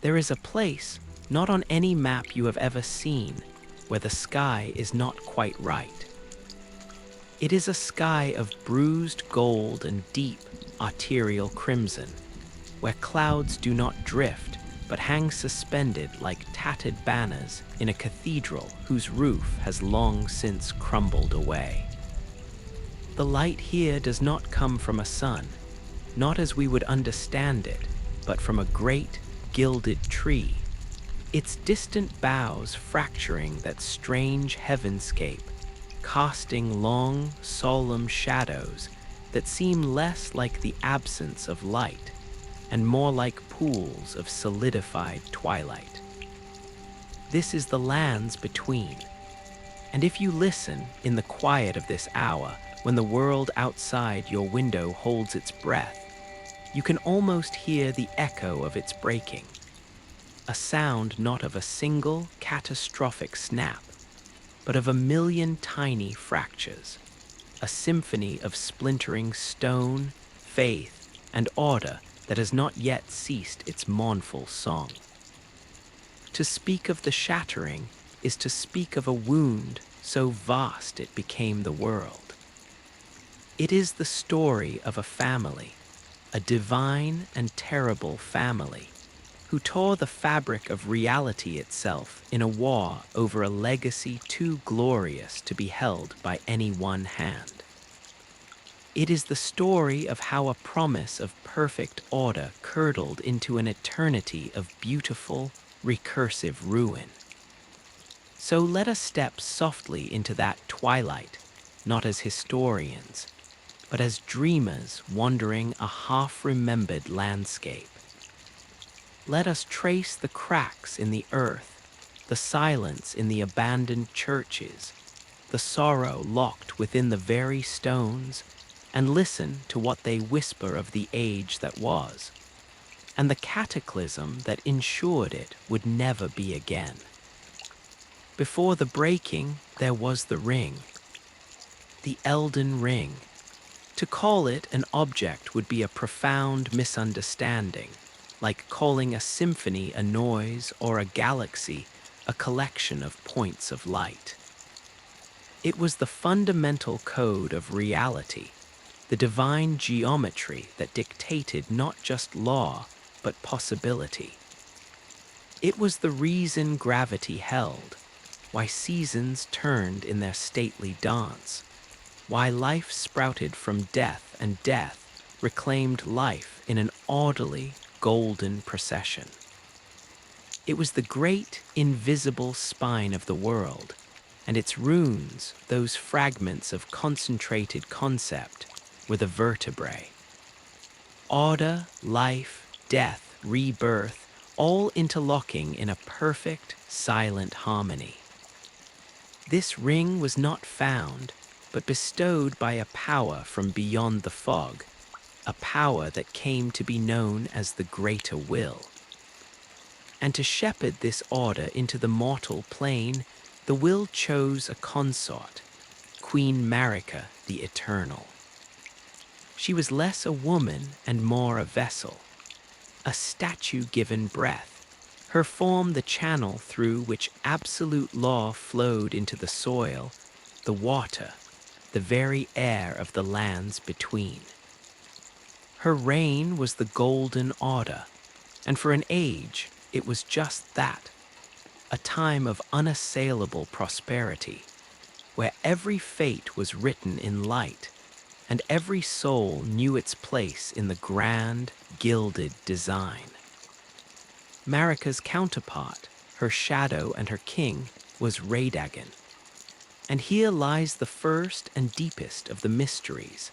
There is a place, not on any map you have ever seen, where the sky is not quite right. It is a sky of bruised gold and deep, arterial crimson, where clouds do not drift, but hang suspended like tattered banners in a cathedral whose roof has long since crumbled away. The light here does not come from a sun, not as we would understand it, but from a great, gilded tree, its distant boughs fracturing that strange heavenscape, casting long, solemn shadows that seem less like the absence of light and more like pools of solidified twilight. This is the lands between, and if you listen in the quiet of this hour, when the world outside your window holds its breath, you can almost hear the echo of its breaking, a sound not of a single catastrophic snap, but of a million tiny fractures, a symphony of splintering stone, faith, and order that has not yet ceased its mournful song. To speak of the shattering is to speak of a wound so vast it became the world. It is the story of a family, a divine and terrible family, who tore the fabric of reality itself in a war over a legacy too glorious to be held by any one hand. It is the story of how a promise of perfect order curdled into an eternity of beautiful, recursive ruin. So let us step softly into that twilight, not as historians, but as dreamers wandering a half-remembered landscape. Let us trace the cracks in the earth, the silence in the abandoned churches, the sorrow locked within the very stones, and listen to what they whisper of the age that was, and the cataclysm that ensured it would never be again. Before the breaking, there was the ring, the Elden Ring. To call it an object would be a profound misunderstanding, like calling a symphony a noise or a galaxy a collection of points of light. It was the fundamental code of reality, the divine geometry that dictated not just law, but possibility. It was the reason gravity held, why seasons turned in their stately dance, why life sprouted from death and death reclaimed life in an orderly, golden procession. It was the great, invisible spine of the world, and its runes, those fragments of concentrated concept, were the vertebrae. Order, life, death, rebirth, all interlocking in a perfect, silent harmony. This ring was not found, but bestowed by a power from beyond the fog, a power that came to be known as the Greater Will. And to shepherd this order into the mortal plane, the will chose a consort, Queen Marika the Eternal. She was less a woman and more a vessel, a statue given breath, her form the channel through which absolute law flowed into the soil, the water, the very air of the lands between. Her reign was the golden order, and for an age it was just that, a time of unassailable prosperity, where every fate was written in light, and every soul knew its place in the grand, gilded design. Marika's counterpart, her shadow and her king, was Radagon. And here lies the first and deepest of the mysteries,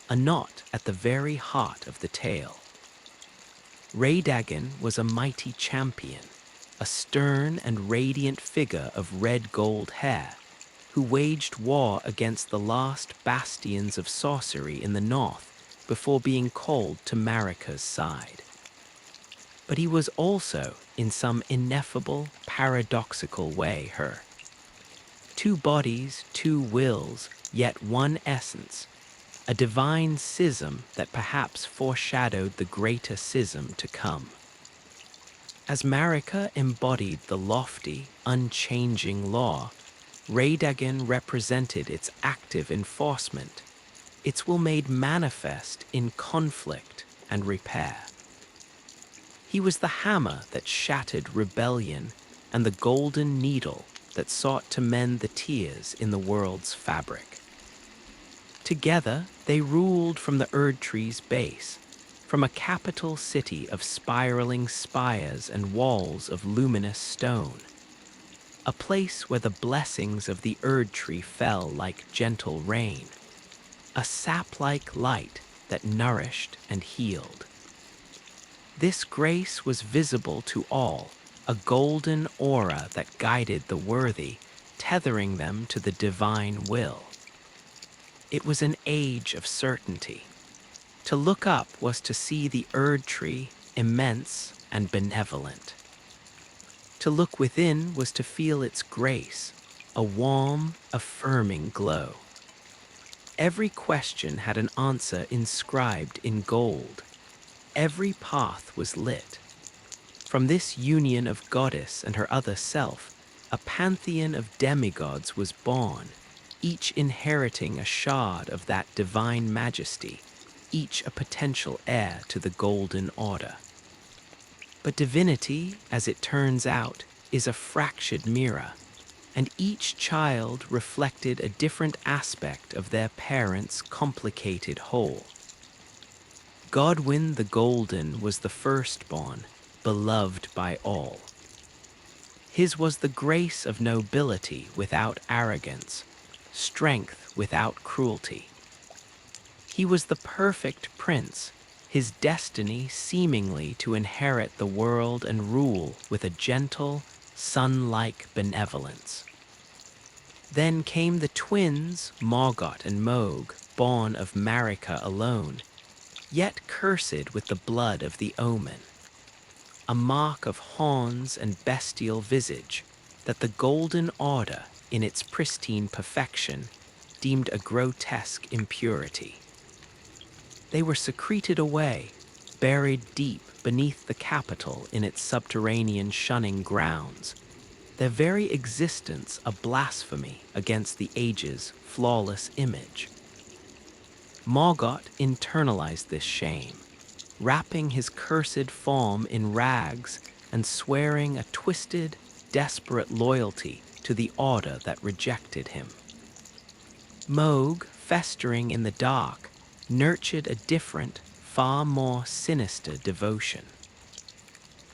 a knot at the very heart of the tale. Radagon was a mighty champion, a stern and radiant figure of red gold hair, who waged war against the last bastions of sorcery in the north before being called to Marika's side. But he was also, in some ineffable, paradoxical way, her. Two bodies, two wills, yet one essence, a divine schism that perhaps foreshadowed the greater schism to come. As Marika embodied the lofty, unchanging law, Radagon represented its active enforcement, its will made manifest in conflict and repair. He was the hammer that shattered rebellion and the golden needle that sought to mend the tears in the world's fabric. Together, they ruled from the Erd Tree's base, from a capital city of spiraling spires and walls of luminous stone, a place where the blessings of the Erd Tree fell like gentle rain, a sap-like light that nourished and healed. This grace was visible to all, a golden aura that guided the worthy, tethering them to the divine will. It was an age of certainty. To look up was to see the Erd Tree immense and benevolent. To look within was to feel its grace, a warm, affirming glow. Every question had an answer inscribed in gold. Every path was lit. From this union of goddess and her other self, a pantheon of demigods was born, each inheriting a shard of that divine majesty, each a potential heir to the Golden Order. But divinity, as it turns out, is a fractured mirror, and each child reflected a different aspect of their parents' complicated whole. Godwyn the Golden was the firstborn, beloved by all. His was the grace of nobility without arrogance, strength without cruelty. He was the perfect prince, his destiny seemingly to inherit the world and rule with a gentle, sun-like benevolence. Then came the twins, Morgott and Moog, born of Marika alone, yet cursed with the blood of the omen, a mark of horns and bestial visage that the Golden Order, in its pristine perfection, deemed a grotesque impurity. They were secreted away, buried deep beneath the capital in its subterranean shunning grounds, their very existence a blasphemy against the age's flawless image. Morgott internalized this shame, wrapping his cursed form in rags and swearing a twisted, desperate loyalty to the order that rejected him. Moog, festering in the dark, nurtured a different, far more sinister devotion.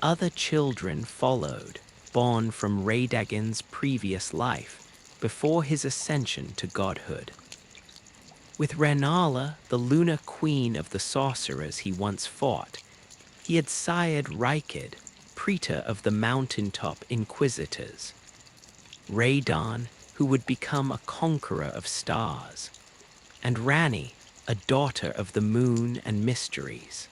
Other children followed, born from Radagon's previous life, before his ascension to godhood. With Renala, the lunar queen of the sorcerers he once fought, he had sired Rykid, praetor of the mountaintop inquisitors, Radon, who would become a conqueror of stars, and Rani, a daughter of the moon and mysteries.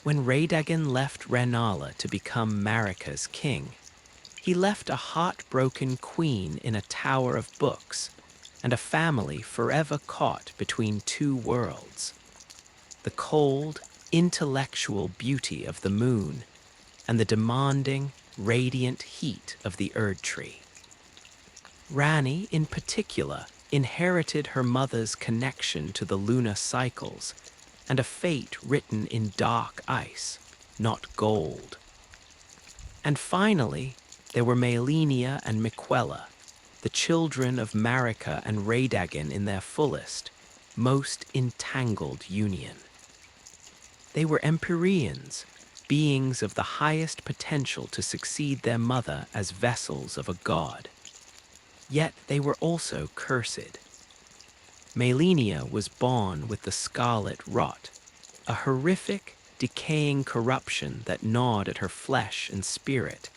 When Radagon left Renala to become Marika's king, he left a heartbroken queen in a tower of books and a family forever caught between two worlds, the cold, intellectual beauty of the moon and the demanding, radiant heat of the Erd Tree. Rani, in particular, inherited her mother's connection to the lunar cycles and a fate written in dark ice, not gold. And finally, there were Maelinia and Miquella, the children of Marika and Radagon in their fullest, most entangled union. They were Empyreans, beings of the highest potential to succeed their mother as vessels of a god. Yet they were also cursed. Maelinia was born with the scarlet rot, a horrific, decaying corruption that gnawed at her flesh and spirit,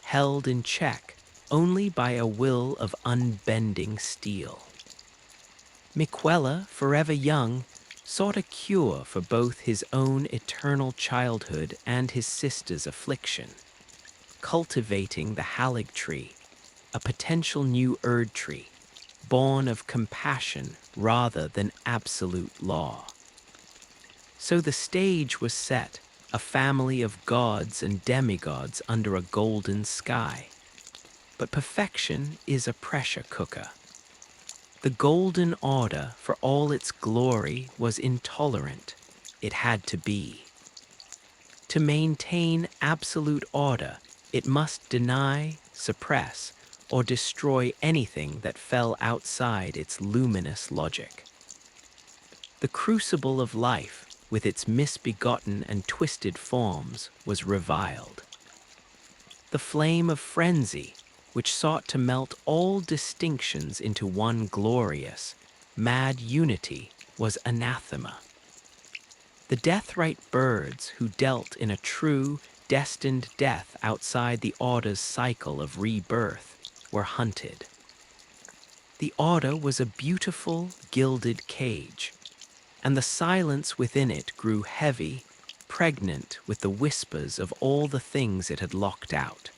held in check only by a will of unbending steel. Miquella, forever young, sought a cure for both his own eternal childhood and his sister's affliction, cultivating the Halig tree, a potential new Erd tree, born of compassion rather than absolute law. So the stage was set, a family of gods and demigods under a golden sky. But perfection is a pressure cooker. The Golden Order, for all its glory, was intolerant. It had to be. To maintain absolute order, it must deny, suppress, or destroy anything that fell outside its luminous logic. The crucible of life, with its misbegotten and twisted forms, was reviled. The flame of frenzy, which sought to melt all distinctions into one glorious, mad unity, was anathema. The death-right birds who dealt in a true, destined death outside the Order's cycle of rebirth were hunted. The Order was a beautiful, gilded cage, and the silence within it grew heavy, pregnant with the whispers of all the things it had locked out.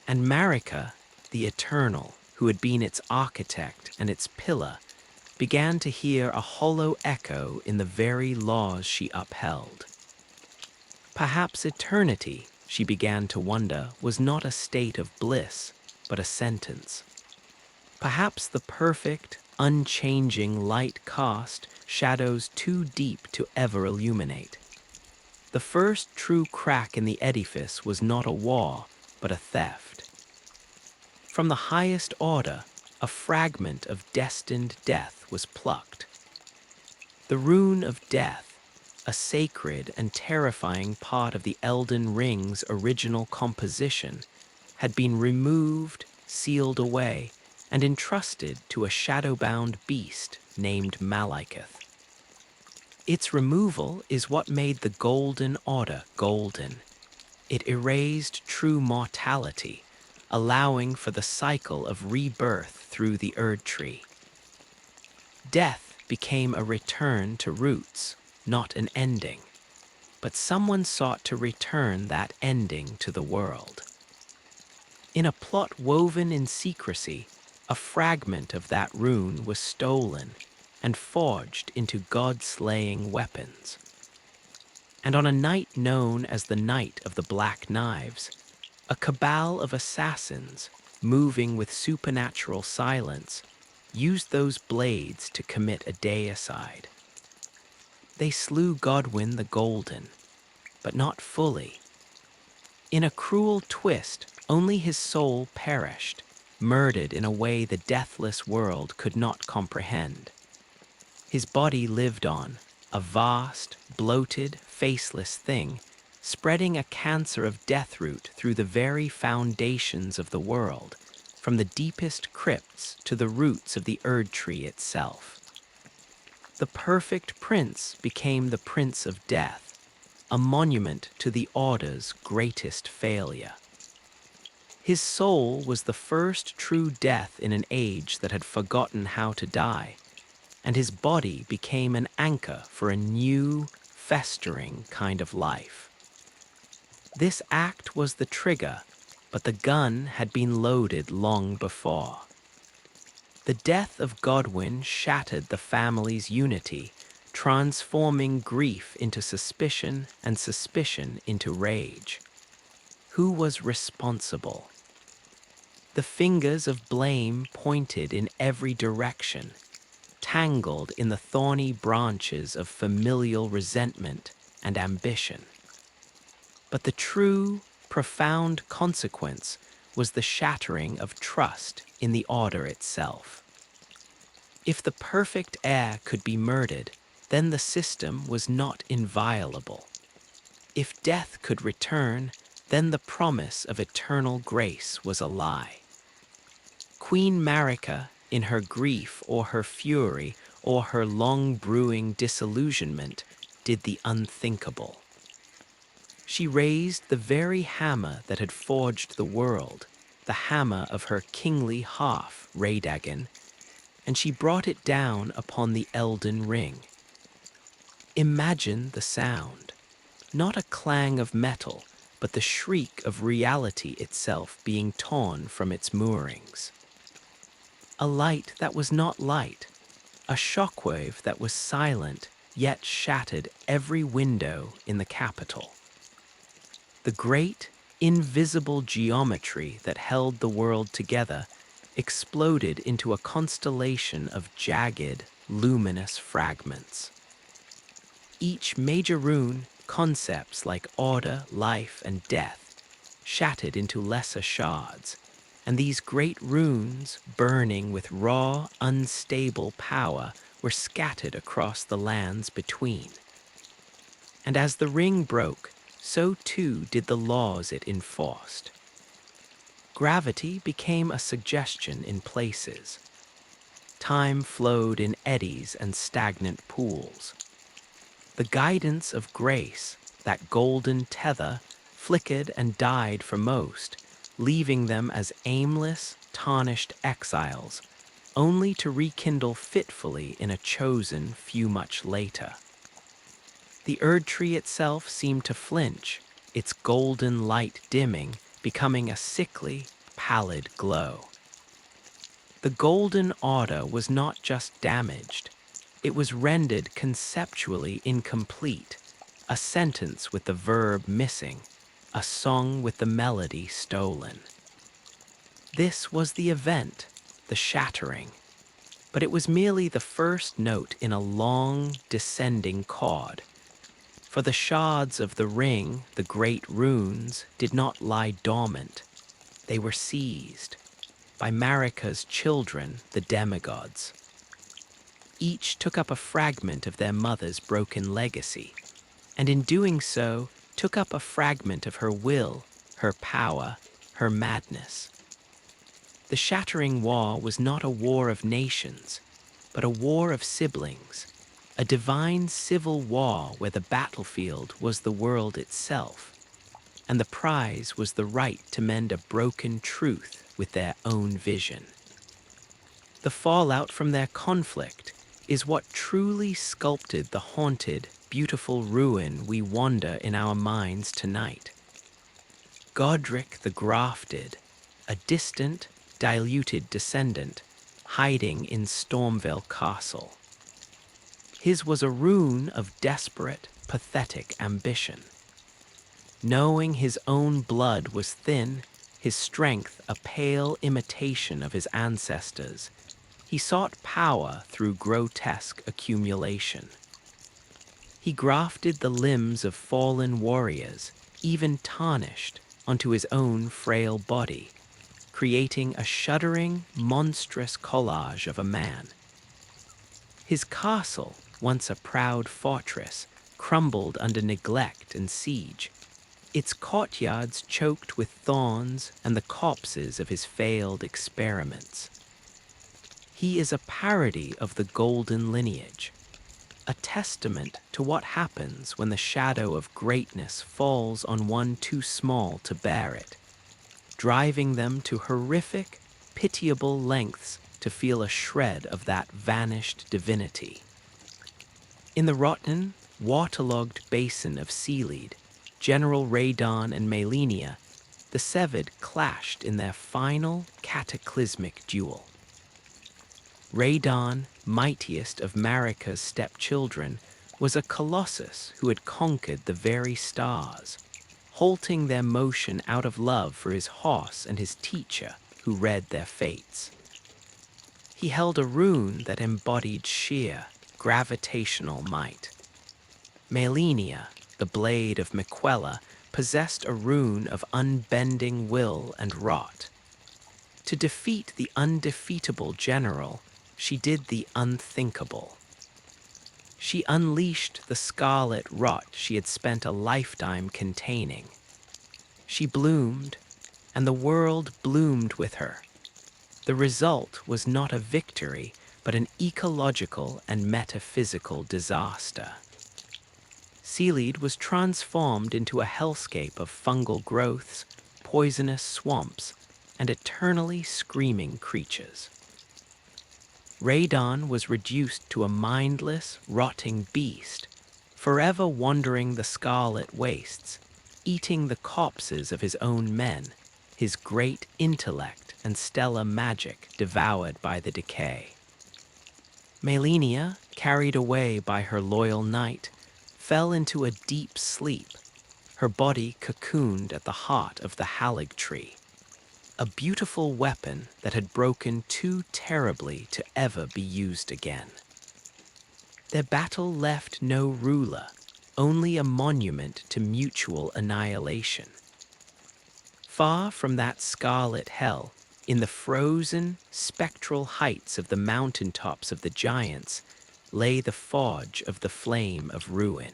And Marika, the Eternal, who had been its architect and its pillar, began to hear a hollow echo in the very laws she upheld. Perhaps eternity, she began to wonder, was not a state of bliss, but a sentence. Perhaps the perfect, unchanging light cast shadows too deep to ever illuminate. The first true crack in the edifice was not a war, but a theft. From the highest order, a fragment of destined death was plucked. The rune of death, a sacred and terrifying part of the Elden Ring's original composition, had been removed, sealed away, and entrusted to a shadow-bound beast named Malekith. Its removal is what made the Golden Order golden. It erased true mortality, allowing for the cycle of rebirth through the Erd Tree. Death became a return to roots, not an ending, but someone sought to return that ending to the world. In a plot woven in secrecy, a fragment of that rune was stolen and forged into god-slaying weapons. And on a night known as the Night of the Black Knives, a cabal of assassins, moving with supernatural silence, used those blades to commit a deicide. They slew Godwyn the Golden, but not fully. In a cruel twist, only his soul perished, murdered in a way the deathless world could not comprehend. His body lived on, a vast, bloated, faceless thing, spreading a cancer of deathroot through the very foundations of the world, from the deepest crypts to the roots of the Erd Tree itself. The perfect prince became the Prince of Death, a monument to the Order's greatest failure. His soul was the first true death in an age that had forgotten how to die, and his body became an anchor for a new, festering kind of life. This act was the trigger, but the gun had been loaded long before. The death of Godwyn shattered the family's unity, transforming grief into suspicion and suspicion into rage. Who was responsible? The fingers of blame pointed in every direction, tangled in the thorny branches of familial resentment and ambition. But the true, profound consequence was the shattering of trust in the Order itself. If the perfect heir could be murdered, then the system was not inviolable. If death could return, then the promise of eternal grace was a lie. Queen Marika, in her grief or her fury or her long-brewing disillusionment, did the unthinkable. She raised the very hammer that had forged the world, the hammer of her kingly half, Radagon, and she brought it down upon the Elden Ring. Imagine the sound, not a clang of metal, but the shriek of reality itself being torn from its moorings. A light that was not light, a shockwave that was silent, yet shattered every window in the capital. The great, invisible geometry that held the world together exploded into a constellation of jagged, luminous fragments. Each major rune, concepts like order, life, and death, shattered into lesser shards, and these great runes, burning with raw, unstable power, were scattered across the lands between. And as the ring broke, so too did the laws it enforced. Gravity became a suggestion in places. Time flowed in eddies and stagnant pools. The guidance of grace, that golden tether, flickered and died for most, leaving them as aimless, tarnished exiles, only to rekindle fitfully in a chosen few much later. The Erd tree itself seemed to flinch, its golden light dimming, becoming a sickly, pallid glow. The golden order was not just damaged, it was rendered conceptually incomplete, a sentence with the verb missing, a song with the melody stolen. This was the event, the shattering, but it was merely the first note in a long, descending chord. For the shards of the ring, the great runes, did not lie dormant. They were seized by Marika's children, the demigods. Each took up a fragment of their mother's broken legacy, and in doing so, took up a fragment of her will, her power, her madness. The Shattering War was not a war of nations, but a war of siblings, a divine civil war where the battlefield was the world itself, and the prize was the right to mend a broken truth with their own vision. The fallout from their conflict is what truly sculpted the haunted, beautiful ruin we wander in our minds tonight. Godric the Grafted, a distant, diluted descendant, hiding in Stormvale Castle. His was a rune of desperate, pathetic ambition. Knowing his own blood was thin, his strength a pale imitation of his ancestors, he sought power through grotesque accumulation. He grafted the limbs of fallen warriors, even tarnished, onto his own frail body, creating a shuddering, monstrous collage of a man. His castle, once a proud fortress, crumbled under neglect and siege, its courtyards choked with thorns and the corpses of his failed experiments. He is a parody of the golden lineage, a testament to what happens when the shadow of greatness falls on one too small to bear it, driving them to horrific, pitiable lengths to feel a shred of that vanished divinity. In the rotten, waterlogged basin of Sealead, General Radon and Melania, the Severed clashed in their final, cataclysmic duel. Radon, mightiest of Marika's stepchildren, was a colossus who had conquered the very stars, halting their motion out of love for his horse and his teacher who read their fates. He held a rune that embodied sheer, gravitational might. Melania, the blade of Miquella, possessed a rune of unbending will and rot. To defeat the undefeatable general, she did the unthinkable. She unleashed the scarlet rot she had spent a lifetime containing. She bloomed, and the world bloomed with her. The result was not a victory, but an ecological and metaphysical disaster. Sealead was transformed into a hellscape of fungal growths, poisonous swamps, and eternally screaming creatures. Radon was reduced to a mindless, rotting beast, forever wandering the scarlet wastes, eating the corpses of his own men, his great intellect and stellar magic devoured by the decay. Melania, carried away by her loyal knight, fell into a deep sleep, her body cocooned at the heart of the halig tree, a beautiful weapon that had broken too terribly to ever be used again. Their battle left no ruler, only a monument to mutual annihilation. Far from that scarlet hell, in the frozen, spectral heights of the mountaintops of the giants, lay the forge of the flame of ruin.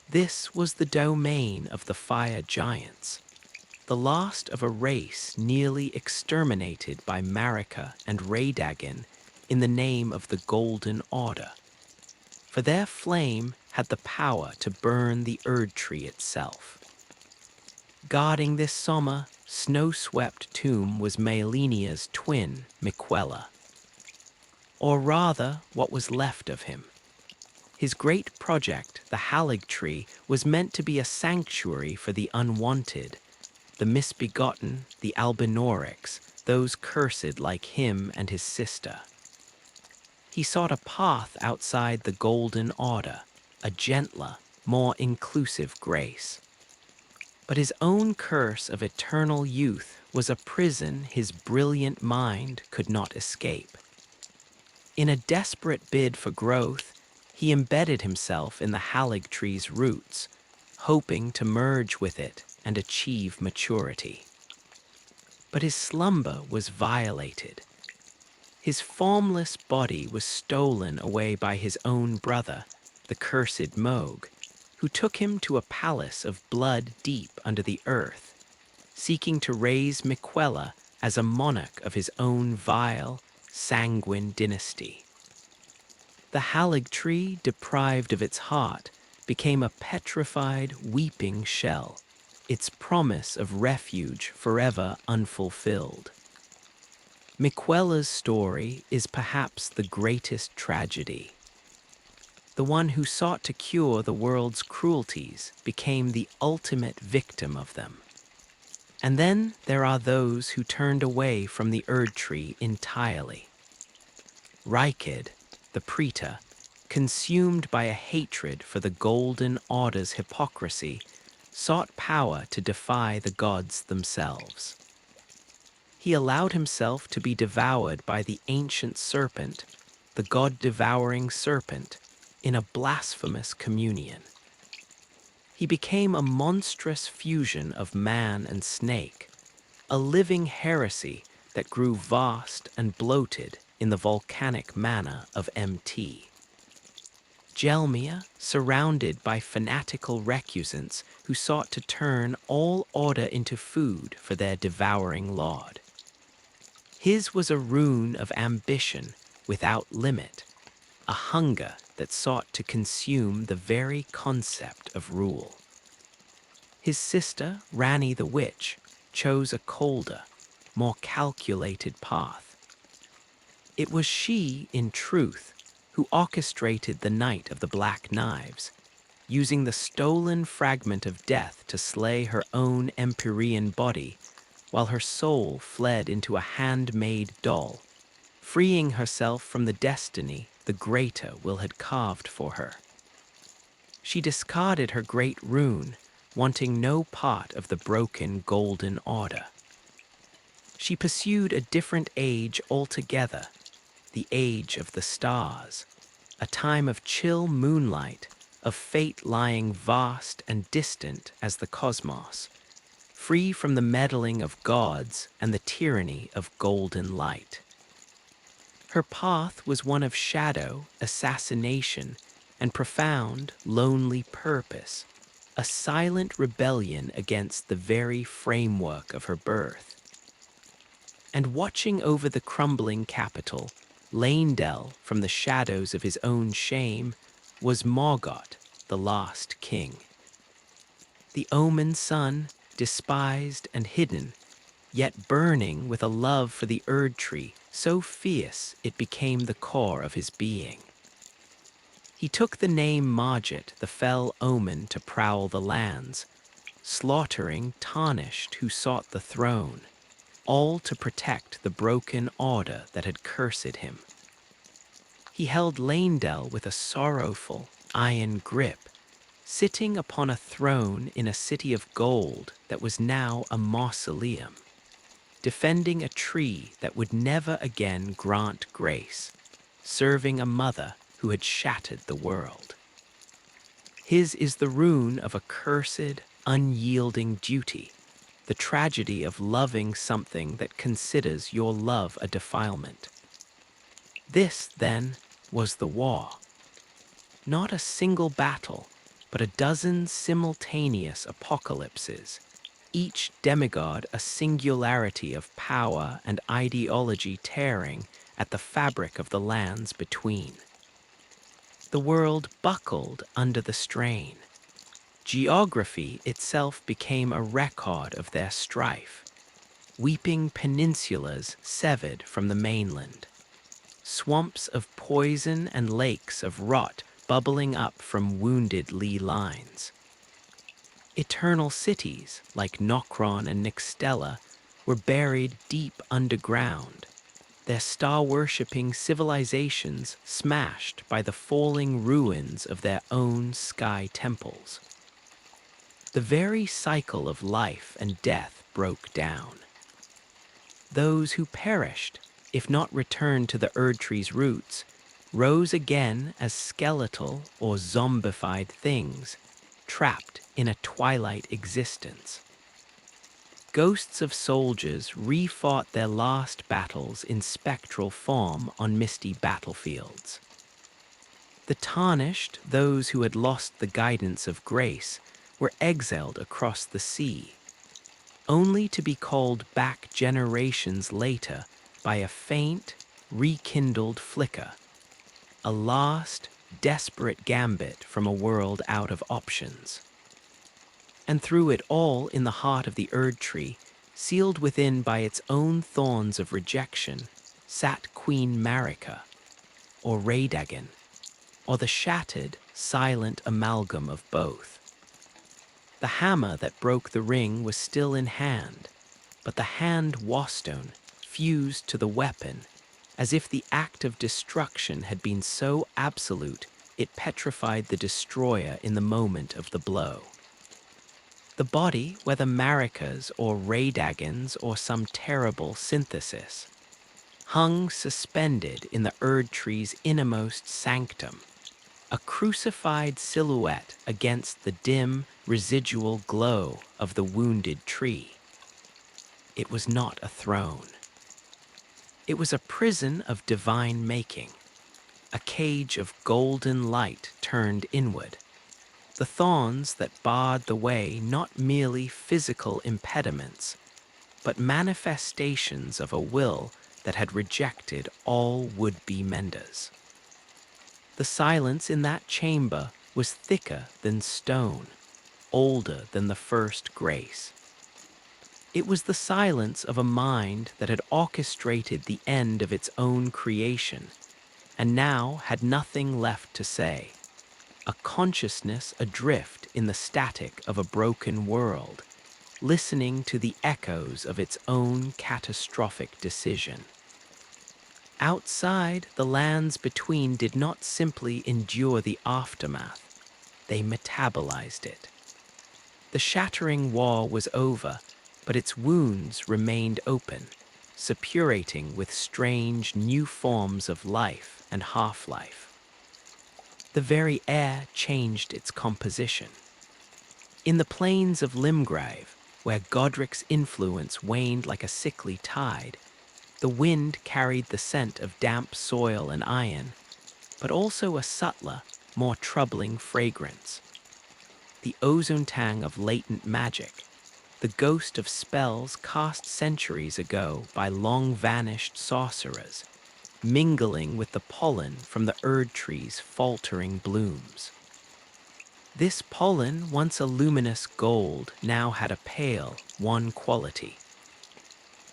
This was the domain of the fire giants, the last of a race nearly exterminated by Marika and Radagon in the name of the Golden Order, for their flame had the power to burn the Erd Tree itself. Guarding this somber, snow-swept tomb was Maelinia's twin, Miquella, or rather what was left of him. His great project, the Halig Tree, was meant to be a sanctuary for the unwanted, the misbegotten, the Albinorics, those cursed like him and his sister. He sought a path outside the Golden Order, a gentler, more inclusive grace. But his own curse of eternal youth was a prison his brilliant mind could not escape. In a desperate bid for growth, he embedded himself in the Halig Tree's roots, hoping to merge with it and achieve maturity. But his slumber was violated. His formless body was stolen away by his own brother, the cursed Moog, who took him to a palace of blood deep under the earth, seeking to raise Miquella as a monarch of his own vile, sanguine dynasty. The Halig Tree, deprived of its heart, became a petrified, weeping shell, its promise of refuge forever unfulfilled. Miquella's story is perhaps the greatest tragedy. The one who sought to cure the world's cruelties became the ultimate victim of them. And then there are those who turned away from the Erd Tree entirely. Rykid, the Praetor, consumed by a hatred for the Golden Order's hypocrisy, sought power to defy the gods themselves. He allowed himself to be devoured by the ancient serpent, the god-devouring serpent, in a blasphemous communion. He became a monstrous fusion of man and snake, a living heresy that grew vast and bloated in the volcanic manna of MT. Gelmia, surrounded by fanatical recusants who sought to turn all order into food for their devouring lord. His was a rune of ambition without limit, a hunger that sought to consume the very concept of rule. His sister, Rani the Witch, chose a colder, more calculated path. It was she, in truth, who orchestrated the Night of the Black Knives, using the stolen fragment of death to slay her own Empyrean body, while her soul fled into a handmade doll, freeing herself from the destiny the Greater Will had carved for her. She discarded her great rune, wanting no part of the broken Golden Order. She pursued a different age altogether, the age of the stars, a time of chill moonlight, of fate lying vast and distant as the cosmos, free from the meddling of gods and the tyranny of golden light. Her path was one of shadow, assassination, and profound, lonely purpose, a silent rebellion against the very framework of her birth. And watching over the crumbling capital, Laendel, from the shadows of his own shame, was Morgoth, the last king. The Omen son, despised and hidden, yet burning with a love for the Erd Tree, so fierce it became the core of his being. He took the name Margit, the fell omen, to prowl the lands, slaughtering tarnished who sought the throne, all to protect the broken order that had cursed him. He held Laendel with a sorrowful, iron grip, sitting upon a throne in a city of gold that was now a mausoleum, defending a tree that would never again grant grace, serving a mother who had shattered the world. His is the rune of a cursed, unyielding duty, the tragedy of loving something that considers your love a defilement. This, then, was the war. Not a single battle, but a dozen simultaneous apocalypses, each demigod a singularity of power and ideology tearing at the fabric of the lands between. The world buckled under the strain. Geography itself became a record of their strife, weeping peninsulas severed from the mainland, swamps of poison and lakes of rot bubbling up from wounded lee lines. Eternal cities like Nokron and Nixtella were buried deep underground, their star-worshipping civilizations smashed by the falling ruins of their own sky temples. The very cycle of life and death broke down. Those who perished, if not returned to the Erdtree's roots, rose again as skeletal or zombified things, trapped in a twilight existence. Ghosts of soldiers refought their last battles in spectral form on misty battlefields. The tarnished, those who had lost the guidance of grace, were exiled across the sea, only to be called back generations later by a faint, rekindled flicker, a last, desperate gambit from a world out of options. And through it all, in the heart of the Erdtree, sealed within by its own thorns of rejection, sat Queen Marika, or Radagon, or the shattered, silent amalgam of both. The hammer that broke the ring was still in hand, but the hand Wastone fused to the weapon, as if the act of destruction had been so absolute it petrified the destroyer in the moment of the blow. The body, whether Marika's or Radagon's or some terrible synthesis, hung suspended in the Erdtree's innermost sanctum, a crucified silhouette against the dim, residual glow of the wounded tree. It was not a throne. It was a prison of divine making, a cage of golden light turned inward, the thorns that barred the way not merely physical impediments, but manifestations of a will that had rejected all would-be menders. The silence in that chamber was thicker than stone, older than the first grace. It was the silence of a mind that had orchestrated the end of its own creation, and now had nothing left to say, a consciousness adrift in the static of a broken world, listening to the echoes of its own catastrophic decision. Outside, the lands between did not simply endure the aftermath, they metabolized it. The Shattering war was over, but its wounds remained open, suppurating with strange new forms of life and half-life. The very air changed its composition. In the plains of Limgrave, where Godric's influence waned like a sickly tide, the wind carried the scent of damp soil and iron, but also a subtler, more troubling fragrance. The ozone tang of latent magic, the ghost of spells cast centuries ago by long-vanished sorcerers, mingling with the pollen from the Erdtree's faltering blooms. This pollen, once a luminous gold, now had a pale, wan quality.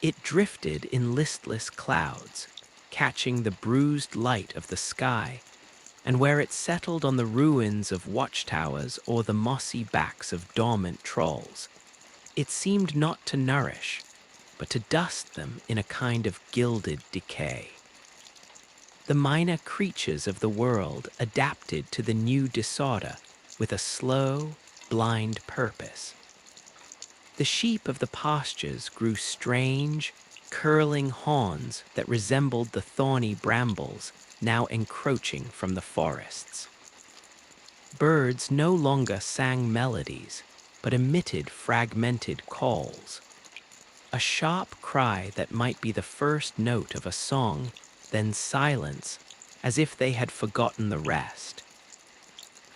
It drifted in listless clouds, catching the bruised light of the sky, and where it settled on the ruins of watchtowers or the mossy backs of dormant trolls, it seemed not to nourish, but to dust them in a kind of gilded decay. The minor creatures of the world adapted to the new disorder with a slow, blind purpose. The sheep of the pastures grew strange, curling horns that resembled the thorny brambles now encroaching from the forests. Birds no longer sang melodies, but emitted fragmented calls. A sharp cry that might be the first note of a song, then silence, as if they had forgotten the rest.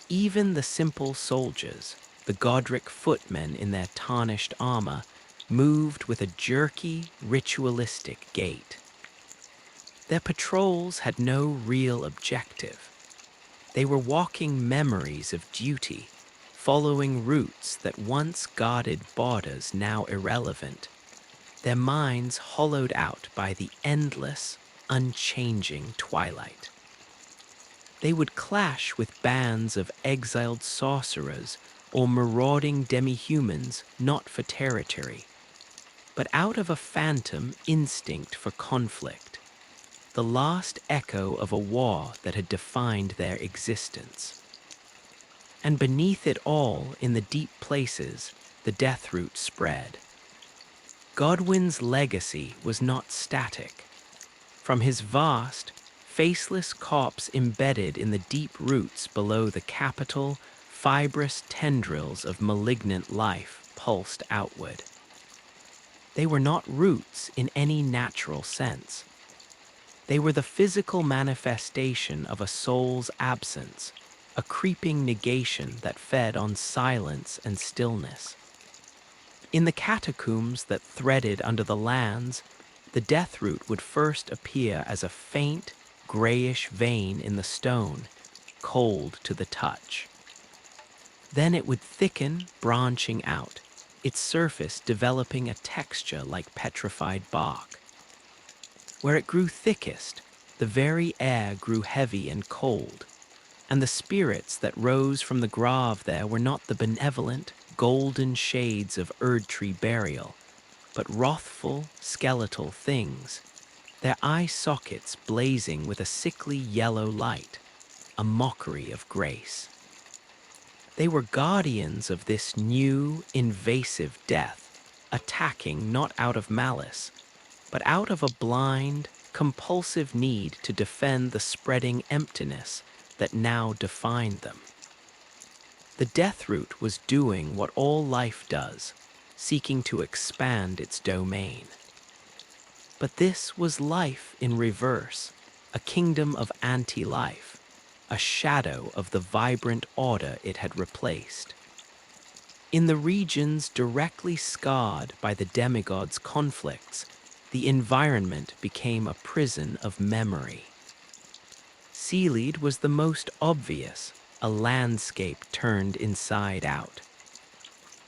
Even the simple soldiers, the Godric footmen in their tarnished armor, moved with a jerky, ritualistic gait. Their patrols had no real objective. They were walking memories of duty, following routes that once guarded borders now irrelevant, their minds hollowed out by the endless, unchanging twilight. They would clash with bands of exiled sorcerers or marauding demi-humans not for territory, but out of a phantom instinct for conflict, the last echo of a war that had defined their existence. And beneath it all, in the deep places, the death root spread. Godwin's legacy was not static. From his vast, faceless corpse embedded in the deep roots below the capital, fibrous tendrils of malignant life pulsed outward. They were not roots in any natural sense. They were the physical manifestation of a soul's absence, a creeping negation that fed on silence and stillness. In the catacombs that threaded under the lands, the death root would first appear as a faint, grayish vein in the stone, cold to the touch. Then it would thicken, branching out, its surface developing a texture like petrified bark. Where it grew thickest, the very air grew heavy and cold, and the spirits that rose from the grave there were not the benevolent, golden shades of Erd-tree burial, but wrathful, skeletal things, their eye sockets blazing with a sickly yellow light, a mockery of grace. They were guardians of this new, invasive death, attacking not out of malice, but out of a blind, compulsive need to defend the spreading emptiness that now defined them. The death root was doing what all life does, seeking to expand its domain. But this was life in reverse, a kingdom of anti-life, a shadow of the vibrant order it had replaced. In the regions directly scarred by the demigod's conflicts, the environment became a prison of memory. Seaweed was the most obvious, a landscape turned inside out.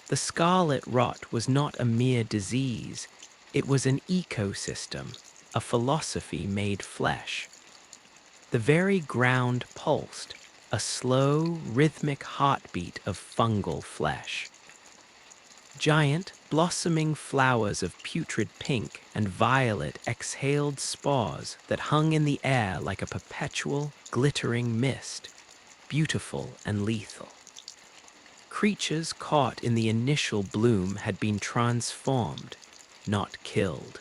The scarlet rot was not a mere disease, it was an ecosystem, a philosophy made flesh. The very ground pulsed, a slow, rhythmic heartbeat of fungal flesh. Giant, blossoming flowers of putrid pink and violet exhaled spores that hung in the air like a perpetual, glittering mist, beautiful and lethal. Creatures caught in the initial bloom had been transformed, not killed.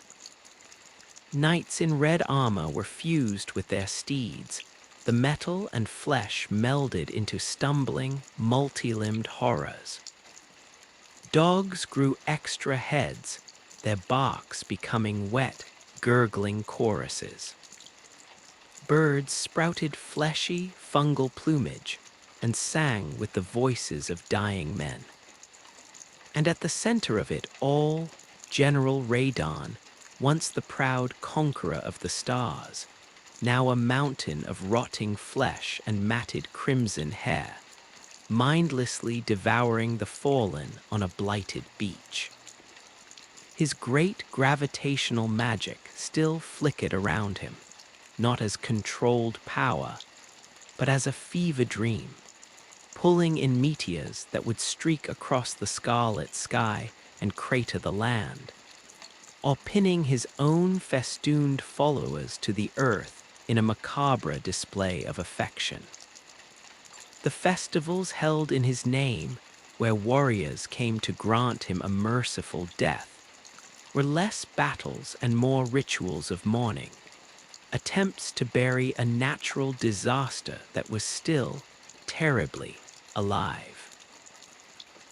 Knights in red armor were fused with their steeds, the metal and flesh melded into stumbling, multi-limbed horrors. Dogs grew extra heads, their barks becoming wet, gurgling choruses. Birds sprouted fleshy, fungal plumage and sang with the voices of dying men. And at the center of it all, General Radon, once the proud conqueror of the stars, now a mountain of rotting flesh and matted crimson hair, mindlessly devouring the fallen on a blighted beach. His great gravitational magic still flickered around him, not as controlled power, but as a fever dream, pulling in meteors that would streak across the scarlet sky and crater the land, or pinning his own festooned followers to the earth in a macabre display of affection. The festivals held in his name, where warriors came to grant him a merciful death, were less battles and more rituals of mourning, attempts to bury a natural disaster that was still terribly alive.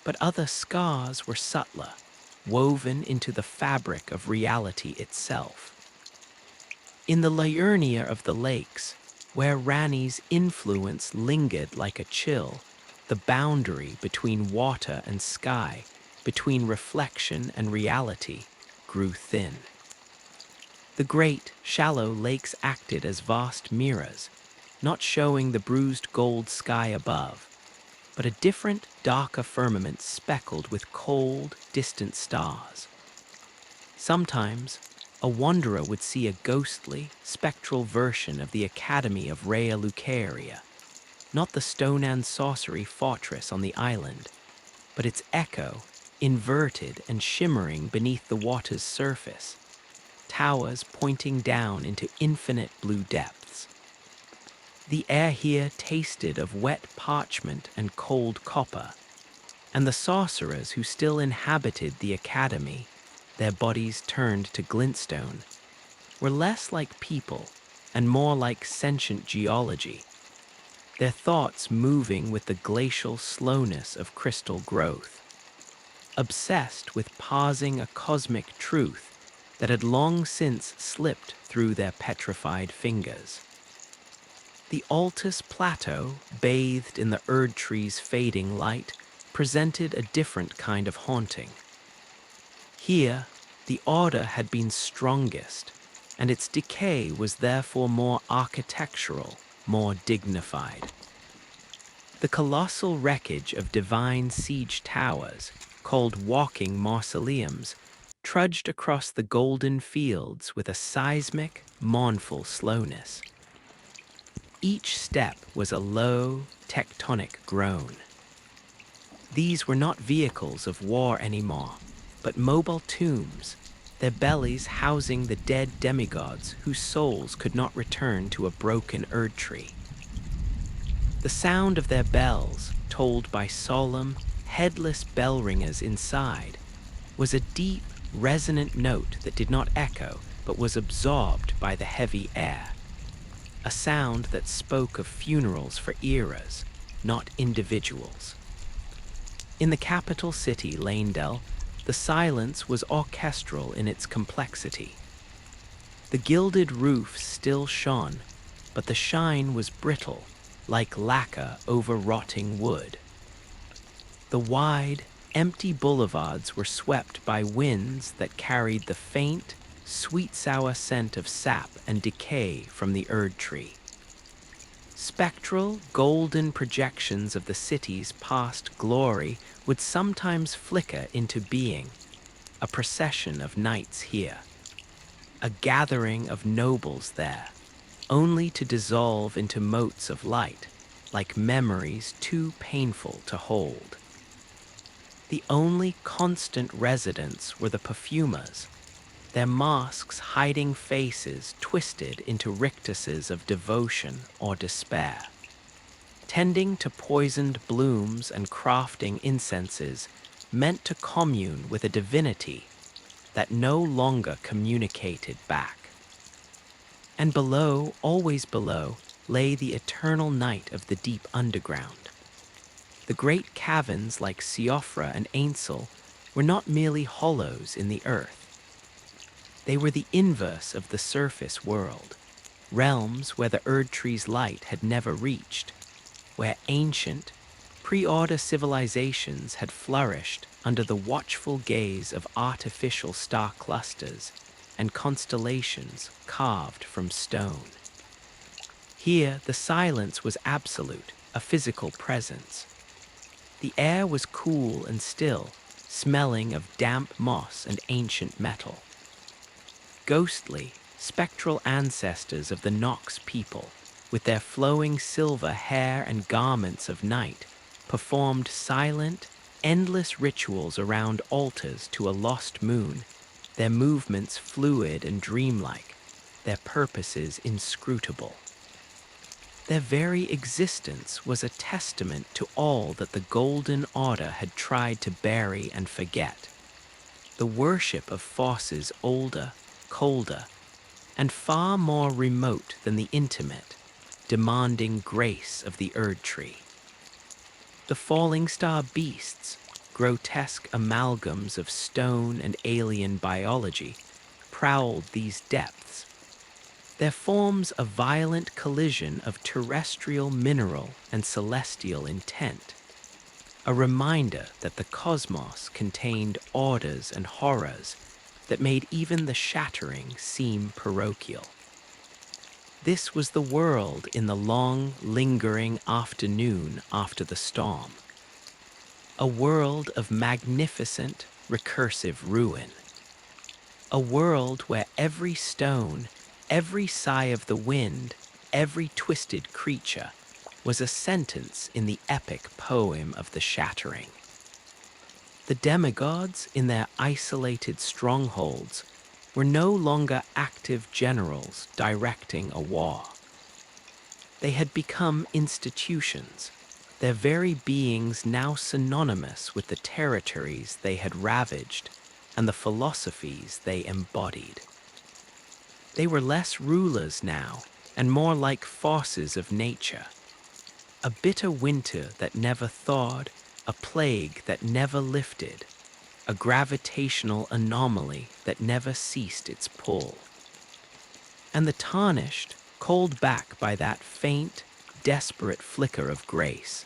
But other scars were subtler, woven into the fabric of reality itself. In the Liurnia of the lakes, where Rani's influence lingered like a chill, the boundary between water and sky, between reflection and reality, grew thin. The great, shallow lakes acted as vast mirrors, not showing the bruised gold sky above, but a different, darker firmament speckled with cold, distant stars. Sometimes, a wanderer would see a ghostly, spectral version of the Academy of Rea Lucaria, not the stone and sorcery fortress on the island, but its echo, inverted and shimmering beneath the water's surface, towers pointing down into infinite blue depths. The air here tasted of wet parchment and cold copper, and the sorcerers who still inhabited the academy, their bodies turned to glintstone, were less like people and more like sentient geology, their thoughts moving with the glacial slowness of crystal growth, obsessed with parsing a cosmic truth that had long since slipped through their petrified fingers. The Altus Plateau, bathed in the Erd tree's fading light, presented a different kind of haunting. Here, the order had been strongest, and its decay was therefore more architectural, more dignified. The colossal wreckage of divine siege towers, called walking mausoleums, trudged across the golden fields with a seismic, mournful slowness. Each step was a low, tectonic groan. These were not vehicles of war anymore, but mobile tombs, their bellies housing the dead demigods whose souls could not return to a broken Erd tree. The sound of their bells, tolled by solemn, headless bell ringers inside, was a deep, resonant note that did not echo but was absorbed by the heavy air. A sound that spoke of funerals for eras, not individuals. In the capital city, Leyndell, the silence was orchestral in its complexity. The gilded roofs still shone, but the shine was brittle, like lacquer over rotting wood. The wide, empty boulevards were swept by winds that carried the faint, sweet-sour scent of sap and decay from the Erd tree. Spectral, golden projections of the city's past glory would sometimes flicker into being, a procession of knights here, a gathering of nobles there, only to dissolve into motes of light, like memories too painful to hold. The only constant residents were the perfumers, their masks hiding faces twisted into rictuses of devotion or despair. Tending to poisoned blooms and crafting incenses meant to commune with a divinity that no longer communicated back. And below, always below, lay the eternal night of the deep underground. The great caverns like Siofra and Ainsel were not merely hollows in the earth. They were the inverse of the surface world, realms where the Erd tree's light had never reached, where ancient, pre-order civilizations had flourished under the watchful gaze of artificial star clusters and constellations carved from stone. Here, the silence was absolute, a physical presence. The air was cool and still, smelling of damp moss and ancient metal. Ghostly, spectral ancestors of the Nox people, with their flowing silver hair and garments of night, performed silent, endless rituals around altars to a lost moon, their movements fluid and dreamlike, their purposes inscrutable. Their very existence was a testament to all that the Golden Order had tried to bury and forget. The worship of forces older, colder, and far more remote than the intimate, demanding grace of the Erd Tree. The falling star beasts, grotesque amalgams of stone and alien biology, prowled these depths, their forms a violent collision of terrestrial mineral and celestial intent, a reminder that the cosmos contained orders and horrors that made even the shattering seem parochial. This was the world in the long, lingering afternoon after the storm. A world of magnificent, recursive ruin. A world where every stone, every sigh of the wind, every twisted creature was a sentence in the epic poem of the Shattering. The demigods in their isolated strongholds were no longer active generals directing a war. They had become institutions, their very beings now synonymous with the territories they had ravaged and the philosophies they embodied. They were less rulers now and more like forces of nature. A bitter winter that never thawed, a plague that never lifted, a gravitational anomaly that never ceased its pull. And the tarnished, called back by that faint, desperate flicker of grace.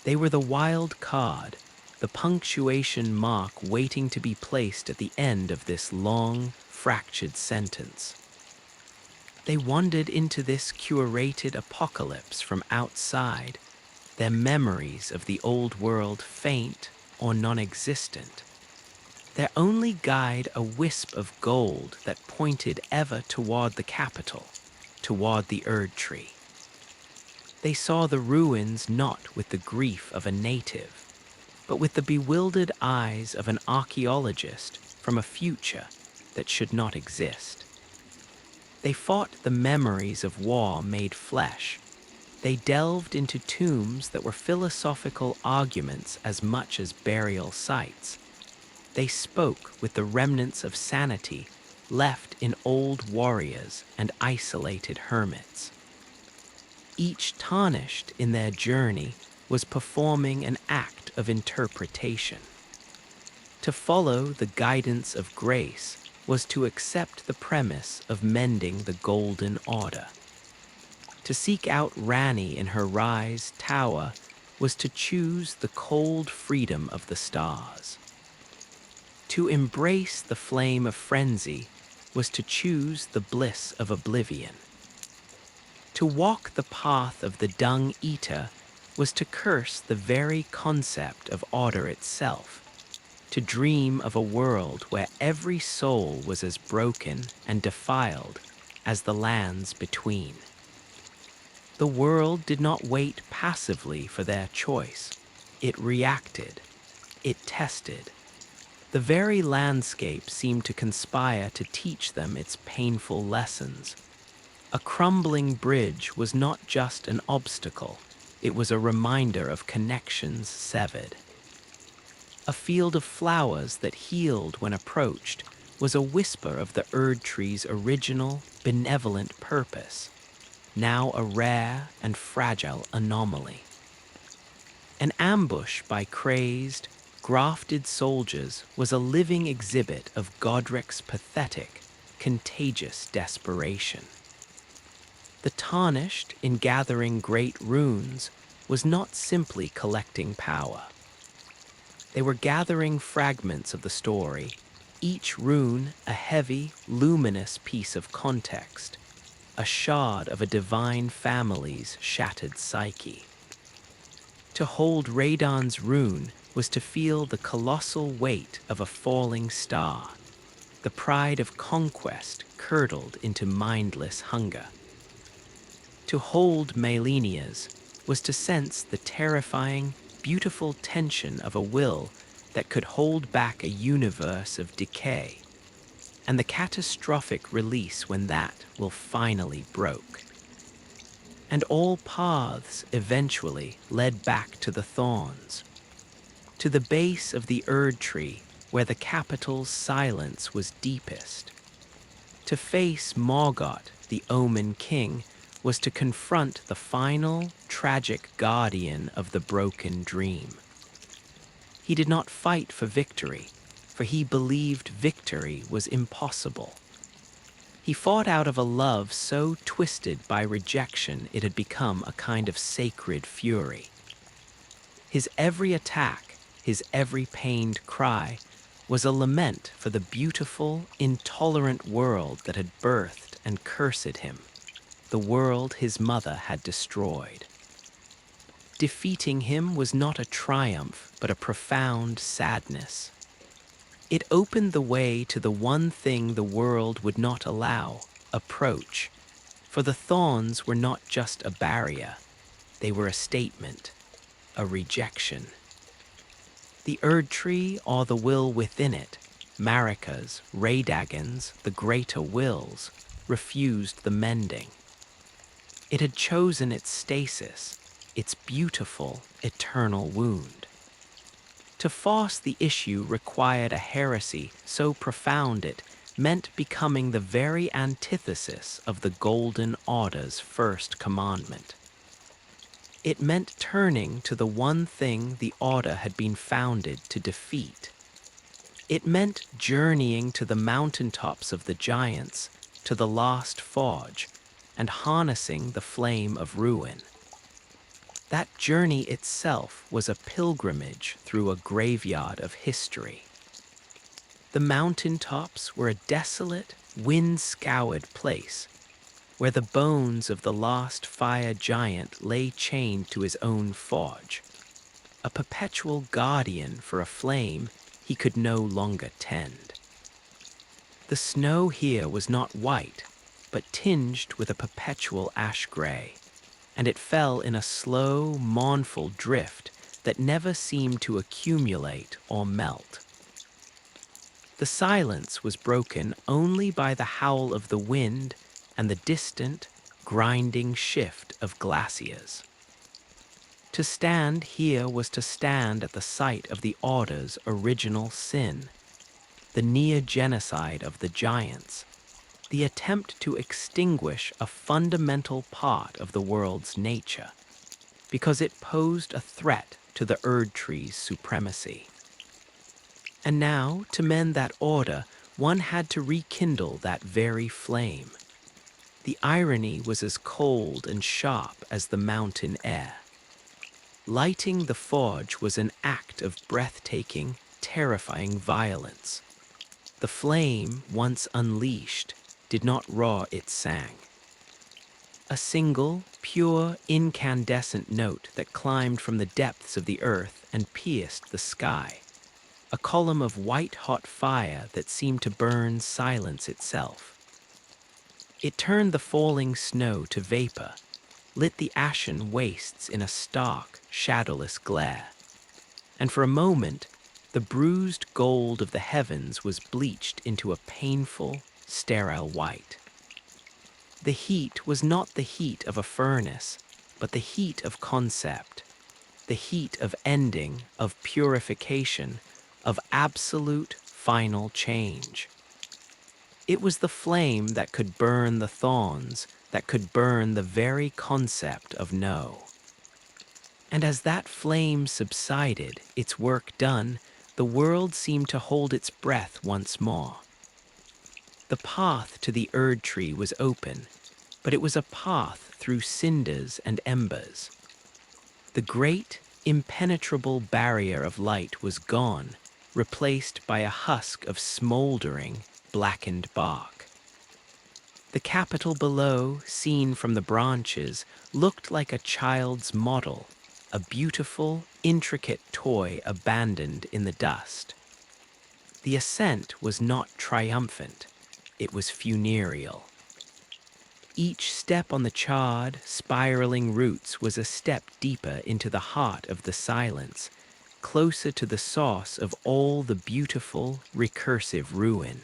They were the wild card, the punctuation mark waiting to be placed at the end of this long, fractured sentence. They wandered into this curated apocalypse from outside, their memories of the old world faint or non-existent, their only guide a wisp of gold that pointed ever toward the capital, toward the Erd Tree. They saw the ruins not with the grief of a native, but with the bewildered eyes of an archaeologist from a future that should not exist. They fought the memories of war made flesh. They delved into tombs that were philosophical arguments as much as burial sites. They spoke with the remnants of sanity left in old warriors and isolated hermits. Each tarnished in their journey was performing an act of interpretation. To follow the guidance of grace was to accept the premise of mending the Golden Order. To seek out Rani in her rise tower was to choose the cold freedom of the stars. To embrace the flame of frenzy was to choose the bliss of oblivion. To walk the path of the dung eater was to curse the very concept of order itself, to dream of a world where every soul was as broken and defiled as the lands between. The world did not wait passively for their choice. It reacted. It tested. The very landscape seemed to conspire to teach them its painful lessons. A crumbling bridge was not just an obstacle, it was a reminder of connections severed. A field of flowers that healed when approached was a whisper of the Erd Tree's original, benevolent purpose, now a rare and fragile anomaly. An ambush by crazed, grafted soldiers was a living exhibit of Godric's pathetic, contagious desperation. The tarnished in gathering great runes was not simply collecting power. They were gathering fragments of the story, each rune a heavy, luminous piece of context, a shard of a divine family's shattered psyche. To hold Radon's rune was to feel the colossal weight of a falling star, the pride of conquest curdled into mindless hunger. To hold Melinia's was to sense the terrifying, beautiful tension of a will that could hold back a universe of decay. and the catastrophic release when that will finally broke. And all paths eventually led back to the thorns, to the base of the Erd tree where the capital's silence was deepest. To face Morgoth, the Omen King, was to confront the final, tragic guardian of the broken dream. He did not fight for victory, for he believed victory was impossible. He fought out of a love so twisted by rejection it had become a kind of sacred fury. His every attack, his every pained cry, was a lament for the beautiful, intolerant world that had birthed and cursed him, the world his mother had destroyed. Defeating him was not a triumph, but a profound sadness. It opened the way to the one thing the world would not allow, approach, for the thorns were not just a barrier, they were a statement, a rejection. The Erd tree or the will within it, Marika's, Radagon's, the greater wills, refused the mending. It had chosen its stasis, its beautiful, eternal wound. To force the issue required a heresy so profound it meant becoming the very antithesis of the Golden Order's first commandment. It meant turning to the one thing the Order had been founded to defeat. It meant journeying to the mountaintops of the giants, to the lost forge, and harnessing the flame of ruin. That journey itself was a pilgrimage through a graveyard of history. The mountaintops were a desolate, wind-scoured place, where the bones of the lost fire giant lay chained to his own forge, a perpetual guardian for a flame he could no longer tend. The snow here was not white, but tinged with a perpetual ash-gray, and it fell in a slow, mournful drift that never seemed to accumulate or melt. The silence was broken only by the howl of the wind and the distant, grinding shift of glaciers. To stand here was to stand at the site of the Order's original sin, the near-genocide of the giants, the attempt to extinguish a fundamental part of the world's nature, because it posed a threat to the Erd tree's supremacy. And now, to mend that order, one had to rekindle that very flame. The irony was as cold and sharp as the mountain air. Lighting the forge was an act of breathtaking, terrifying violence. The flame, once unleashed, did not roar, it sang. A single, pure, incandescent note that climbed from the depths of the earth and pierced the sky. A column of white-hot fire that seemed to burn silence itself. It turned the falling snow to vapor, lit the ashen wastes in a stark, shadowless glare. And for a moment, the bruised gold of the heavens was bleached into a painful, sterile white. The heat was not the heat of a furnace, but the heat of concept, the heat of ending, of purification, of absolute, final change. It was the flame that could burn the thorns, that could burn the very concept of no. And as that flame subsided, its work done, the world seemed to hold its breath once more. The path to the Erd tree was open, but it was a path through cinders and embers. The great, impenetrable barrier of light was gone, replaced by a husk of smoldering, blackened bark. The capital below, seen from the branches, looked like a child's model, a beautiful, intricate toy abandoned in the dust. The ascent was not triumphant, it was funereal. Each step on the charred, spiraling roots was a step deeper into the heart of the silence, closer to the source of all the beautiful, recursive ruin.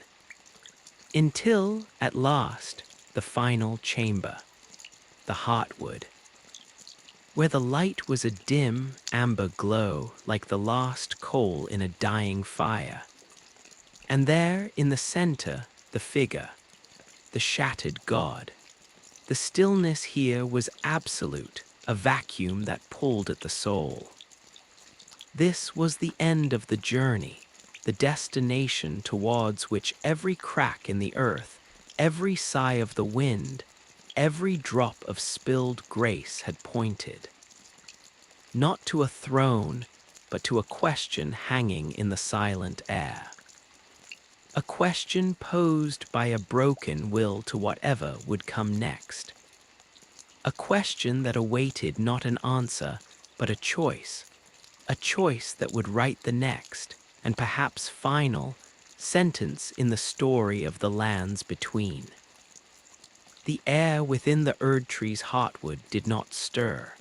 Until, at last, the final chamber, the heartwood, where the light was a dim amber glow like the last coal in a dying fire. And there, in the center, the figure, the shattered god. The stillness here was absolute, a vacuum that pulled at the soul. This was the end of the journey, the destination towards which every crack in the earth, every sigh of the wind, every drop of spilled grace had pointed. Not to a throne, but to a question hanging in the silent air. A question posed by a broken will to whatever would come next. A question that awaited not an answer, but a choice that would write the next, and perhaps final, sentence in the story of the lands between. The air within the Erd tree's heartwood did not stir.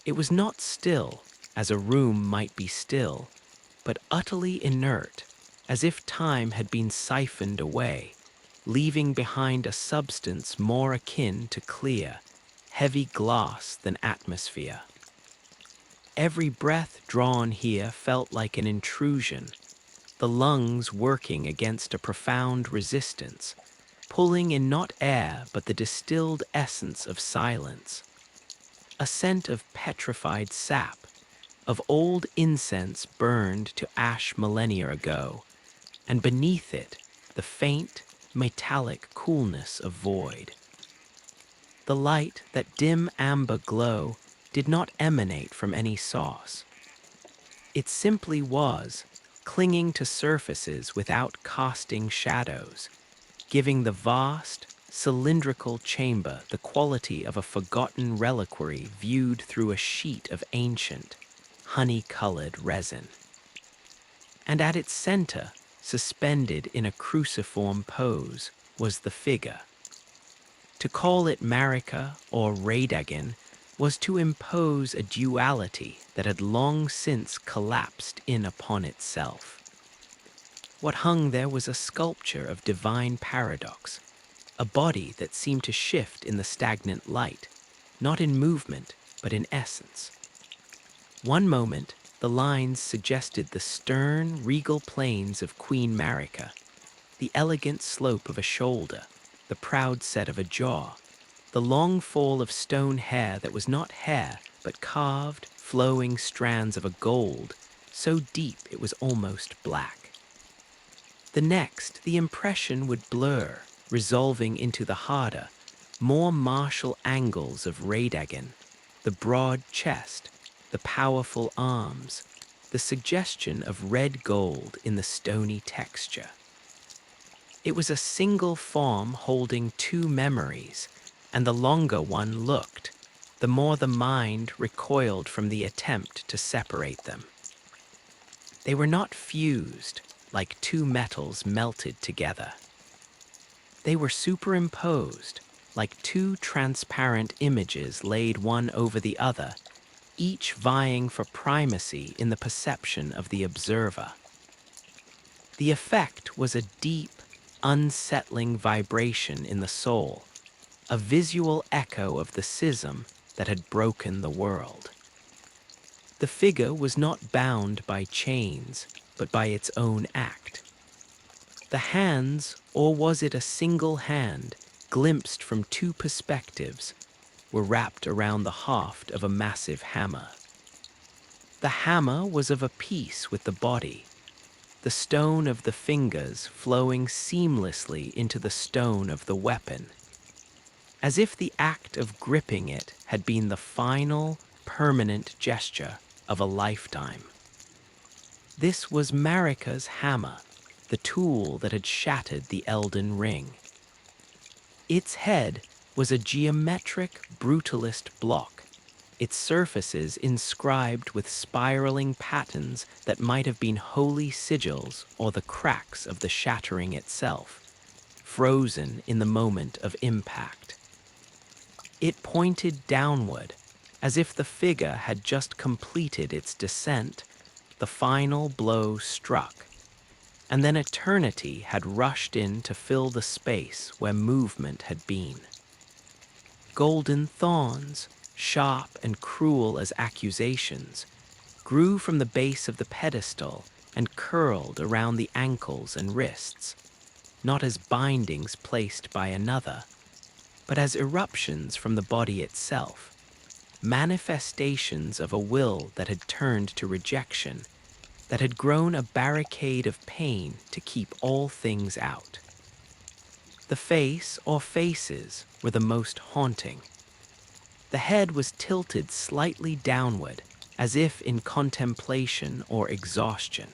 It was not still, as a room might be still, but utterly inert, as if time had been siphoned away, leaving behind a substance more akin to clear, heavy glass than atmosphere. Every breath drawn here felt like an intrusion, the lungs working against a profound resistance, pulling in not air but the distilled essence of silence. A scent of petrified sap, of old incense burned to ash millennia ago, and beneath it, the faint, metallic coolness of void. The light, that dim amber glow, did not emanate from any source. It simply was, clinging to surfaces without casting shadows, giving the vast, cylindrical chamber the quality of a forgotten reliquary viewed through a sheet of ancient, honey-colored resin. And at its center, suspended in a cruciform pose, was the figure. To call it Marika or Radagon was to impose a duality that had long since collapsed in upon itself. What hung there was a sculpture of divine paradox, a body that seemed to shift in the stagnant light, not in movement, but in essence. One moment, the lines suggested the stern, regal plains of Queen Marika, the elegant slope of a shoulder, the proud set of a jaw, the long fall of stone hair that was not hair, but carved, flowing strands of a gold, so deep it was almost black. The next, the impression would blur, resolving into the harder, more martial angles of Radagon, the broad chest, the powerful arms, the suggestion of red gold in the stony texture. It was a single form holding two memories, and the longer one looked, the more the mind recoiled from the attempt to separate them. They were not fused, like two metals melted together. They were superimposed, like two transparent images laid one over the other, each vying for primacy in the perception of the observer. The effect was a deep, unsettling vibration in the soul, a visual echo of the schism that had broken the world. The figure was not bound by chains, but by its own act. The hands, or was it a single hand, glimpsed from two perspectives, were wrapped around the haft of a massive hammer. The hammer was of a piece with the body, the stone of the fingers flowing seamlessly into the stone of the weapon, as if the act of gripping it had been the final, permanent gesture of a lifetime. This was Marika's hammer, the tool that had shattered the Elden Ring. Its head was a geometric, brutalist block, its surfaces inscribed with spiraling patterns that might have been holy sigils or the cracks of the shattering itself, frozen in the moment of impact. It pointed downward, as if the figure had just completed its descent. The final blow struck. and then eternity had rushed in to fill the space where movement had been. Golden thorns, sharp and cruel as accusations, grew from the base of the pedestal and curled around the ankles and wrists, not as bindings placed by another, but as eruptions from the body itself, manifestations of a will that had turned to rejection, that had grown a barricade of pain to keep all things out. The face or faces were the most haunting. The head was tilted slightly downward, as if in contemplation or exhaustion.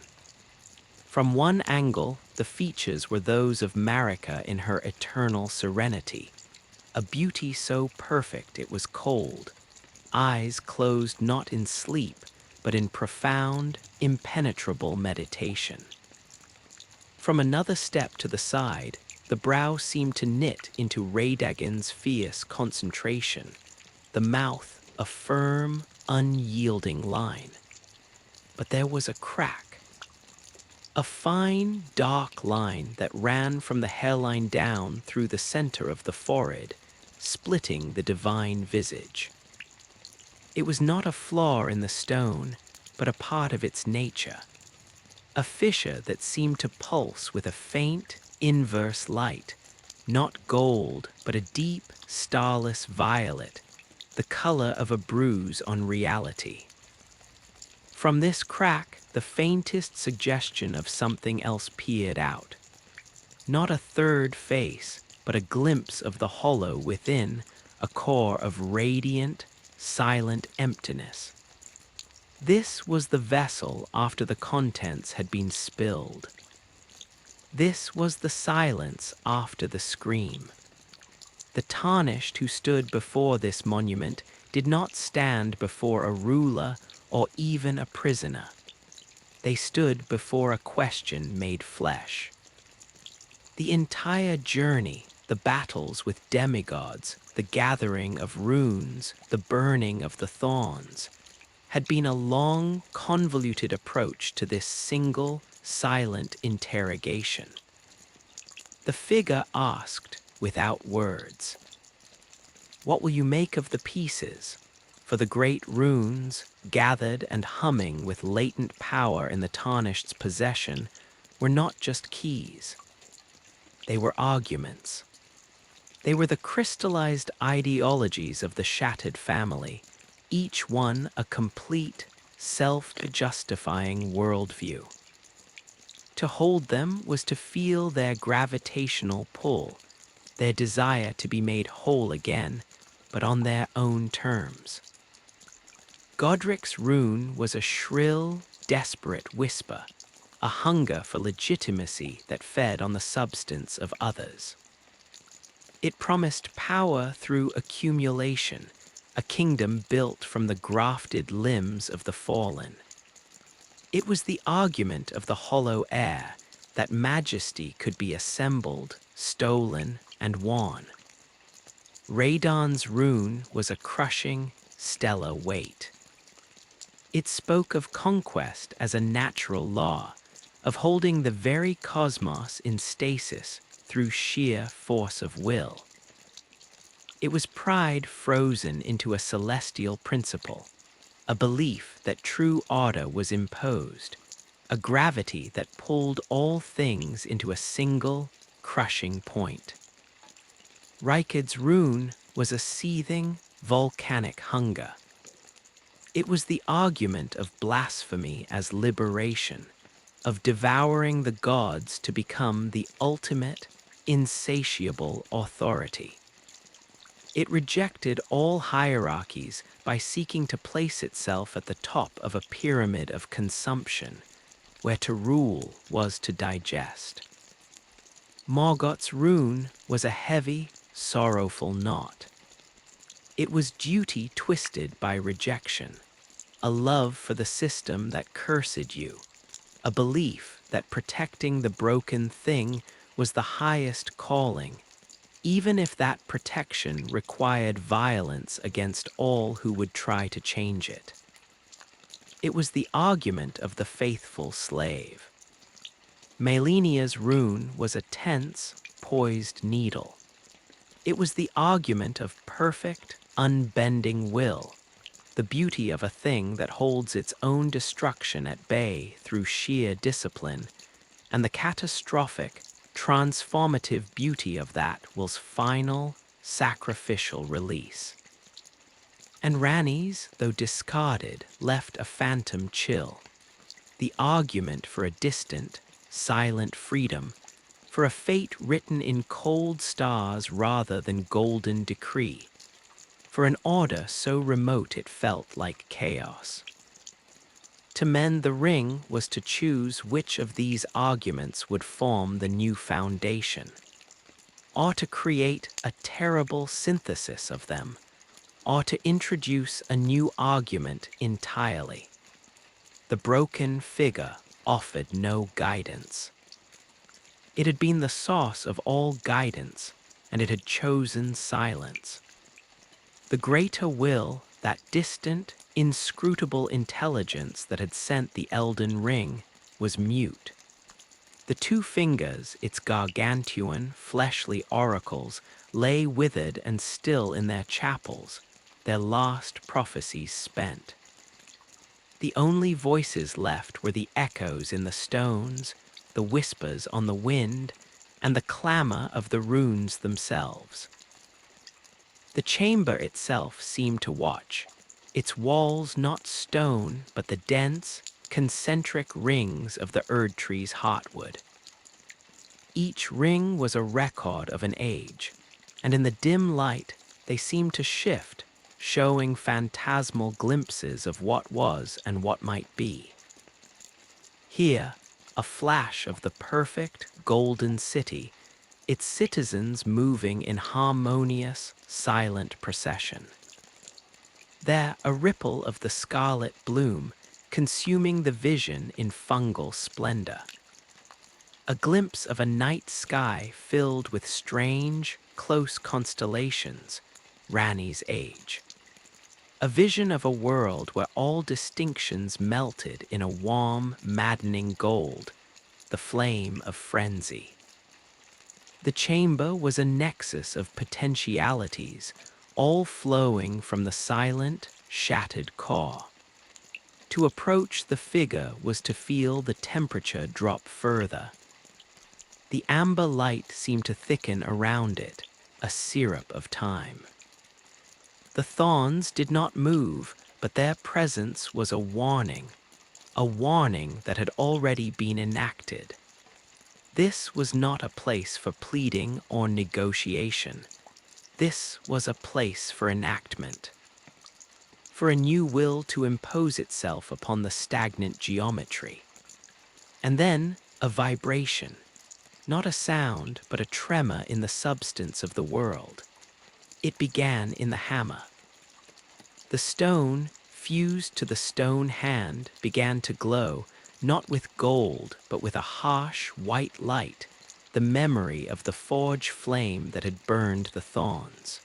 From one angle, the features were those of Marika in her eternal serenity, a beauty so perfect it was cold, eyes closed not in sleep, but in profound, impenetrable meditation. From another step to the side, the brow seemed to knit into Radagon's fierce concentration, the mouth a firm, unyielding line. But there was a crack, a fine, dark line that ran from the hairline down through the center of the forehead, splitting the divine visage. It was not a flaw in the stone, but a part of its nature, a fissure that seemed to pulse with a faint, inverse light, not gold, but a deep, starless violet, the color of a bruise on reality. From this crack, the faintest suggestion of something else peered out. Not a third face, but a glimpse of the hollow within, a core of radiant, silent emptiness. This was the vessel after the contents had been spilled. This was the silence after the scream. The tarnished who stood before this monument did not stand before a ruler or even a prisoner. They stood before a question made flesh. The entire journey, the battles with demigods, the gathering of runes, the burning of the thorns, had been a long, convoluted approach to this single, silent interrogation. The figure asked, without words, "What will you make of the pieces?" For the great runes, gathered and humming with latent power in the tarnished's possession, were not just keys. They were arguments. They were the crystallized ideologies of the shattered family, each one a complete, self-justifying worldview. To hold them was to feel their gravitational pull, their desire to be made whole again, but on their own terms. Godric's rune was a shrill, desperate whisper, a hunger for legitimacy that fed on the substance of others. It promised power through accumulation, a kingdom built from the grafted limbs of the fallen. It was the argument of the hollow air that majesty could be assembled, stolen, and won. Radon's rune was a crushing, stellar weight. It spoke of conquest as a natural law, of holding the very cosmos in stasis through sheer force of will. It was pride frozen into a celestial principle, a belief that true order was imposed, a gravity that pulled all things into a single, crushing point. Rykard's rune was a seething, volcanic hunger. It was the argument of blasphemy as liberation, of devouring the gods to become the ultimate, insatiable authority. It rejected all hierarchies by seeking to place itself at the top of a pyramid of consumption, where to rule was to digest. Morgoth's rune was a heavy, sorrowful knot. It was duty twisted by rejection, a love for the system that cursed you, a belief that protecting the broken thing was the highest calling, even if that protection required violence against all who would try to change it. It was the argument of the faithful slave. Melenia's rune was a tense, poised needle. It was the argument of perfect, unbending will, the beauty of a thing that holds its own destruction at bay through sheer discipline, and the catastrophic, transformative beauty of that will's final, sacrificial release. And Rani's, though discarded, left a phantom chill, the argument for a distant, silent freedom, for a fate written in cold stars rather than golden decree, for an order so remote it felt like chaos. To mend the ring was to choose which of these arguments would form the new foundation, or to create a terrible synthesis of them, or to introduce a new argument entirely. The broken figure offered no guidance. It had been the source of all guidance, and it had chosen silence. The greater will, that distant, inscrutable intelligence that had sent the Elden Ring, was mute. The two fingers, its gargantuan, fleshly oracles, lay withered and still in their chapels, their last prophecies spent. The only voices left were the echoes in the stones, the whispers on the wind, and the clamor of the runes themselves. The chamber itself seemed to watch, its walls not stone, but the dense, concentric rings of the Erdtree's heartwood. Each ring was a record of an age, and in the dim light they seemed to shift, showing phantasmal glimpses of what was and what might be. Here, a flash of the perfect, golden city, its citizens moving in harmonious, silent procession. There, a ripple of the scarlet bloom, consuming the vision in fungal splendor. A glimpse of a night sky filled with strange, close constellations, Rani's age. A vision of a world where all distinctions melted in a warm, maddening gold, the flame of frenzy. The chamber was a nexus of potentialities, all flowing from the silent, shattered core. To approach the figure was to feel the temperature drop further. The amber light seemed to thicken around it, a syrup of time. The thorns did not move, but their presence was a warning that had already been enacted. This was not a place for pleading or negotiation. This was a place for enactment, for a new will to impose itself upon the stagnant geometry. And then a vibration, not a sound, but a tremor in the substance of the world. It began in the hammer. The stone, fused to the stone hand, began to glow, not with gold, but with a harsh, white light, the memory of the forge flame that had burned the thorns.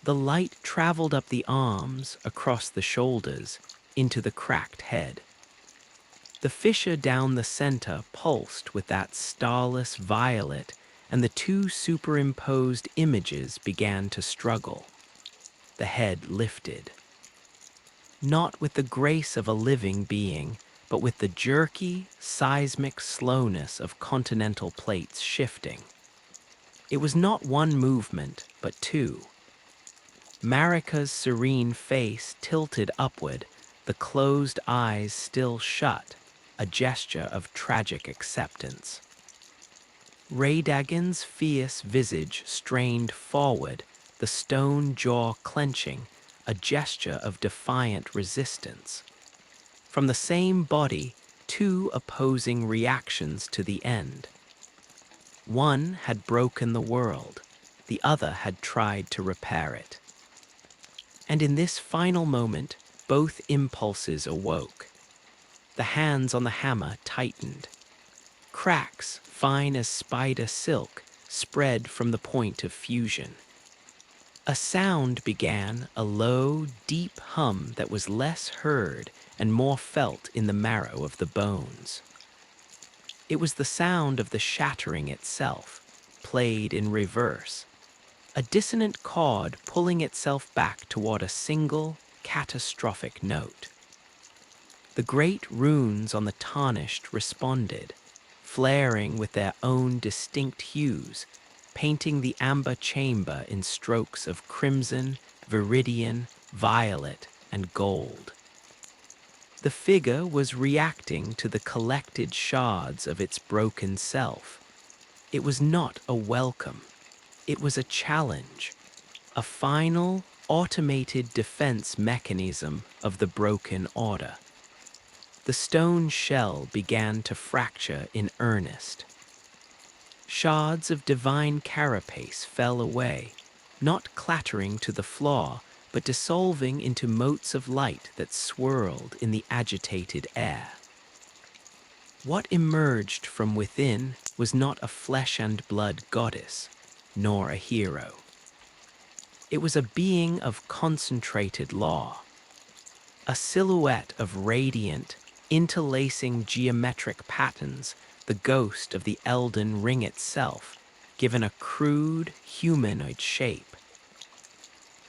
The light traveled up the arms, across the shoulders, into the cracked head. The fissure down the center pulsed with that starless violet, and the two superimposed images began to struggle. The head lifted. Not with the grace of a living being, but with the jerky, seismic slowness of continental plates shifting. It was not one movement, but two. Marika's serene face tilted upward, the closed eyes still shut, a gesture of tragic acceptance. Raydagon's fierce visage strained forward, the stone jaw clenching, a gesture of defiant resistance. From the same body, two opposing reactions to the end. One had broken the world, the other had tried to repair it. And in this final moment, both impulses awoke. The hands on the hammer tightened. Cracks, fine as spider silk, spread from the point of fusion. A sound began, a low, deep hum that was less heard and more felt in the marrow of the bones. It was the sound of the shattering itself, played in reverse, a dissonant chord pulling itself back toward a single, catastrophic note. The great runes on the tarnished responded, flaring with their own distinct hues, painting the amber chamber in strokes of crimson, viridian, violet, and gold. The figure was reacting to the collected shards of its broken self. It was not a welcome. It was a challenge, a final, automated defense mechanism of the broken order. The stone shell began to fracture in earnest. Shards of divine carapace fell away, not clattering to the floor, but dissolving into motes of light that swirled in the agitated air. What emerged from within was not a flesh and blood goddess, nor a hero. It was a being of concentrated law, a silhouette of radiant, interlacing geometric patterns, the ghost of the Elden Ring itself, given a crude, humanoid shape.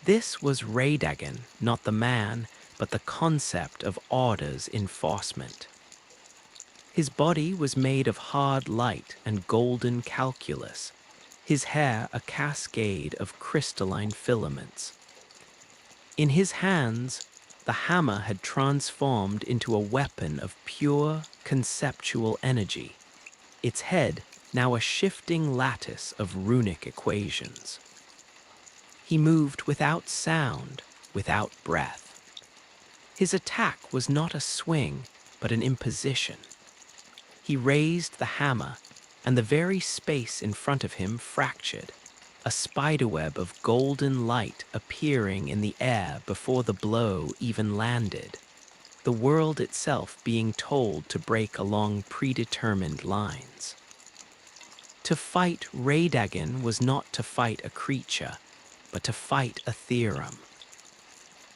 This was Radagon, not the man, but the concept of order's enforcement. His body was made of hard light and golden calculus, his hair a cascade of crystalline filaments. In his hands, the hammer had transformed into a weapon of pure, conceptual energy, its head now a shifting lattice of runic equations. He moved without sound, without breath. His attack was not a swing, but an imposition. He raised the hammer, and the very space in front of him fractured, a spiderweb of golden light appearing in the air before the blow even landed, the world itself being told to break along predetermined lines. To fight Radagon was not to fight a creature, but to fight a theorem.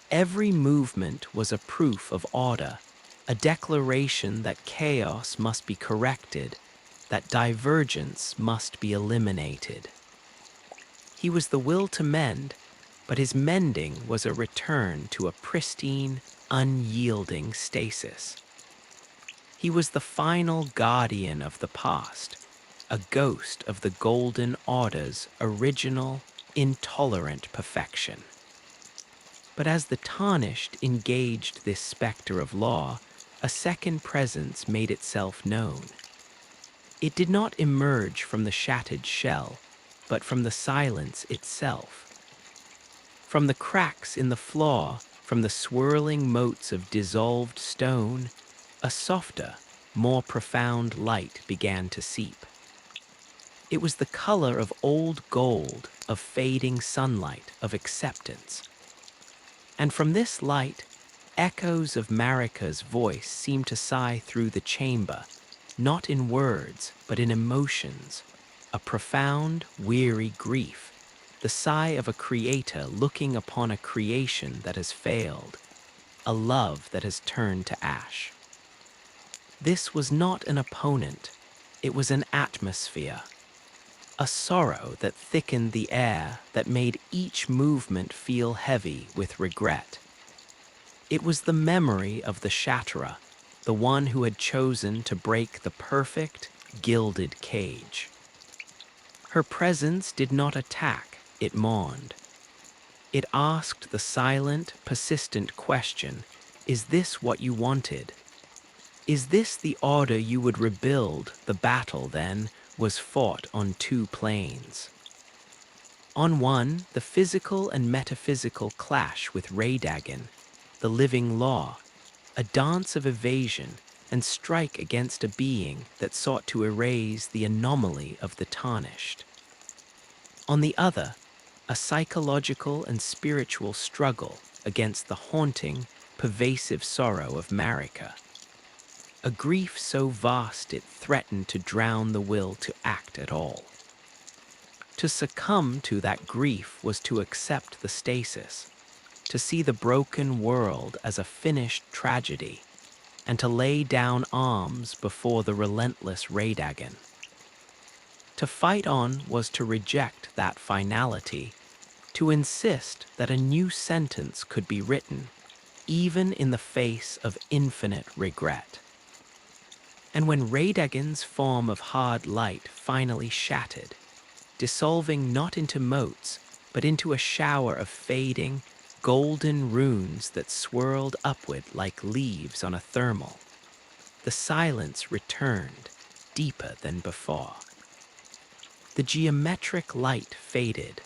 Every movement was a proof of order, a declaration that chaos must be corrected, that divergence must be eliminated. He was the will to mend, but his mending was a return to a pristine, unyielding stasis. He was the final guardian of the past, a ghost of the Golden Order's original, intolerant perfection. But as the tarnished engaged this specter of law, a second presence made itself known. It did not emerge from the shattered shell, but from the silence itself. From the cracks in the floor, from the swirling motes of dissolved stone, a softer, more profound light began to seep. It was the color of old gold, of fading sunlight, of acceptance. And from this light, echoes of Marika's voice seemed to sigh through the chamber, not in words, but in emotions, a profound, weary grief, the sigh of a creator looking upon a creation that has failed, a love that has turned to ash. This was not an opponent, it was an atmosphere, a sorrow that thickened the air, that made each movement feel heavy with regret. It was the memory of the Shatterer, the one who had chosen to break the perfect, gilded cage. Her presence did not attack, it mourned. It asked the silent, persistent question, is this what you wanted? Is this the order you would rebuild? The battle, then, was fought on two planes. On one, the physical and metaphysical clash with Radagon, the living law, a dance of evasion and strike against a being that sought to erase the anomaly of the tarnished. On the other, a psychological and spiritual struggle against the haunting, pervasive sorrow of Marika. A grief so vast it threatened to drown the will to act at all. To succumb to that grief was to accept the stasis, to see the broken world as a finished tragedy, and to lay down arms before the relentless Radagon. To fight on was to reject that finality, to insist that a new sentence could be written, even in the face of infinite regret. And when Radagon's form of hard light finally shattered, dissolving not into motes, but into a shower of fading, golden runes that swirled upward like leaves on a thermal, the silence returned, deeper than before. The geometric light faded.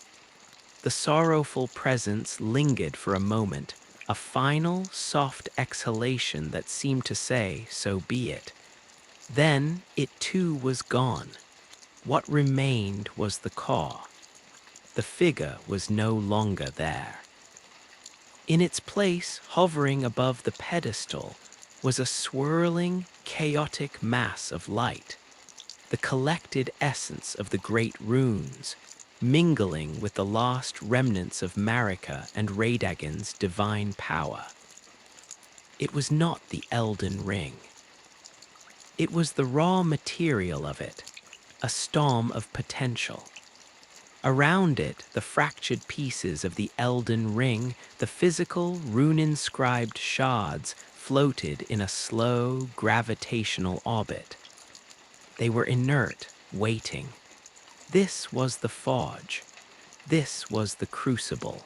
The sorrowful presence lingered for a moment, a final, soft exhalation that seemed to say, "So be it." Then it too was gone. What remained was the core. The figure was no longer there. In its place, hovering above the pedestal, was a swirling, chaotic mass of light, the collected essence of the great runes, mingling with the last remnants of Marika and Radagon's divine power. It was not the Elden Ring. It was the raw material of it, a storm of potential. Around it, the fractured pieces of the Elden Ring, the physical, rune-inscribed shards, floated in a slow, gravitational orbit. They were inert, waiting. This was the forge. This was the crucible.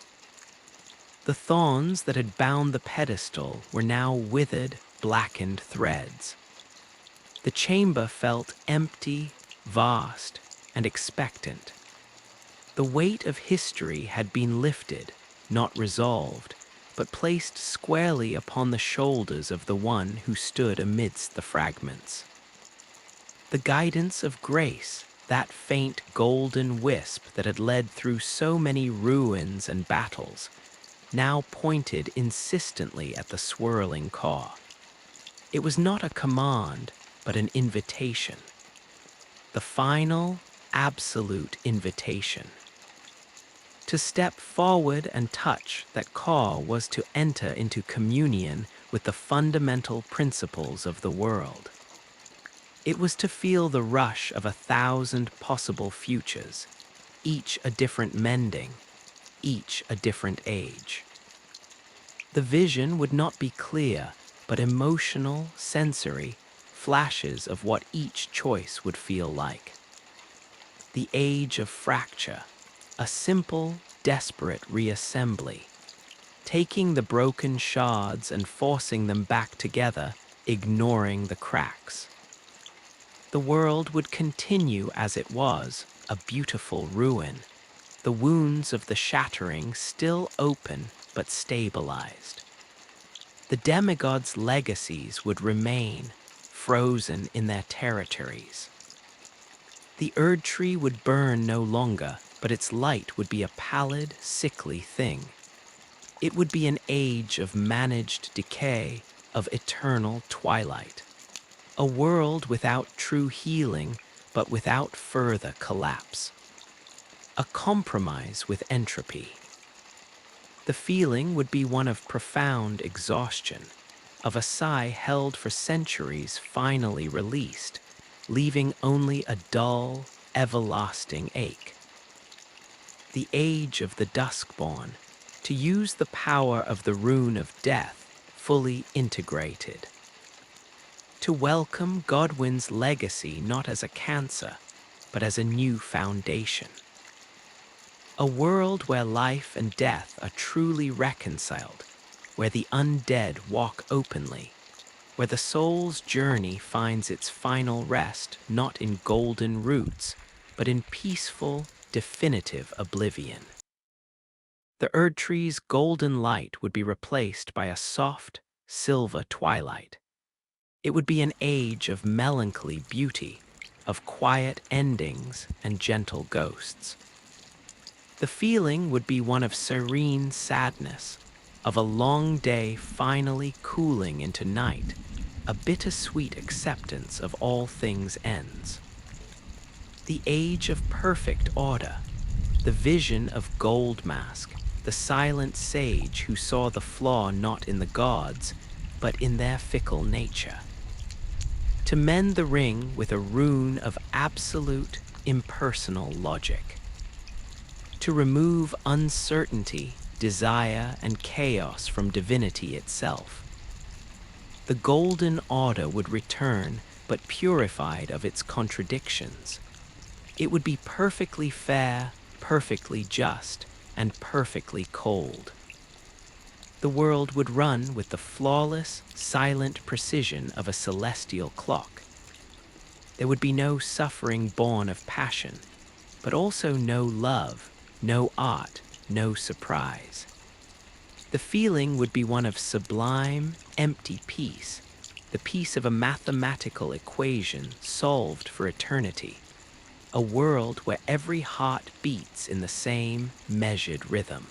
The thorns that had bound the pedestal were now withered, blackened threads. The chamber felt empty, vast, and expectant. The weight of history had been lifted, not resolved, but placed squarely upon the shoulders of the one who stood amidst the fragments. The guidance of grace, that faint golden wisp that had led through so many ruins and battles, now pointed insistently at the swirling core. It was not a command, but an invitation. The final, absolute invitation. To step forward and touch that core was to enter into communion with the fundamental principles of the world. It was to feel the rush of 1,000 possible futures, each a different mending, each a different age. The vision would not be clear, but emotional, sensory, flashes of what each choice would feel like. The age of fracture, a simple, desperate reassembly, taking the broken shards and forcing them back together, ignoring the cracks. The world would continue as it was, a beautiful ruin, the wounds of the shattering still open but stabilized. The demigods' legacies would remain, frozen in their territories. The Erd tree would burn no longer, but its light would be a pallid, sickly thing. It would be an age of managed decay, of eternal twilight. A world without true healing, but without further collapse. A compromise with entropy. The feeling would be one of profound exhaustion, of a sigh held for centuries finally released, leaving only a dull, everlasting ache. The age of the Duskborn, to use the power of the rune of death fully integrated. To welcome Godwin's legacy not as a cancer, but as a new foundation. A world where life and death are truly reconciled, where the undead walk openly, where the soul's journey finds its final rest not in golden roots, but in peaceful, definitive oblivion. The Erd tree's golden light would be replaced by a soft, silver twilight. It would be an age of melancholy beauty, of quiet endings and gentle ghosts. The feeling would be one of serene sadness, of a long day finally cooling into night, a bittersweet acceptance of all things ends. The age of perfect order, the vision of Goldmask, the silent sage who saw the flaw not in the gods, but in their fickle nature. To mend the ring with a rune of absolute, impersonal logic. To remove uncertainty, desire, and chaos from divinity itself. The golden order would return, but purified of its contradictions. It would be perfectly fair, perfectly just, and perfectly cold. The world would run with the flawless, silent precision of a celestial clock. There would be no suffering born of passion, but also no love, no art, no surprise. The feeling would be one of sublime, empty peace, the peace of a mathematical equation solved for eternity, a world where every heart beats in the same measured rhythm.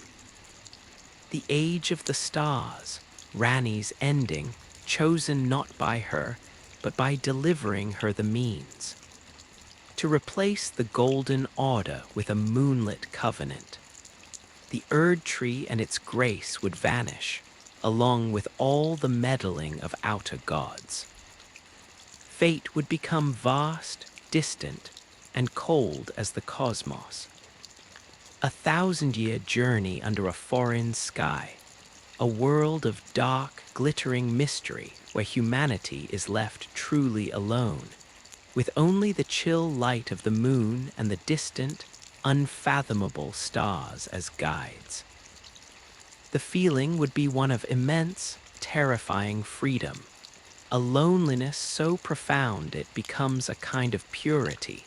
The age of the stars, Rani's ending, chosen not by her, but by delivering her the means. To replace the golden order with a moonlit covenant. The Erd tree and its grace would vanish, along with all the meddling of outer gods. Fate would become vast, distant, and cold as the cosmos. A 1,000-year journey under a foreign sky, a world of dark, glittering mystery where humanity is left truly alone, with only the chill light of the moon and the distant, unfathomable stars as guides. The feeling would be one of immense, terrifying freedom, a loneliness so profound it becomes a kind of purity,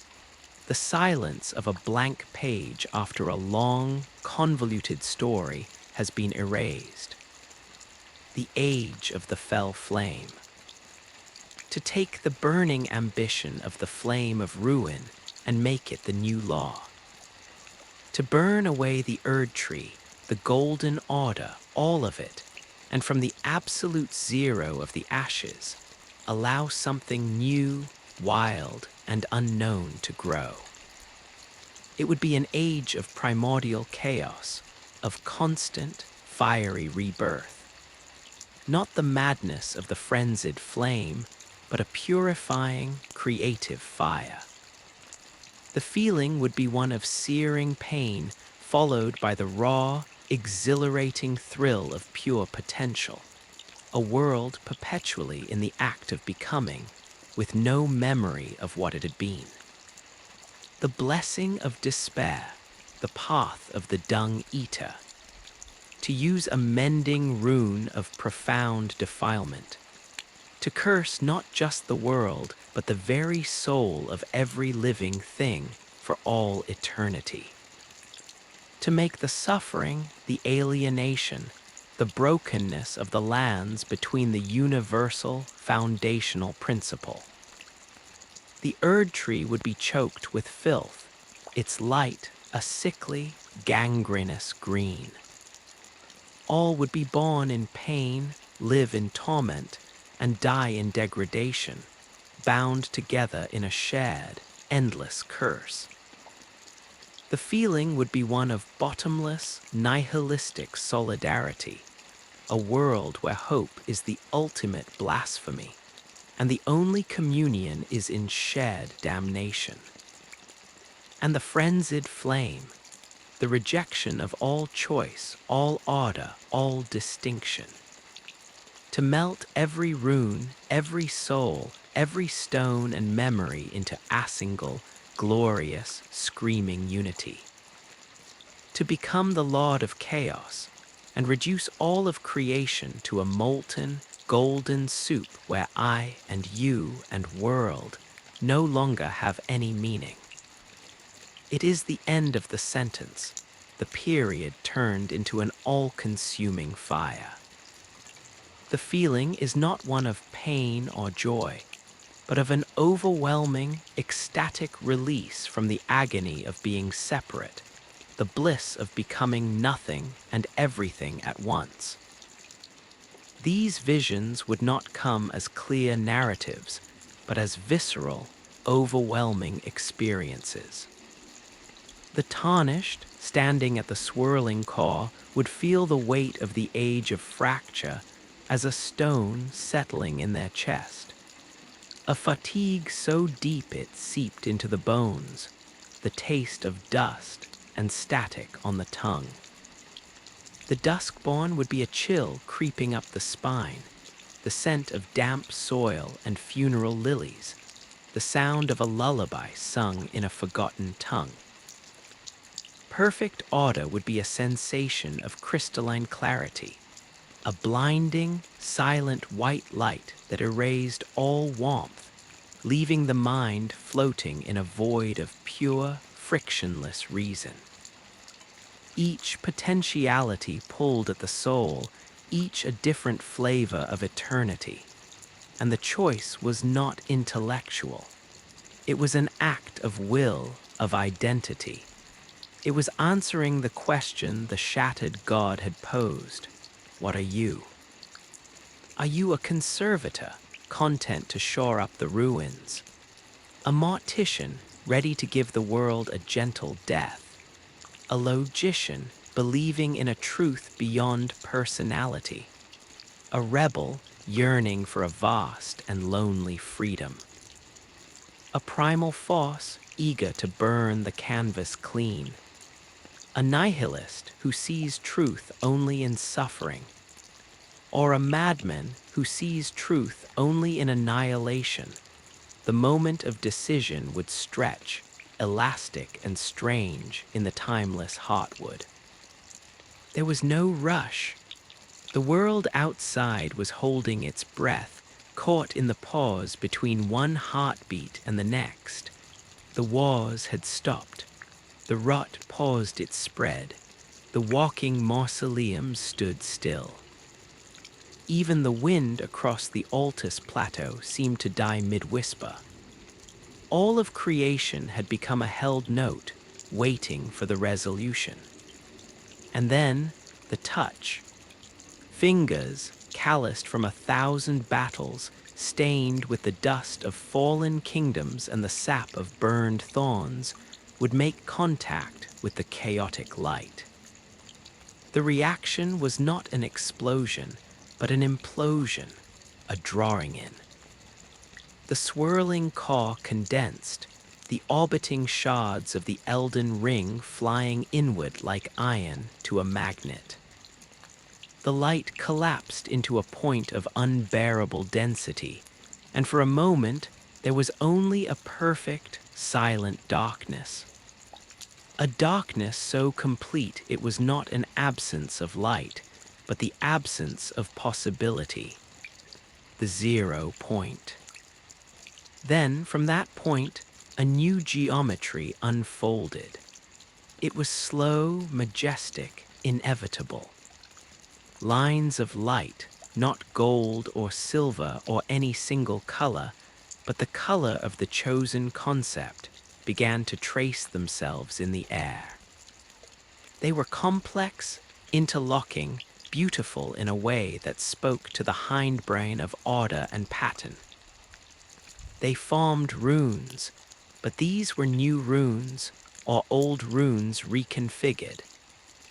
the silence of a blank page after a long, convoluted story has been erased. The age of the fell flame. To take the burning ambition of the flame of ruin and make it the new law. To burn away the Erd tree, the golden order, all of it, and from the absolute zero of the ashes, allow something new, wild, and unknown to grow. It would be an age of primordial chaos, of constant, fiery rebirth. Not the madness of the frenzied flame, but a purifying, creative fire. The feeling would be one of searing pain, followed by the raw, exhilarating thrill of pure potential. A world perpetually in the act of becoming, with no memory of what it had been. The blessing of despair, the path of the dung eater. To use a mending rune of profound defilement. To curse not just the world, but the very soul of every living thing for all eternity. To make the suffering, the alienation, the brokenness of the lands between the universal, foundational principle. The Erd tree would be choked with filth, its light a sickly, gangrenous green. All would be born in pain, live in torment, and die in degradation, bound together in a shared, endless curse. The feeling would be one of bottomless, nihilistic solidarity, a world where hope is the ultimate blasphemy, and the only communion is in shared damnation. And the frenzied flame, the rejection of all choice, all order, all distinction. To melt every rune, every soul, every stone and memory into a single, glorious, screaming unity. To become the Lord of chaos and reduce all of creation to a molten, golden soup where I and you and world no longer have any meaning. It is the end of the sentence, the period turned into an all-consuming fire. The feeling is not one of pain or joy, but of an overwhelming, ecstatic release from the agony of being separate, the bliss of becoming nothing and everything at once. These visions would not come as clear narratives, but as visceral, overwhelming experiences. The tarnished, standing at the swirling core, would feel the weight of the age of fracture, as a stone settling in their chest, a fatigue so deep it seeped into the bones, the taste of dust and static on the tongue. The duskborn would be a chill creeping up the spine, the scent of damp soil and funeral lilies, the sound of a lullaby sung in a forgotten tongue. Perfect order would be a sensation of crystalline clarity, a blinding, silent white light that erased all warmth, leaving the mind floating in a void of pure, frictionless reason. Each potentiality pulled at the soul, each a different flavor of eternity. And the choice was not intellectual. It was an act of will, of identity. It was answering the question the shattered God had posed. What are you? Are you a conservator, content to shore up the ruins? A mortician, ready to give the world a gentle death? A logician, believing in a truth beyond personality? A rebel, yearning for a vast and lonely freedom? A primal force, eager to burn the canvas clean? A nihilist who sees truth only in suffering? Or a madman who sees truth only in annihilation? The moment of decision would stretch, elastic and strange in the timeless heartwood. There was no rush. The world outside was holding its breath, caught in the pause between one heartbeat and the next. The wars had stopped. The rot paused its spread. The walking mausoleums stood still. Even the wind across the Altus plateau seemed to die mid-whisper. All of creation had become a held note, waiting for the resolution. And then, the touch. Fingers, calloused from 1,000 battles, stained with the dust of fallen kingdoms and the sap of burned thorns, would make contact with the chaotic light. The reaction was not an explosion, but an implosion, a drawing in. The swirling core condensed, the orbiting shards of the Elden Ring flying inward like iron to a magnet. The light collapsed into a point of unbearable density, and for a moment there was only a perfect, silent darkness. A darkness so complete it was not an absence of light, but the absence of possibility. The 0 point. Then, from that point, a new geometry unfolded. It was slow, majestic, inevitable. Lines of light, not gold or silver or any single color, but the color of the chosen concept, began to trace themselves in the air. They were complex, interlocking, beautiful in a way that spoke to the hindbrain of order and pattern. They formed runes, but these were new runes, or old runes reconfigured,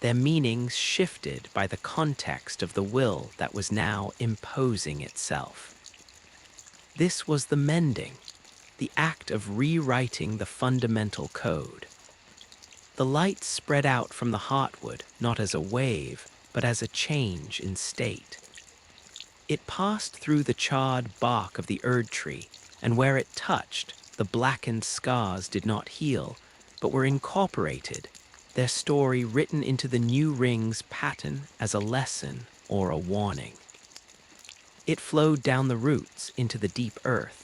their meanings shifted by the context of the will that was now imposing itself. This was the mending, the act of rewriting the fundamental code. The light spread out from the heartwood not as a wave, but as a change in state. It passed through the charred bark of the Erd tree, and where it touched, the blackened scars did not heal, but were incorporated, their story written into the new ring's pattern as a lesson or a warning. It flowed down the roots into the deep earth,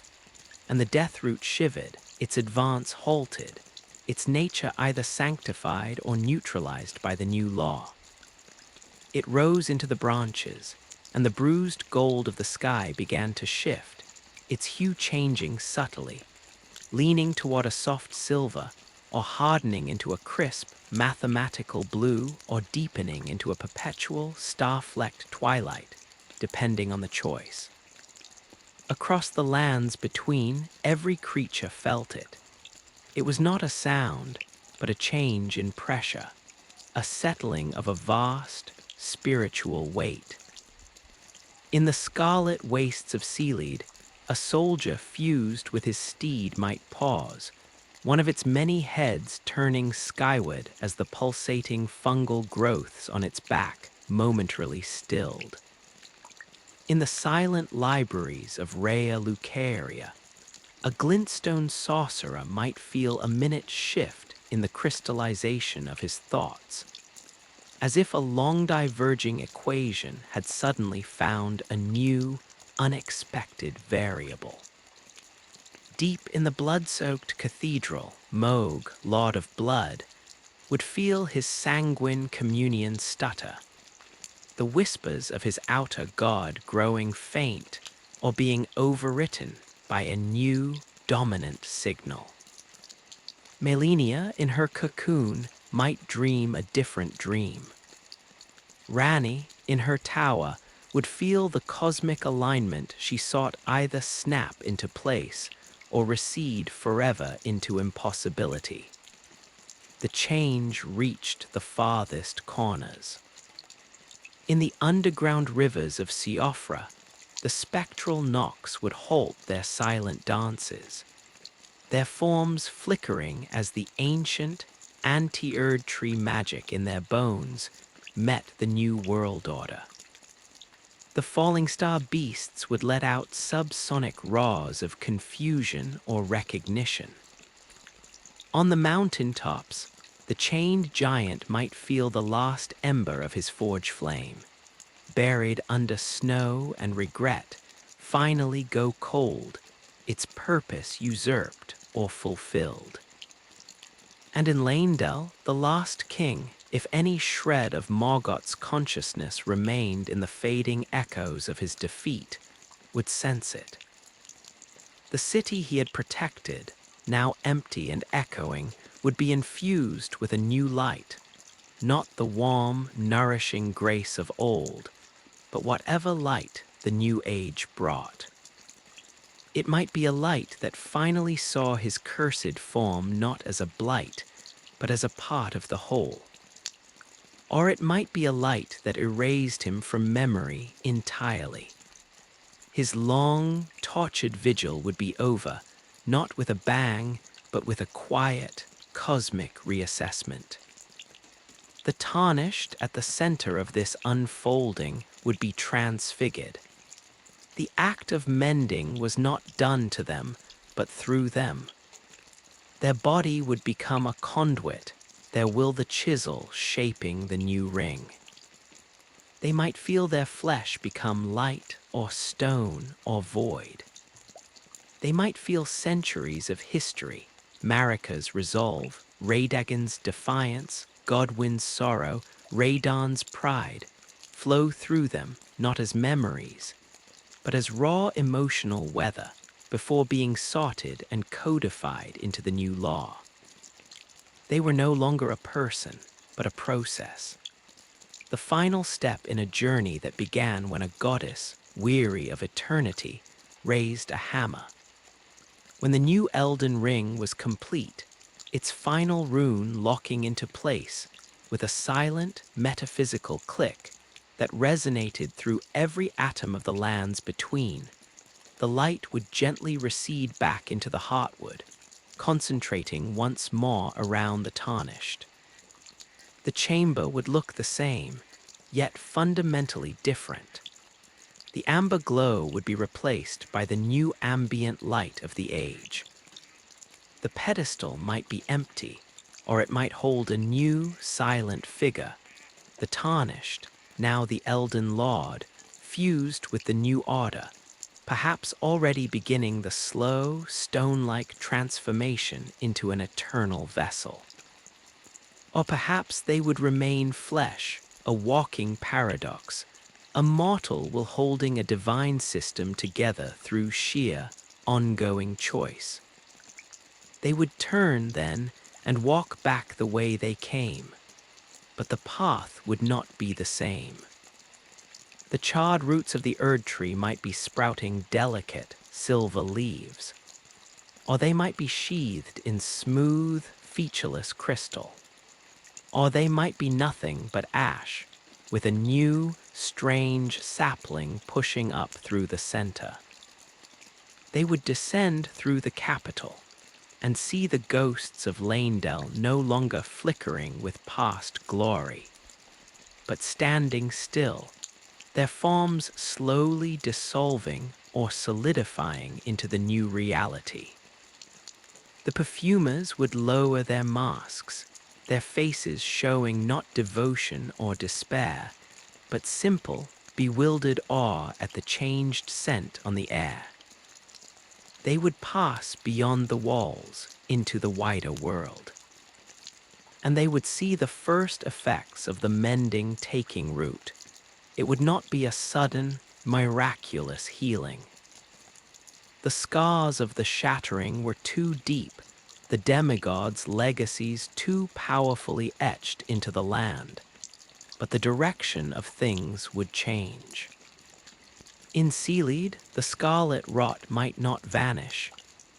and the death root shivered, its advance halted, its nature either sanctified or neutralized by the new law. It rose into the branches, and the bruised gold of the sky began to shift, its hue changing subtly, leaning toward a soft silver, or hardening into a crisp, mathematical blue, or deepening into a perpetual, star-flecked twilight, depending on the choice. Across the lands between, every creature felt it. It was not a sound, but a change in pressure, a settling of a vast, spiritual weight. In the scarlet wastes of Seaweed, a soldier fused with his steed might pause, one of its many heads turning skyward as the pulsating fungal growths on its back momentarily stilled. In the silent libraries of Rea Lucaria, a glintstone sorcerer might feel a minute shift in the crystallization of his thoughts, as if a long diverging equation had suddenly found a new, unexpected variable. Deep in the blood-soaked cathedral, Moog, Lord of Blood, would feel his sanguine communion stutter, the whispers of his outer god growing faint or being overwritten by a new, dominant signal. Melania, in her cocoon, might dream a different dream. Rani, in her tower, would feel the cosmic alignment she sought either snap into place or recede forever into impossibility. The change reached the farthest corners. In the underground rivers of Siofra, the spectral knocks would halt their silent dances, their forms flickering as the ancient, anti-Erd tree magic in their bones met the new world order. The falling star beasts would let out subsonic roars of confusion or recognition. On the mountain tops, the chained giant might feel the last ember of his forge flame, buried under snow and regret, finally go cold, its purpose usurped or fulfilled. And in Lanedell, the lost king, if any shred of Morgoth's consciousness remained in the fading echoes of his defeat, would sense it. The city he had protected, now empty and echoing, would be infused with a new light, not the warm, nourishing grace of old, but whatever light the new age brought. It might be a light that finally saw his cursed form not as a blight, but as a part of the whole. Or it might be a light that erased him from memory entirely. His long, tortured vigil would be over, not with a bang, but with a quiet, cosmic reassessment. The tarnished at the center of this unfolding would be transfigured. The act of mending was not done to them, but through them. Their body would become a conduit, their will the chisel shaping the new ring. They might feel their flesh become light or stone or void. They might feel centuries of history, Marika's resolve, Radagon's defiance, Godwyn's sorrow, Radon's pride, flow through them not as memories, but as raw emotional weather before being sorted and codified into the new law. They were no longer a person, but a process. The final step in a journey that began when a goddess, weary of eternity, raised a hammer. When the new Elden Ring was complete, its final rune locking into place with a silent, metaphysical click that resonated through every atom of the lands between, the light would gently recede back into the heartwood, concentrating once more around the tarnished. The chamber would look the same, yet fundamentally different. The amber glow would be replaced by the new ambient light of the age. The pedestal might be empty, or it might hold a new, silent figure, the tarnished, now the Elden Lord, fused with the new order, perhaps already beginning the slow, stone-like transformation into an eternal vessel. Or perhaps they would remain flesh, a walking paradox, a mortal while holding a divine system together through sheer, ongoing choice. They would turn, then, and walk back the way they came, but the path would not be the same. The charred roots of the Erd tree might be sprouting delicate, silver leaves, or they might be sheathed in smooth, featureless crystal, or they might be nothing but ash, with a new, strange sapling pushing up through the center. They would descend through the capital and see the ghosts of Lanedell no longer flickering with past glory, but standing still, their forms slowly dissolving or solidifying into the new reality. The perfumers would lower their masks, their faces showing not devotion or despair, but simple, bewildered awe at the changed scent on the air. They would pass beyond the walls into the wider world. And they would see the first effects of the mending taking root. It would not be a sudden, miraculous healing. The scars of the Shattering were too deep, the demigod's legacies too powerfully etched into the land. But the direction of things would change. In Seaweed, the scarlet rot might not vanish,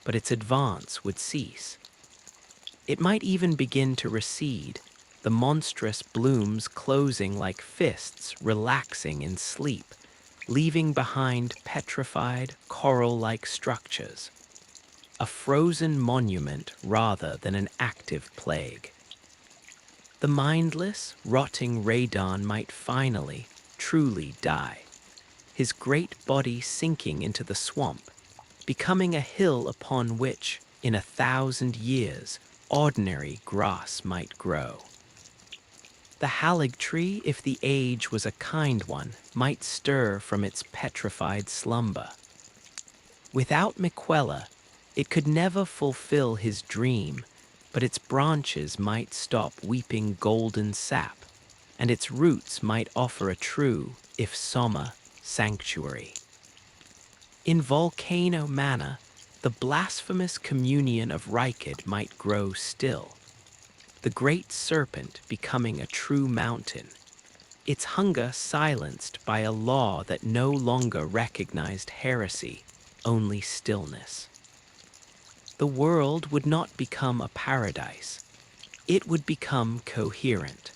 but its advance would cease. It might even begin to recede, the monstrous blooms closing like fists relaxing in sleep, leaving behind petrified, coral-like structures. A frozen monument rather than an active plague. The mindless, rotting Radon might finally, truly die, his great body sinking into the swamp, becoming a hill upon which, in 1,000 years, ordinary grass might grow. The halig tree, if the age was a kind one, might stir from its petrified slumber. Without Miquella, it could never fulfill his dream, but its branches might stop weeping golden sap, and its roots might offer a true, if somber, sanctuary. In Volcano Manor, the blasphemous communion of Rykid might grow still, the great serpent becoming a true mountain, its hunger silenced by a law that no longer recognized heresy, only stillness. The world would not become a paradise. It would become coherent.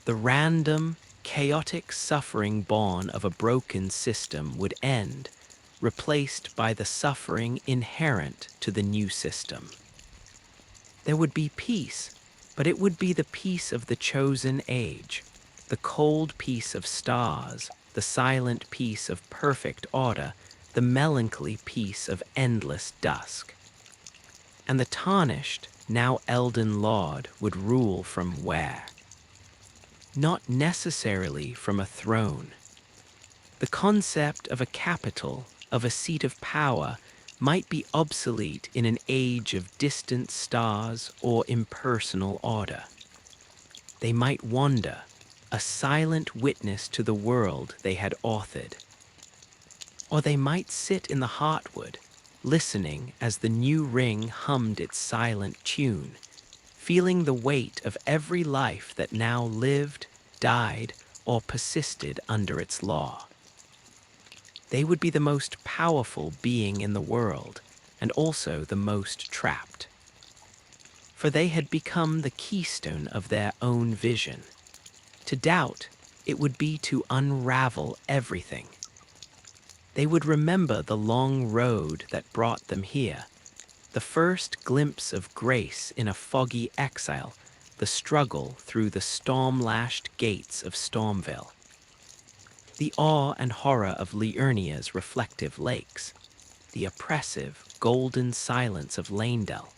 The random, chaotic suffering born of a broken system would end, replaced by the suffering inherent to the new system. There would be peace, but it would be the peace of the chosen age, the cold peace of stars, the silent peace of perfect order, the melancholy peace of endless dusk. And the tarnished, now Elden Lord would rule from where? Not necessarily from a throne. The concept of a capital, of a seat of power, might be obsolete in an age of distant stars or impersonal order. They might wander, a silent witness to the world they had authored. Or they might sit in the heartwood, listening as the new ring hummed its silent tune, feeling the weight of every life that now lived, died, or persisted under its law. They would be the most powerful being in the world, and also the most trapped. For they had become the keystone of their own vision. To doubt, it would be to unravel everything. They would remember the long road that brought them here, the first glimpse of grace in a foggy exile, the struggle through the storm-lashed gates of Stormville, the awe and horror of Liurnia's reflective lakes, the oppressive, golden silence of Lanedell,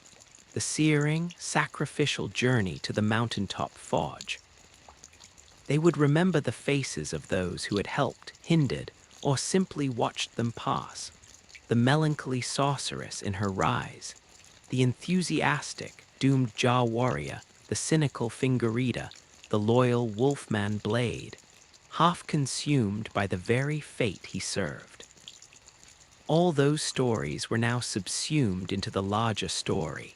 the searing, sacrificial journey to the mountaintop forge. They would remember the faces of those who had helped, hindered, or simply watched them pass, the melancholy sorceress in her rise, the enthusiastic, doomed jaw warrior, the cynical fingerita, the loyal wolfman blade, half consumed by the very fate he served. All those stories were now subsumed into the larger story,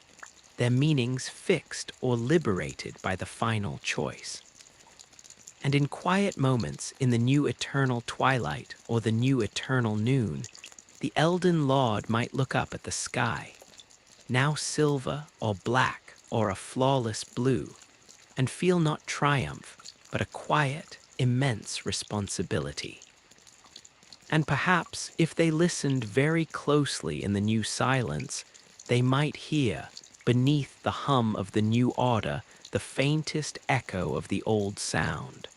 their meanings fixed or liberated by the final choice. And in quiet moments in the new eternal twilight or the new eternal noon, the Elden Lord might look up at the sky, now silver or black or a flawless blue, and feel not triumph, but a quiet, immense responsibility. And perhaps if they listened very closely in the new silence, they might hear, beneath the hum of the new order, the faintest echo of the old sound.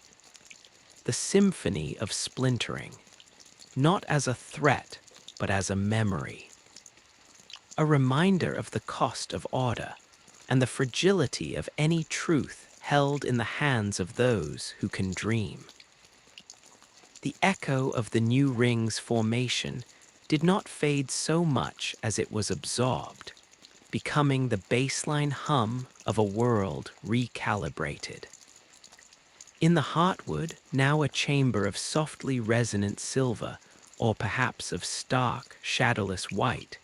The symphony of splintering, not as a threat, but as a memory. A reminder of the cost of order and the fragility of any truth held in the hands of those who can dream. The echo of the new ring's formation did not fade so much as it was absorbed, becoming the baseline hum of a world recalibrated. In the heartwood, now a chamber of softly resonant silver, or perhaps of stark, shadowless white,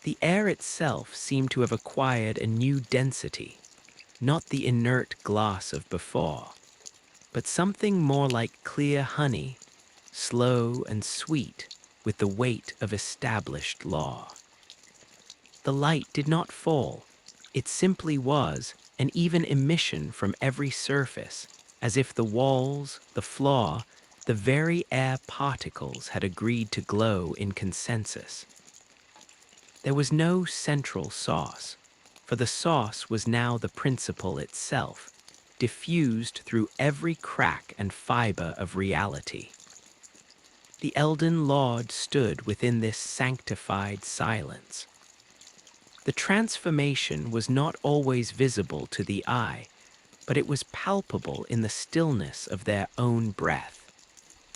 the air itself seemed to have acquired a new density, not the inert glass of before, but something more like clear honey, slow and sweet with the weight of established law. The light did not fall, it simply was an even emission from every surface, as if the walls, the floor, the very air particles had agreed to glow in consensus. There was no central source, for the source was now the principle itself, diffused through every crack and fiber of reality. The Elden Lord stood within this sanctified silence. The transformation was not always visible to the eye, but it was palpable in the stillness of their own breath,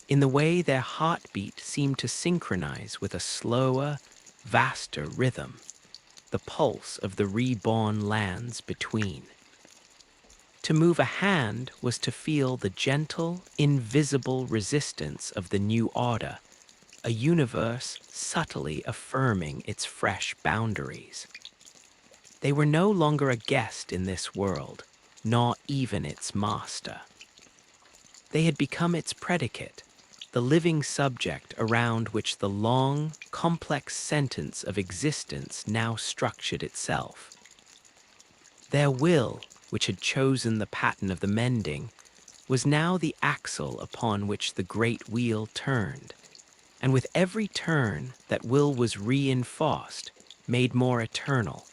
in the way their heartbeat seemed to synchronize with a slower, vaster rhythm, the pulse of the reborn lands between. To move a hand was to feel the gentle, invisible resistance of the new order, a universe subtly affirming its fresh boundaries. They were no longer a guest in this world, nor even its master. They had become its predicate, the living subject around which the long, complex sentence of existence now structured itself. Their will, which had chosen the pattern of the mending, was now the axle upon which the great wheel turned, and with every turn that will was reinforced, made more eternal,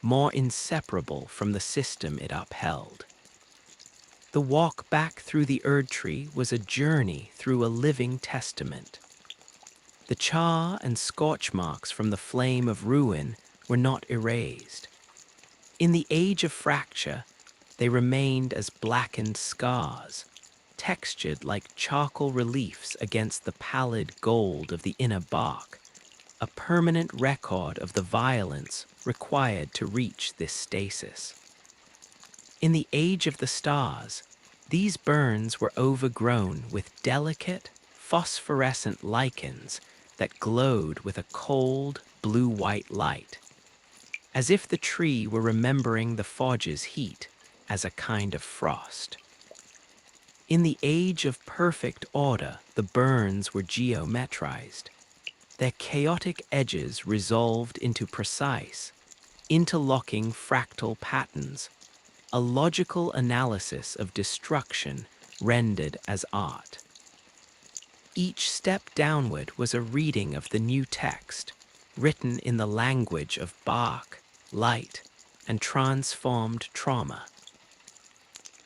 more inseparable from the system it upheld. The walk back through the Erd Tree was a journey through a living testament. The char and scorch marks from the flame of ruin were not erased. In the age of fracture, they remained as blackened scars, textured like charcoal reliefs against the pallid gold of the inner bark, a permanent record of the violence required to reach this stasis. In the age of the stars, these burns were overgrown with delicate, phosphorescent lichens that glowed with a cold, blue-white light, as if the tree were remembering the forge's heat as a kind of frost. In the age of perfect order, the burns were geometrized, their chaotic edges resolved into precise, interlocking fractal patterns, a logical analysis of destruction rendered as art. Each step downward was a reading of the new text, written in the language of bark, light, and transformed trauma.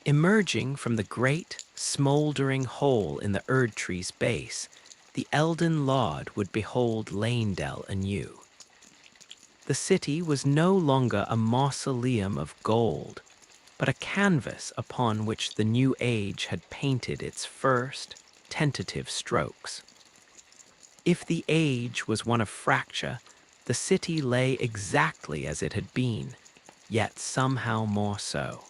Emerging from the great, smoldering hole in the Erd Tree's base, the Elden Lord would behold Leyndell anew. The city was no longer a mausoleum of gold, but a canvas upon which the new age had painted its first, tentative strokes. If the age was one of fracture, the city lay exactly as it had been, yet somehow more so.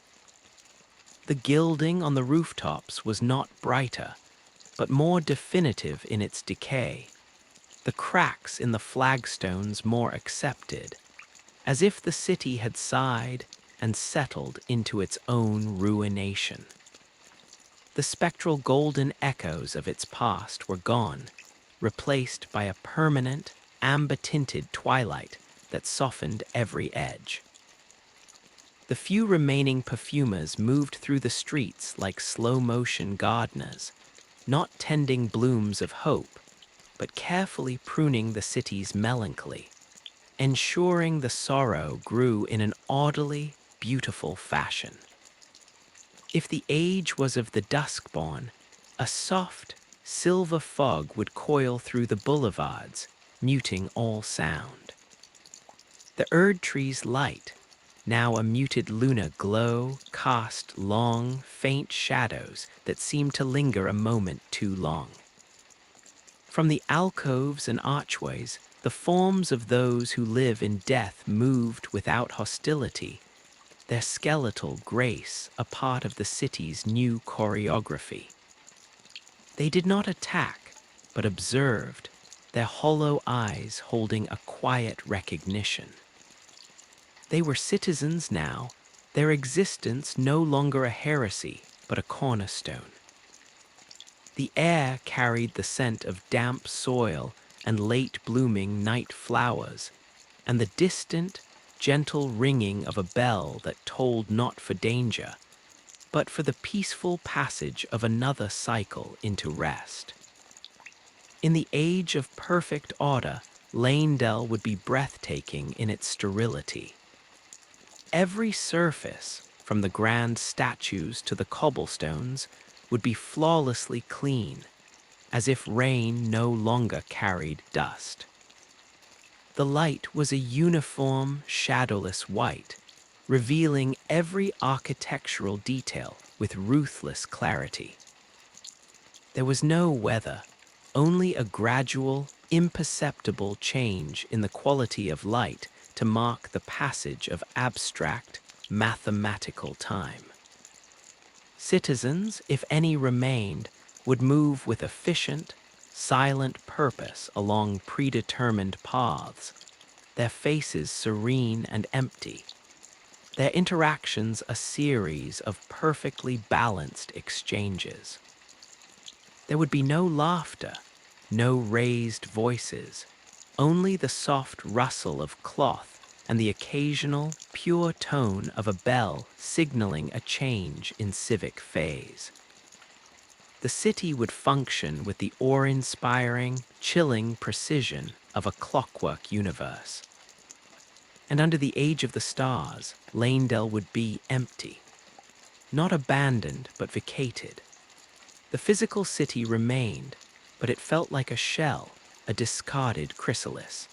The gilding on the rooftops was not brighter, but more definitive in its decay, the cracks in the flagstones more accepted, as if the city had sighed and settled into its own ruination. The spectral golden echoes of its past were gone, replaced by a permanent, amber-tinted twilight that softened every edge. The few remaining perfumers moved through the streets like slow-motion gardeners, not tending blooms of hope, but carefully pruning the city's melancholy, ensuring the sorrow grew in an orderly, beautiful fashion. If the age was of the duskborn, a soft, silver fog would coil through the boulevards, muting all sound. The Erd tree's light, now a muted lunar glow, cast long, faint shadows that seemed to linger a moment too long. From the alcoves and archways, the forms of those who live in death moved without hostility, their skeletal grace a part of the city's new choreography. They did not attack, but observed, their hollow eyes holding a quiet recognition. They were citizens now, their existence no longer a heresy, but a cornerstone. The air carried the scent of damp soil and late-blooming night flowers, and the distant, gentle ringing of a bell that told not for danger, but for the peaceful passage of another cycle into rest. In the age of perfect order, Lanedell would be breathtaking in its sterility. Every surface, from the grand statues to the cobblestones, would be flawlessly clean, as if rain no longer carried dust. The light was a uniform, shadowless white, revealing every architectural detail with ruthless clarity. There was no weather, only a gradual, imperceptible change in the quality of light to mark the passage of abstract, mathematical time. Citizens, if any remained, would move with efficient, silent purpose along predetermined paths, their faces serene and empty, their interactions a series of perfectly balanced exchanges. There would be no laughter, no raised voices, only the soft rustle of cloth and the occasional, pure tone of a bell signaling a change in civic phase. The city would function with the awe-inspiring, chilling precision of a clockwork universe. And under the age of the stars, Lanedell would be empty. Not abandoned, but vacated. The physical city remained, but it felt like a shell, a discarded chrysalis.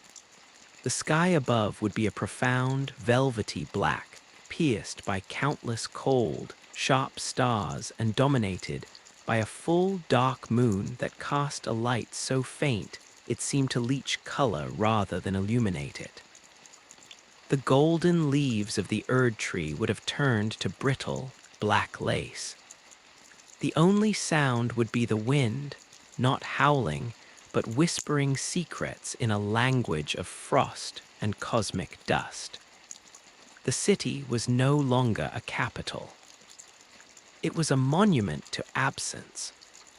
The sky above would be a profound, velvety black, pierced by countless cold, sharp stars and dominated by a full, dark moon that cast a light so faint it seemed to leach color rather than illuminate it. The golden leaves of the Erd tree would have turned to brittle, black lace. The only sound would be the wind, not howling, but whispering secrets in a language of frost and cosmic dust. The city was no longer a capital. It was a monument to absence,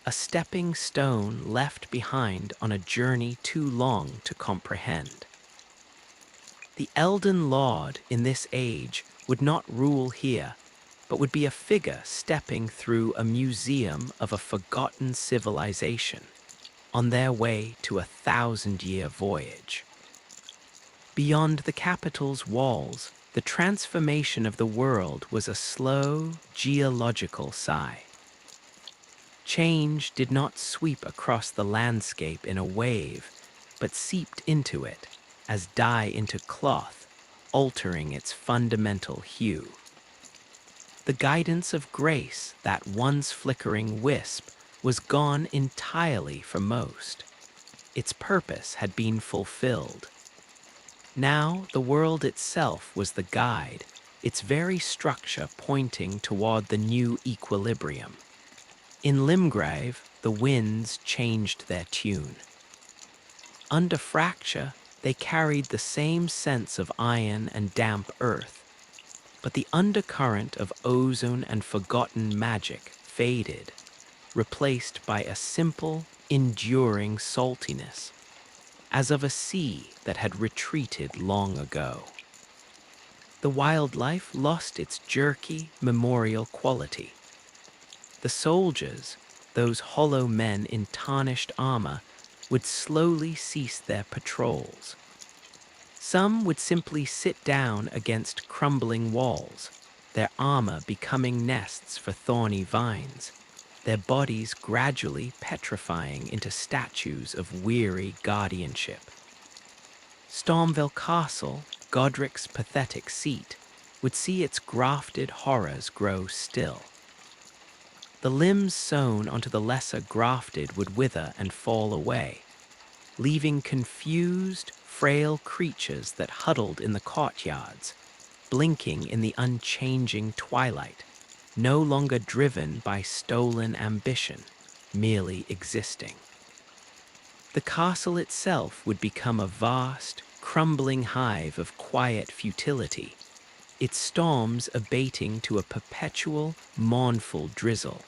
a stepping stone left behind on a journey too long to comprehend. The Elden Lord in this age would not rule here, but would be a figure stepping through a museum of a forgotten civilization, on their way to a 1,000-year voyage. Beyond the capital's walls, the transformation of the world was a slow, geological sigh. Change did not sweep across the landscape in a wave, but seeped into it, as dye into cloth, altering its fundamental hue. The guidance of grace, that once flickering wisp, was gone entirely for most. Its purpose had been fulfilled. Now the world itself was the guide, its very structure pointing toward the new equilibrium. In Limgrave, the winds changed their tune. Under fracture, they carried the same sense of iron and damp earth, but the undercurrent of ozone and forgotten magic faded, replaced by a simple, enduring saltiness, as of a sea that had retreated long ago. The wildlife lost its jerky, memorial quality. The soldiers, those hollow men in tarnished armor, would slowly cease their patrols. Some would simply sit down against crumbling walls, their armor becoming nests for thorny vines, their bodies gradually petrifying into statues of weary guardianship. Stormville Castle, Godric's pathetic seat, would see its grafted horrors grow still. The limbs sewn onto the lesser grafted would wither and fall away, leaving confused, frail creatures that huddled in the courtyards, blinking in the unchanging twilight, no longer driven by stolen ambition, merely existing. The castle itself would become a vast, crumbling hive of quiet futility, its storms abating to a perpetual, mournful drizzle.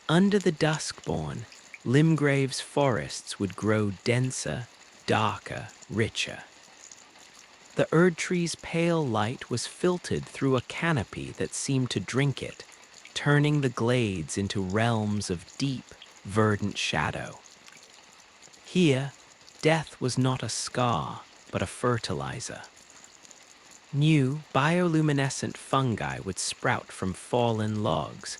Under the duskborn, Limgrave's forests would grow denser, darker, richer. The Erdtree's pale light was filtered through a canopy that seemed to drink it, turning the glades into realms of deep, verdant shadow. Here, death was not a scar, but a fertilizer. New, bioluminescent fungi would sprout from fallen logs,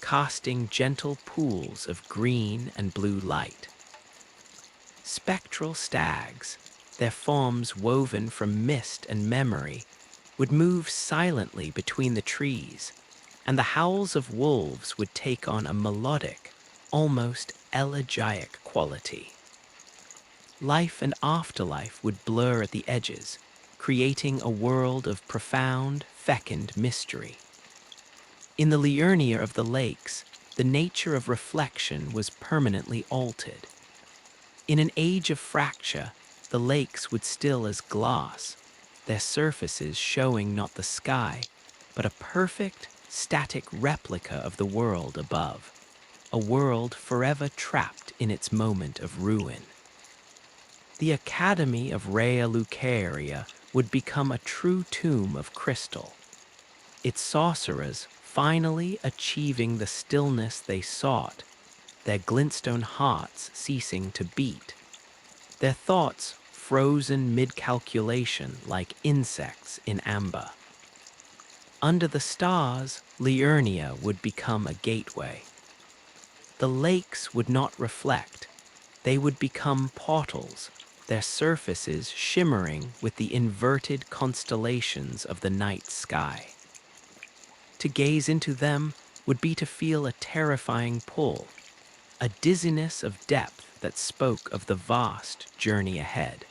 casting gentle pools of green and blue light. Spectral stags, their forms woven from mist and memory, would move silently between the trees, and the howls of wolves would take on a melodic, almost elegiac quality. Life and afterlife would blur at the edges, creating a world of profound, fecund mystery. In the Liurnia of the lakes, the nature of reflection was permanently altered. In an age of fracture, the lakes would still as glass, their surfaces showing not the sky, but a perfect, static replica of the world above, a world forever trapped in its moment of ruin. The Academy of Rea Lucaria would become a true tomb of crystal, its sorcerers finally achieving the stillness they sought, their glintstone hearts ceasing to beat, their thoughts frozen mid-calculation like insects in amber. Under the stars, Liurnia would become a gateway. The lakes would not reflect, they would become portals, their surfaces shimmering with the inverted constellations of the night sky. To gaze into them would be to feel a terrifying pull, a dizziness of depth that spoke of the vast journey ahead.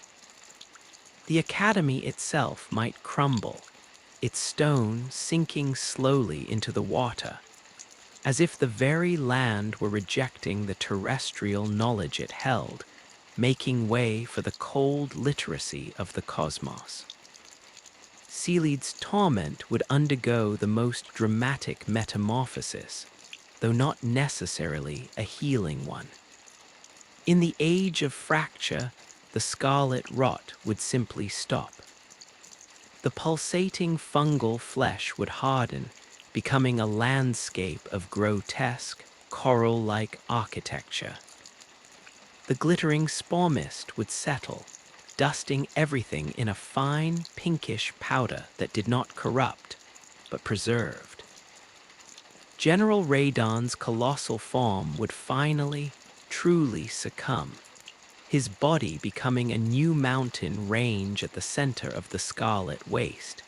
The academy itself might crumble, its stone sinking slowly into the water, as if the very land were rejecting the terrestrial knowledge it held, making way for the cold literacy of the cosmos. Seelead's torment would undergo the most dramatic metamorphosis, though not necessarily a healing one. In the age of fracture, the scarlet rot would simply stop. The pulsating fungal flesh would harden, becoming a landscape of grotesque, coral-like architecture. The glittering spore mist would settle, dusting everything in a fine, pinkish powder that did not corrupt, but preserved. General Radon's colossal form would finally, truly succumb, his body becoming a new mountain range at the center of the scarlet waste,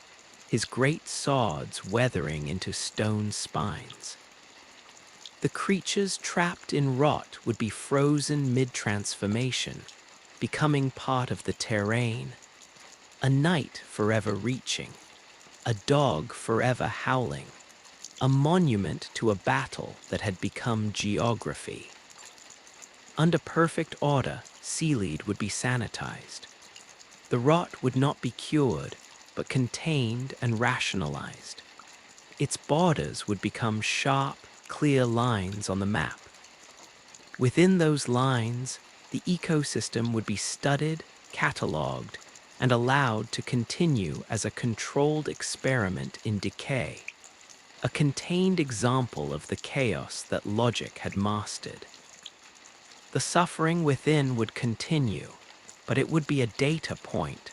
his great swords weathering into stone spines. The creatures trapped in rot would be frozen mid-transformation, becoming part of the terrain, a night forever reaching, a dog forever howling, a monument to a battle that had become geography. Under perfect order, Seelead would be sanitized. The rot would not be cured, but contained and rationalized. Its borders would become sharp, clear lines on the map. Within those lines, the ecosystem would be studied, catalogued, and allowed to continue as a controlled experiment in decay, a contained example of the chaos that logic had mastered. The suffering within would continue, but it would be a data point,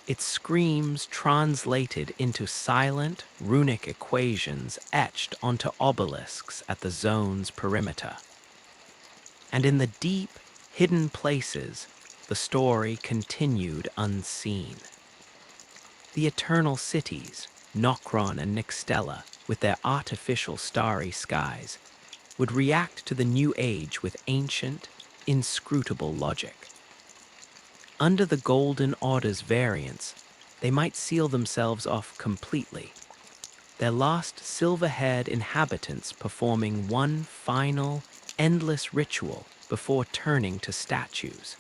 its screams translated into silent, runic equations etched onto obelisks at the zone's perimeter. And in the deep, hidden places, the story continued unseen. The eternal cities, Nokron and Nixtella, with their artificial starry skies, would react to the new age with ancient, inscrutable logic. Under the Golden Order's variance, they might seal themselves off completely, their last silver-haired inhabitants performing one final, endless ritual before turning to statues,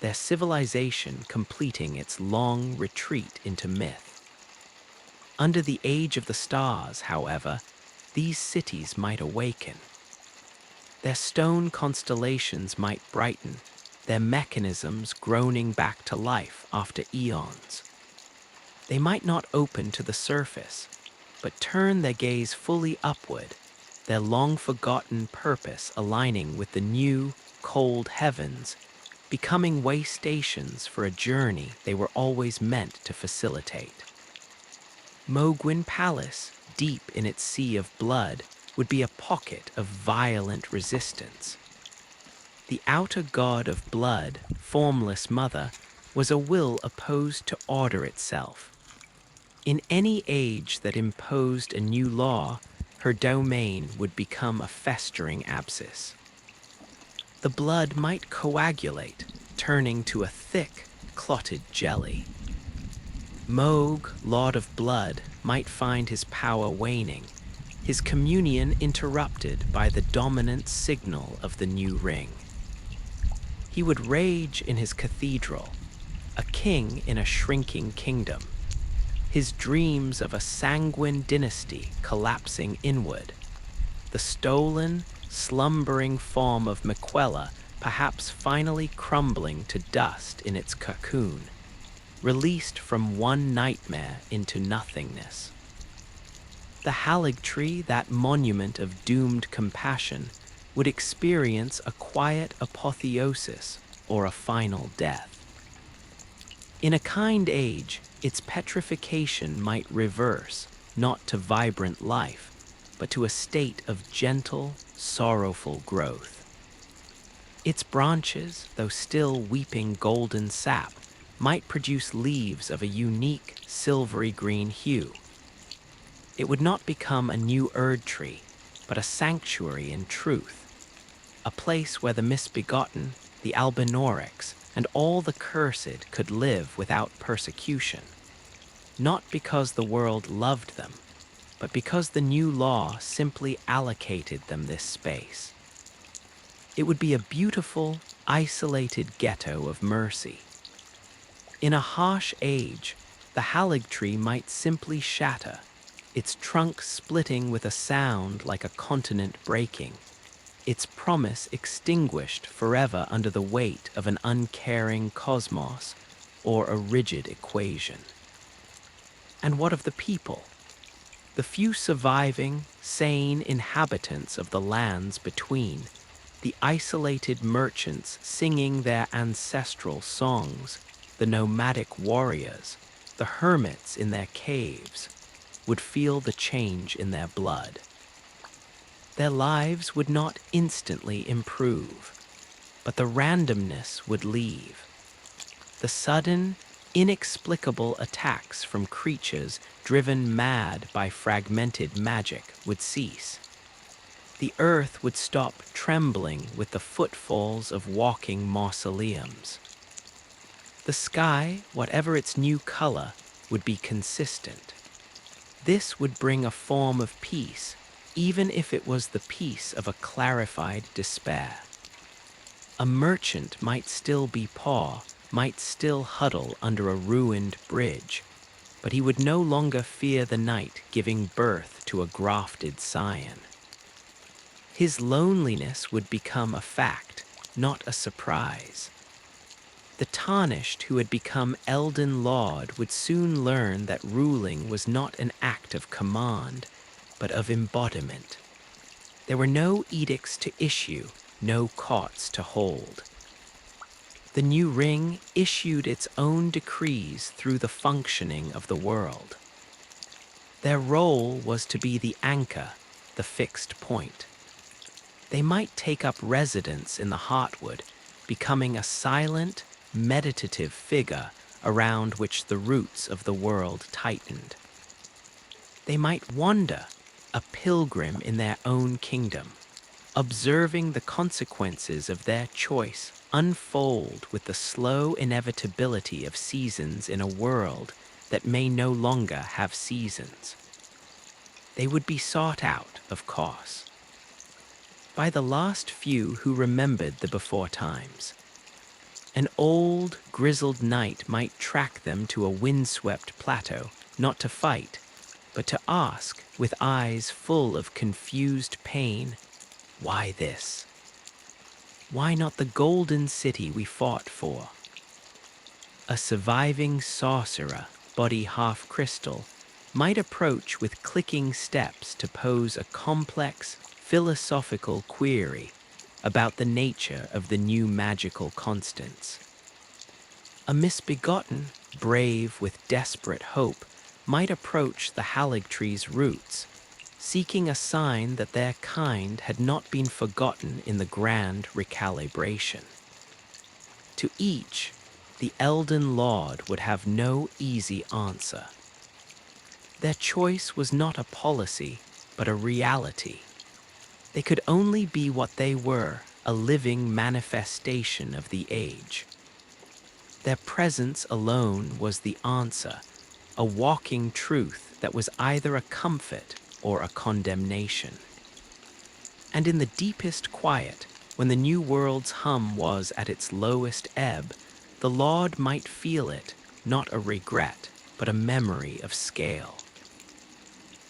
their civilization completing its long retreat into myth. Under the age of the stars, however, these cities might awaken. Their stone constellations might brighten, their mechanisms groaning back to life after eons. They might not open to the surface, but turn their gaze fully upward, their long-forgotten purpose aligning with the new, cold heavens, becoming way stations for a journey they were always meant to facilitate. Mogwin Palace, deep in its sea of blood, would be a pocket of violent resistance. The outer god of blood, formless mother, was a will opposed to order itself. In any age that imposed a new law, her domain would become a festering abscess. The blood might coagulate, turning to a thick, clotted jelly. Moog, Lord of Blood, might find his power waning, his communion interrupted by the dominant signal of the new ring. He would rage in his cathedral, a king in a shrinking kingdom, his dreams of a sanguine dynasty collapsing inward, the stolen, slumbering form of Miquella perhaps finally crumbling to dust in its cocoon, released from one nightmare into nothingness. The Haligtree, that monument of doomed compassion, would experience a quiet apotheosis or a final death. In a kind age, its petrification might reverse, not to vibrant life, but to a state of gentle, sorrowful growth. Its branches, though still weeping golden sap, might produce leaves of a unique, silvery green hue. It would not become a new Erd tree, but a sanctuary in truth, a place where the misbegotten, the Albinorics, and all the cursed could live without persecution, not because the world loved them, but because the new law simply allocated them this space. It would be a beautiful, isolated ghetto of mercy. In a harsh age, the Haligtree might simply shatter, its trunk splitting with a sound like a continent breaking, its promise extinguished forever under the weight of an uncaring cosmos or a rigid equation. And what of the people? The few surviving, sane inhabitants of the lands between, the isolated merchants singing their ancestral songs, the nomadic warriors, the hermits in their caves, would feel the change in their blood. Their lives would not instantly improve, but the randomness would leave. The sudden, inexplicable attacks from creatures driven mad by fragmented magic would cease. The earth would stop trembling with the footfalls of walking mausoleums. The sky, whatever its new color, would be consistent. This would bring a form of peace, even if it was the peace of a clarified despair. A merchant might still be poor, might still huddle under a ruined bridge, but he would no longer fear the night giving birth to a grafted scion. His loneliness would become a fact, not a surprise. The tarnished who had become Elden Lord would soon learn that ruling was not an act of command, but of embodiment. There were no edicts to issue, no courts to hold. The new ring issued its own decrees through the functioning of the world. Their role was to be the anchor, the fixed point. They might take up residence in the heartwood, becoming a silent, meditative figure around which the roots of the world tightened. They might wander, a pilgrim in their own kingdom, observing the consequences of their choice unfold with the slow inevitability of seasons in a world that may no longer have seasons. They would be sought out, of course, by the last few who remembered the before times. An old, grizzled knight might track them to a windswept plateau, not to fight, but to ask, with eyes full of confused pain, why this? Why not the golden city we fought for? A surviving sorcerer, body half crystal, might approach with clicking steps to pose a complex, philosophical query about the nature of the new magical constants. A misbegotten, brave with desperate hope, might approach the haligtree's roots, seeking a sign that their kind had not been forgotten in the grand recalibration. To each, the Elden Lord would have no easy answer. Their choice was not a policy, but a reality. They could only be what they were, a living manifestation of the age. Their presence alone was the answer, a walking truth that was either a comfort or a condemnation. And in the deepest quiet, when the new world's hum was at its lowest ebb, the Lord might feel it, not a regret, but a memory of scale.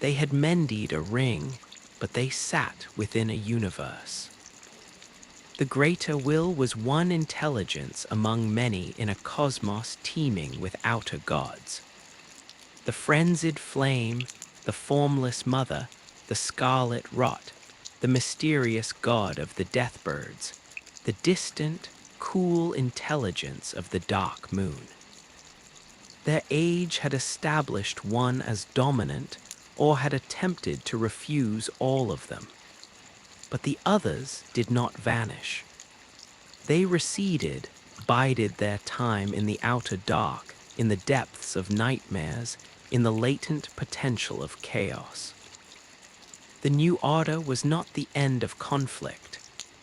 They had mended a ring, but they sat within a universe. The greater will was one intelligence among many in a cosmos teeming with outer gods. The frenzied flame, the formless mother, the scarlet rot, the mysterious god of the deathbirds, the distant, cool intelligence of the dark moon. Their age had established one as dominant or had attempted to refuse all of them. But the others did not vanish. They receded, bided their time in the outer dark, in the depths of nightmares, in the latent potential of chaos. The new order was not the end of conflict,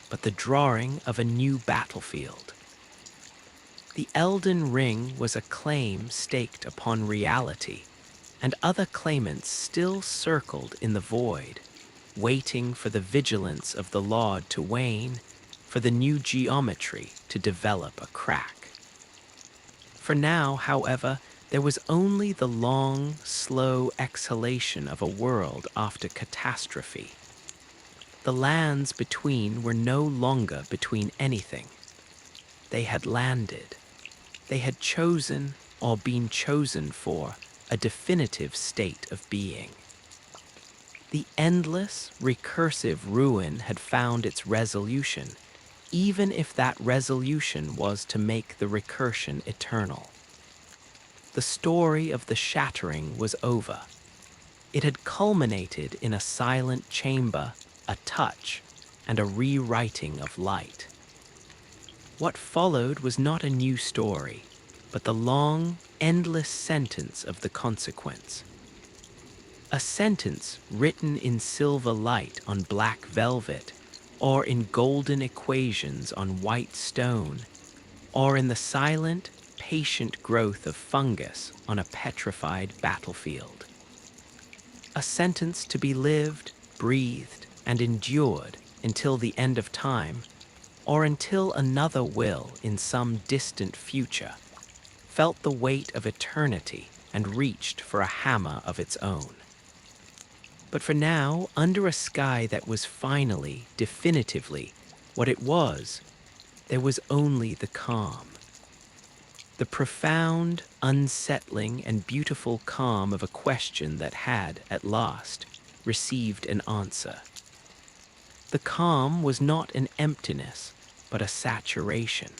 but the drawing of a new battlefield. The Elden Ring was a claim staked upon reality, and other claimants still circled in the void, waiting for the vigilance of the Lord to wane, for the new geometry to develop a crack. For now, however, there was only the long, slow exhalation of a world after catastrophe. The lands between were no longer between anything. They had landed. They had chosen, or been chosen for, a definitive state of being. The endless, recursive ruin had found its resolution, even if that resolution was to make the recursion eternal. The story of the Shattering was over. It had culminated in a silent chamber, a touch, and a rewriting of light. What followed was not a new story, but the long, endless sentence of the consequence. A sentence written in silver light on black velvet, or in golden equations on white stone, or in the silent, patient growth of fungus on a petrified battlefield. A sentence to be lived, breathed, and endured until the end of time, or until another will in some distant future felt the weight of eternity and reached for a hammer of its own. But for now, under a sky that was finally, definitively, what it was, there was only the calm. The profound, unsettling, and beautiful calm of a question that had, at last, received an answer. The calm was not an emptiness, but a saturation.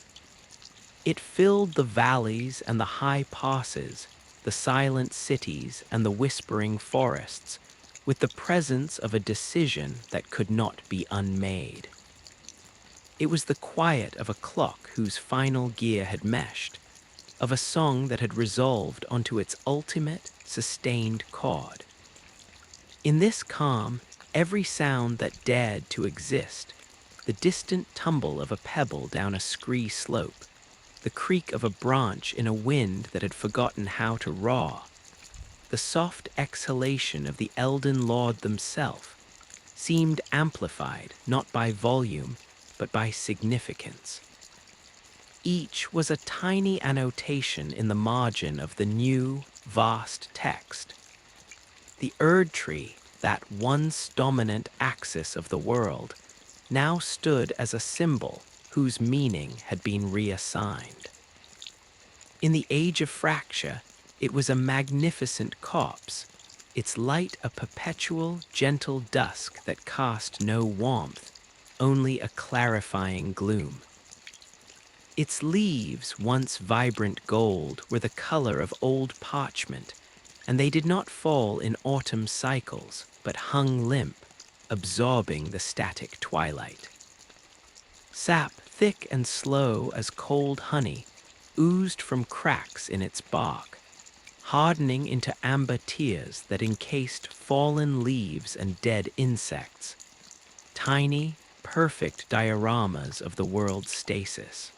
It filled the valleys and the high passes, the silent cities and the whispering forests, with the presence of a decision that could not be unmade. It was the quiet of a clock whose final gear had meshed, of a song that had resolved onto its ultimate, sustained chord. In this calm, every sound that dared to exist, the distant tumble of a pebble down a scree slope, the creak of a branch in a wind that had forgotten how to roar, the soft exhalation of the Elden Lord themselves, seemed amplified not by volume, but by significance. Each was a tiny annotation in the margin of the new, vast text. The Erd tree, that once dominant axis of the world, now stood as a symbol whose meaning had been reassigned. In the age of fracture, it was a magnificent corpse, its light a perpetual, gentle dusk that cast no warmth, only a clarifying gloom. Its leaves, once vibrant gold, were the color of old parchment, and they did not fall in autumn cycles, but hung limp, absorbing the static twilight. Sap, thick and slow as cold honey, oozed from cracks in its bark, hardening into amber tears that encased fallen leaves and dead insects, tiny, perfect dioramas of the world's stasis.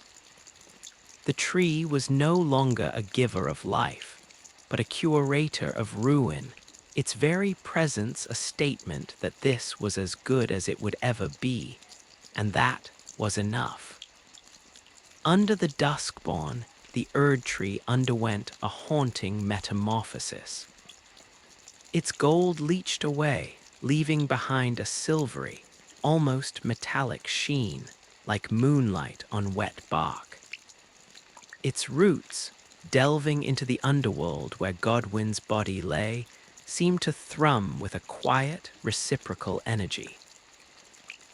The tree was no longer a giver of life, but a curator of ruin, its very presence a statement that this was as good as it would ever be, and that was enough. Under the duskborn, the Erd tree underwent a haunting metamorphosis. Its gold leached away, leaving behind a silvery, almost metallic sheen, like moonlight on wet bark. Its roots, delving into the underworld where Godwin's body lay, seemed to thrum with a quiet, reciprocal energy.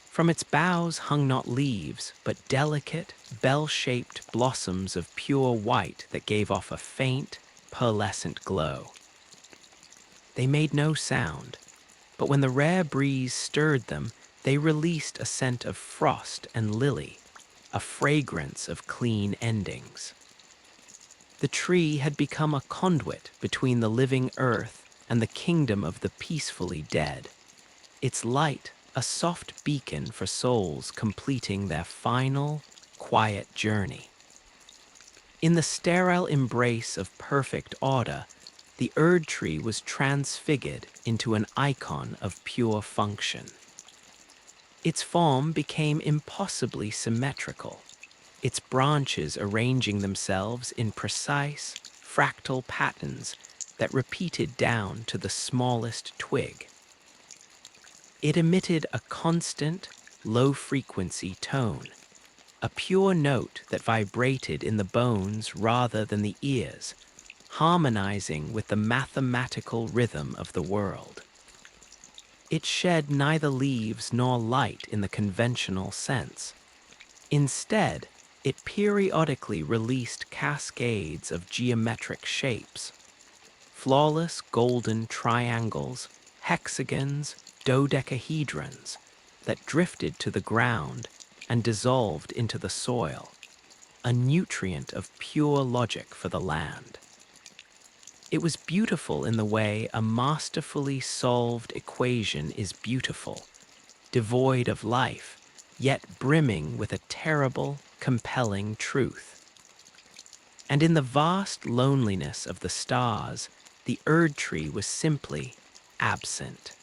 From its boughs hung not leaves, but delicate, bell-shaped blossoms of pure white that gave off a faint, pearlescent glow. They made no sound, but when the rare breeze stirred them, they released a scent of frost and lily, a fragrance of clean endings. The tree had become a conduit between the living earth and the kingdom of the peacefully dead, its light a soft beacon for souls completing their final, quiet journey. In the sterile embrace of perfect order, the Erd tree was transfigured into an icon of pure function. Its form became impossibly symmetrical, its branches arranging themselves in precise, fractal patterns that repeated down to the smallest twig. It emitted a constant, low-frequency tone, a pure note that vibrated in the bones rather than the ears, harmonizing with the mathematical rhythm of the world. It shed neither leaves nor light in the conventional sense. Instead, it periodically released cascades of geometric shapes, flawless golden triangles, hexagons, dodecahedrons that drifted to the ground and dissolved into the soil, a nutrient of pure logic for the land. It was beautiful in the way a masterfully solved equation is beautiful, devoid of life, yet brimming with a terrible, compelling truth. And in the vast loneliness of the stars, the Erd tree was simply absent.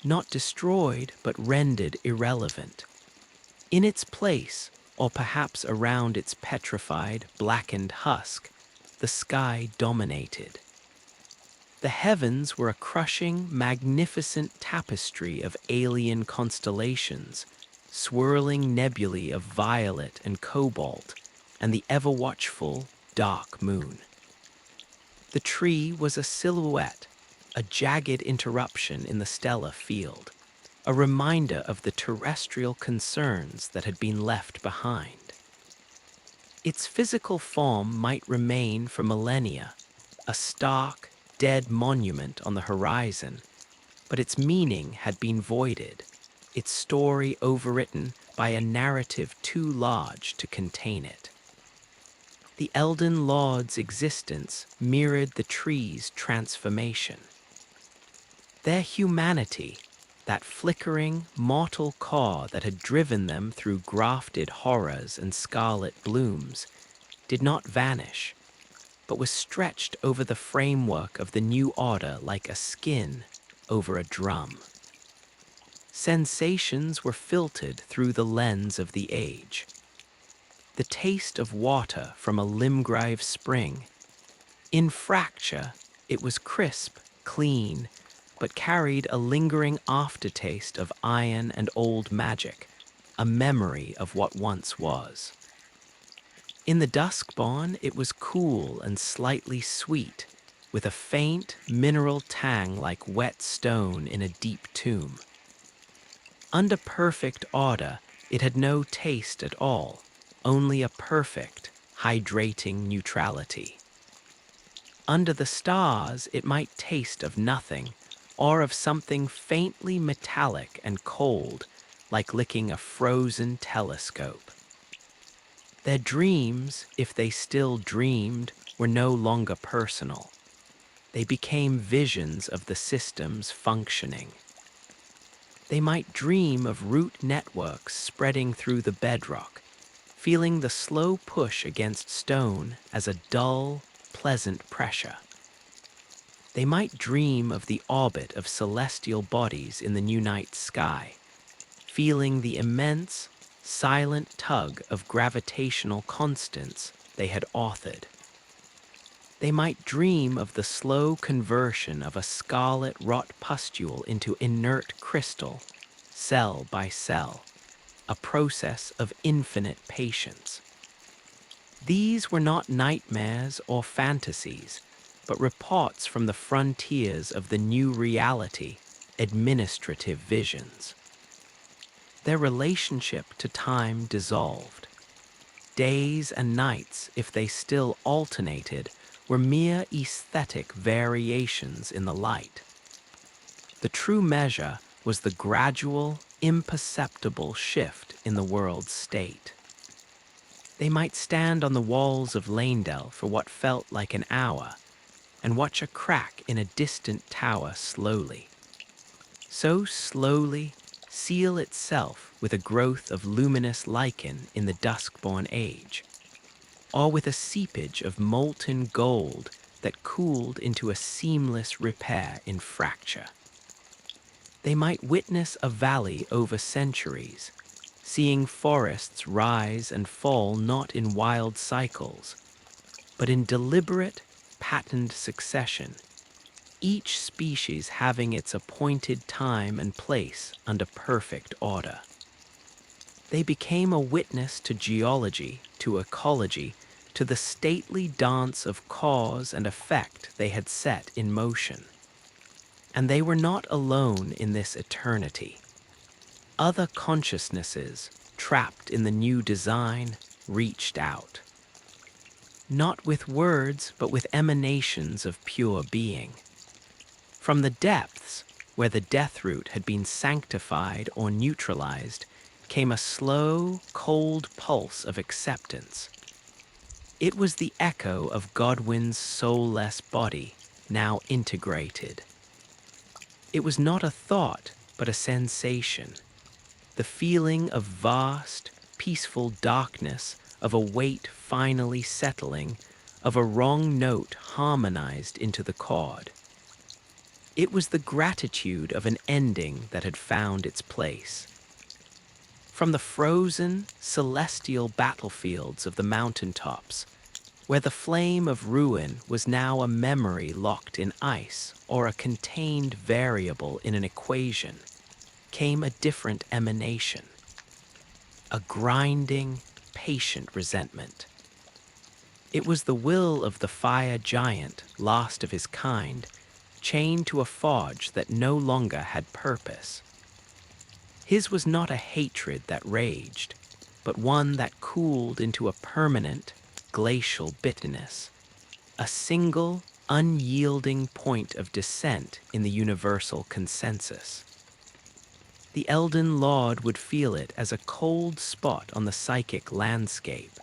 Not destroyed, but rendered irrelevant. In its place, or perhaps around its petrified, blackened husk, the sky dominated. The heavens were a crushing, magnificent tapestry of alien constellations, swirling nebulae of violet and cobalt, and the ever-watchful, dark moon. The tree was a silhouette, a jagged interruption in the stellar field, a reminder of the terrestrial concerns that had been left behind. Its physical form might remain for millennia, a stark, dead monument on the horizon, but its meaning had been voided, its story overwritten by a narrative too large to contain it. The Elden Lord's existence mirrored the tree's transformation. Their humanity, that flickering, mortal core that had driven them through grafted horrors and scarlet blooms, did not vanish, but was stretched over the framework of the new order like a skin over a drum. Sensations were filtered through the lens of the age. The taste of water from a Limgrave spring. In fracture, it was crisp, clean, but carried a lingering aftertaste of iron and old magic, a memory of what once was. In the Duskborn, it was cool and slightly sweet, with a faint, mineral tang like wet stone in a deep tomb. Under perfect order, it had no taste at all, only a perfect, hydrating neutrality. Under the stars, it might taste of nothing, or of something faintly metallic and cold, like licking a frozen telescope. Their dreams, if they still dreamed, were no longer personal. They became visions of the system's functioning. They might dream of root networks spreading through the bedrock, feeling the slow push against stone as a dull, pleasant pressure. They might dream of the orbit of celestial bodies in the new night sky, feeling the immense, silent tug of gravitational constants they had authored. They might dream of the slow conversion of a scarlet wrought pustule into inert crystal, cell by cell, a process of infinite patience. These were not nightmares or fantasies, but reports from the frontiers of the new reality, administrative visions. Their relationship to time dissolved. Days and nights, if they still alternated, were mere aesthetic variations in the light. The true measure was the gradual, imperceptible shift in the world's state. They might stand on the walls of Lanedell for what felt like an hour, and watch a crack in a distant tower slowly. So slowly, seal itself with a growth of luminous lichen in the Duskborn age, or with a seepage of molten gold that cooled into a seamless repair in fracture. They might witness a valley over centuries, seeing forests rise and fall not in wild cycles, but in deliberate, patterned succession, each species having its appointed time and place under perfect order. They became a witness to geology, to ecology, to the stately dance of cause and effect they had set in motion. And they were not alone in this eternity. Other consciousnesses, trapped in the new design, reached out. Not with words, but with emanations of pure being. From the depths, where the death root had been sanctified or neutralized, came a slow, cold pulse of acceptance. It was the echo of Godwin's soulless body, now integrated. It was not a thought, but a sensation. The feeling of vast, peaceful darkness, of a weight finally settling, of a wrong note harmonized into the chord. It was the gratitude of an ending that had found its place. From the frozen, celestial battlefields of the mountaintops, where the flame of ruin was now a memory locked in ice or a contained variable in an equation, came a different emanation, a grinding, patient resentment. It was the will of the fire giant, last of his kind, chained to a forge that no longer had purpose. His was not a hatred that raged, but one that cooled into a permanent, glacial bitterness, a single, unyielding point of dissent in the universal consensus. The Elden Lord would feel it as a cold spot on the psychic landscape,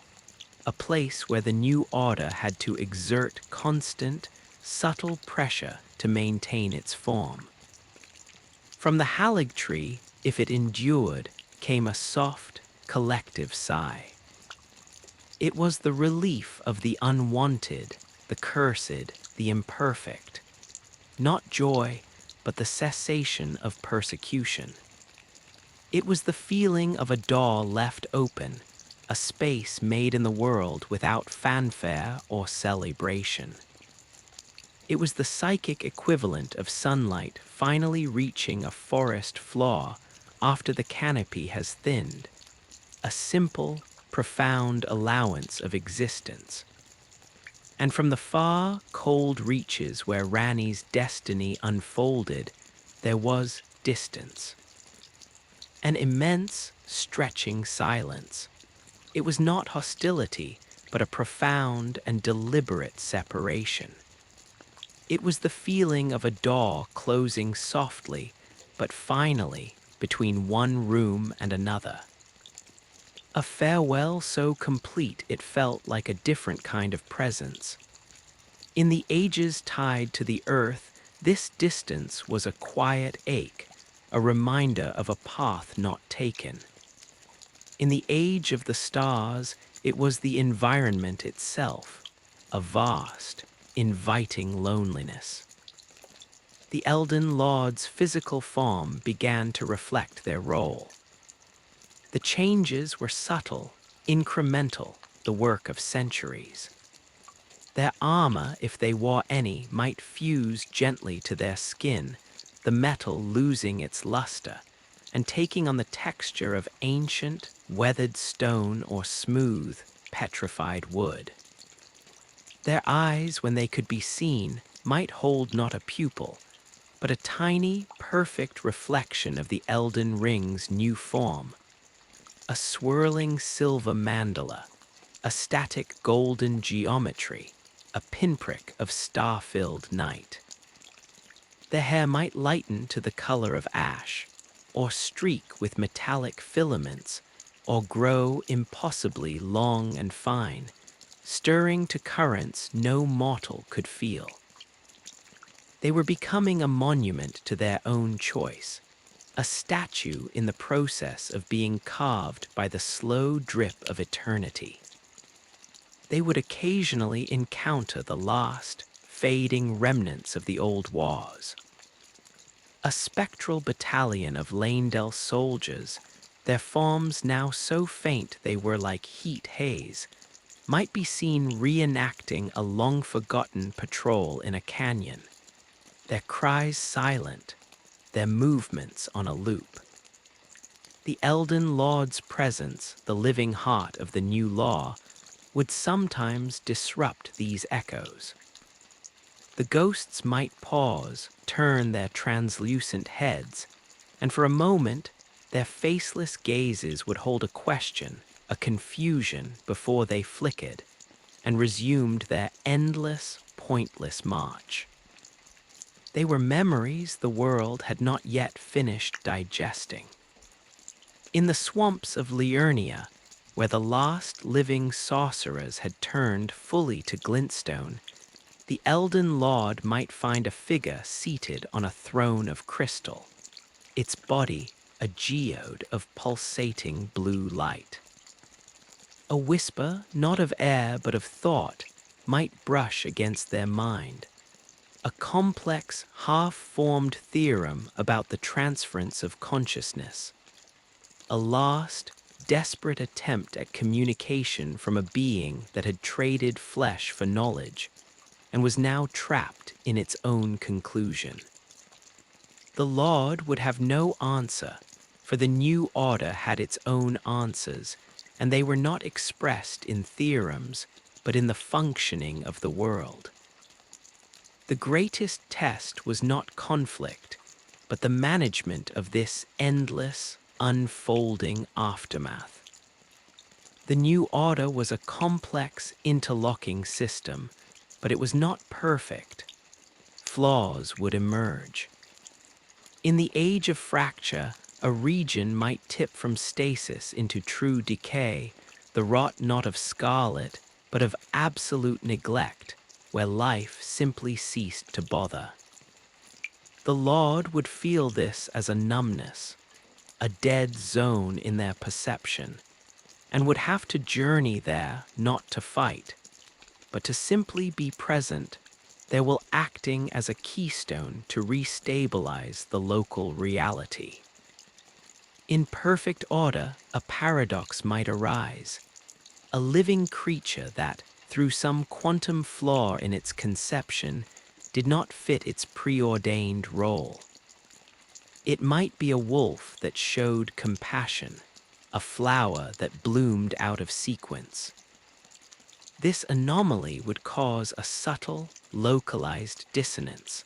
a place where the new order had to exert constant, subtle pressure to maintain its form. From the halig tree, if it endured, came a soft, collective sigh. It was the relief of the unwanted, the cursed, the imperfect. Not joy, but the cessation of persecution. It was the feeling of a door left open, a space made in the world without fanfare or celebration. It was the psychic equivalent of sunlight finally reaching a forest floor after the canopy has thinned, a simple, profound allowance of existence. And from the far, cold reaches where Rani's destiny unfolded, there was distance. An immense, stretching silence. It was not hostility, but a profound and deliberate separation. It was the feeling of a door closing softly, but finally, between one room and another. A farewell so complete it felt like a different kind of presence. In the ages tied to the earth, this distance was a quiet ache, a reminder of a path not taken. In the age of the stars, it was the environment itself, a vast, inviting loneliness. The Elden Lord's physical form began to reflect their role. The changes were subtle, incremental, the work of centuries. Their armor, if they wore any, might fuse gently to their skin, the metal losing its luster and taking on the texture of ancient, weathered stone or smooth, petrified wood. Their eyes, when they could be seen, might hold not a pupil, but a tiny, perfect reflection of the Elden Ring's new form. A swirling silver mandala, a static golden geometry, a pinprick of star-filled night. Their hair might lighten to the color of ash, or streak with metallic filaments, or grow impossibly long and fine, stirring to currents no mortal could feel. They were becoming a monument to their own choice, a statue in the process of being carved by the slow drip of eternity. They would occasionally encounter the last, fading remnants of the old wars. A spectral battalion of Lanedell soldiers, their forms now so faint they were like heat haze, might be seen reenacting a long-forgotten patrol in a canyon, their cries silent, their movements on a loop. The Elden Lord's presence, the living heart of the new law, would sometimes disrupt these echoes. The ghosts might pause, turn their translucent heads, and for a moment, their faceless gazes would hold a question, a confusion before they flickered, and resumed their endless, pointless march. They were memories the world had not yet finished digesting. In the swamps of Liurnia, where the last living sorcerers had turned fully to glintstone, the Elden Lord might find a figure seated on a throne of crystal, its body a geode of pulsating blue light. A whisper, not of air but of thought, might brush against their mind, a complex, half-formed theorem about the transference of consciousness, a last, desperate attempt at communication from a being that had traded flesh for knowledge and was now trapped in its own conclusion. The Lord would have no answer, for the new order had its own answers, and they were not expressed in theorems, but in the functioning of the world. The greatest test was not conflict, but the management of this endless, unfolding aftermath. The new order was a complex, interlocking system, but it was not perfect. Flaws would emerge. In the age of fracture, a region might tip from stasis into true decay, the rot not of scarlet, but of absolute neglect, where life simply ceased to bother. The Lord would feel this as a numbness, a dead zone in their perception, and would have to journey there not to fight, but to simply be present, there while acting as a keystone to restabilize the local reality. In perfect order, a paradox might arise, a living creature that, through some quantum flaw in its conception, did not fit its preordained role. It might be a wolf that showed compassion, a flower that bloomed out of sequence. This anomaly would cause a subtle, localized dissonance,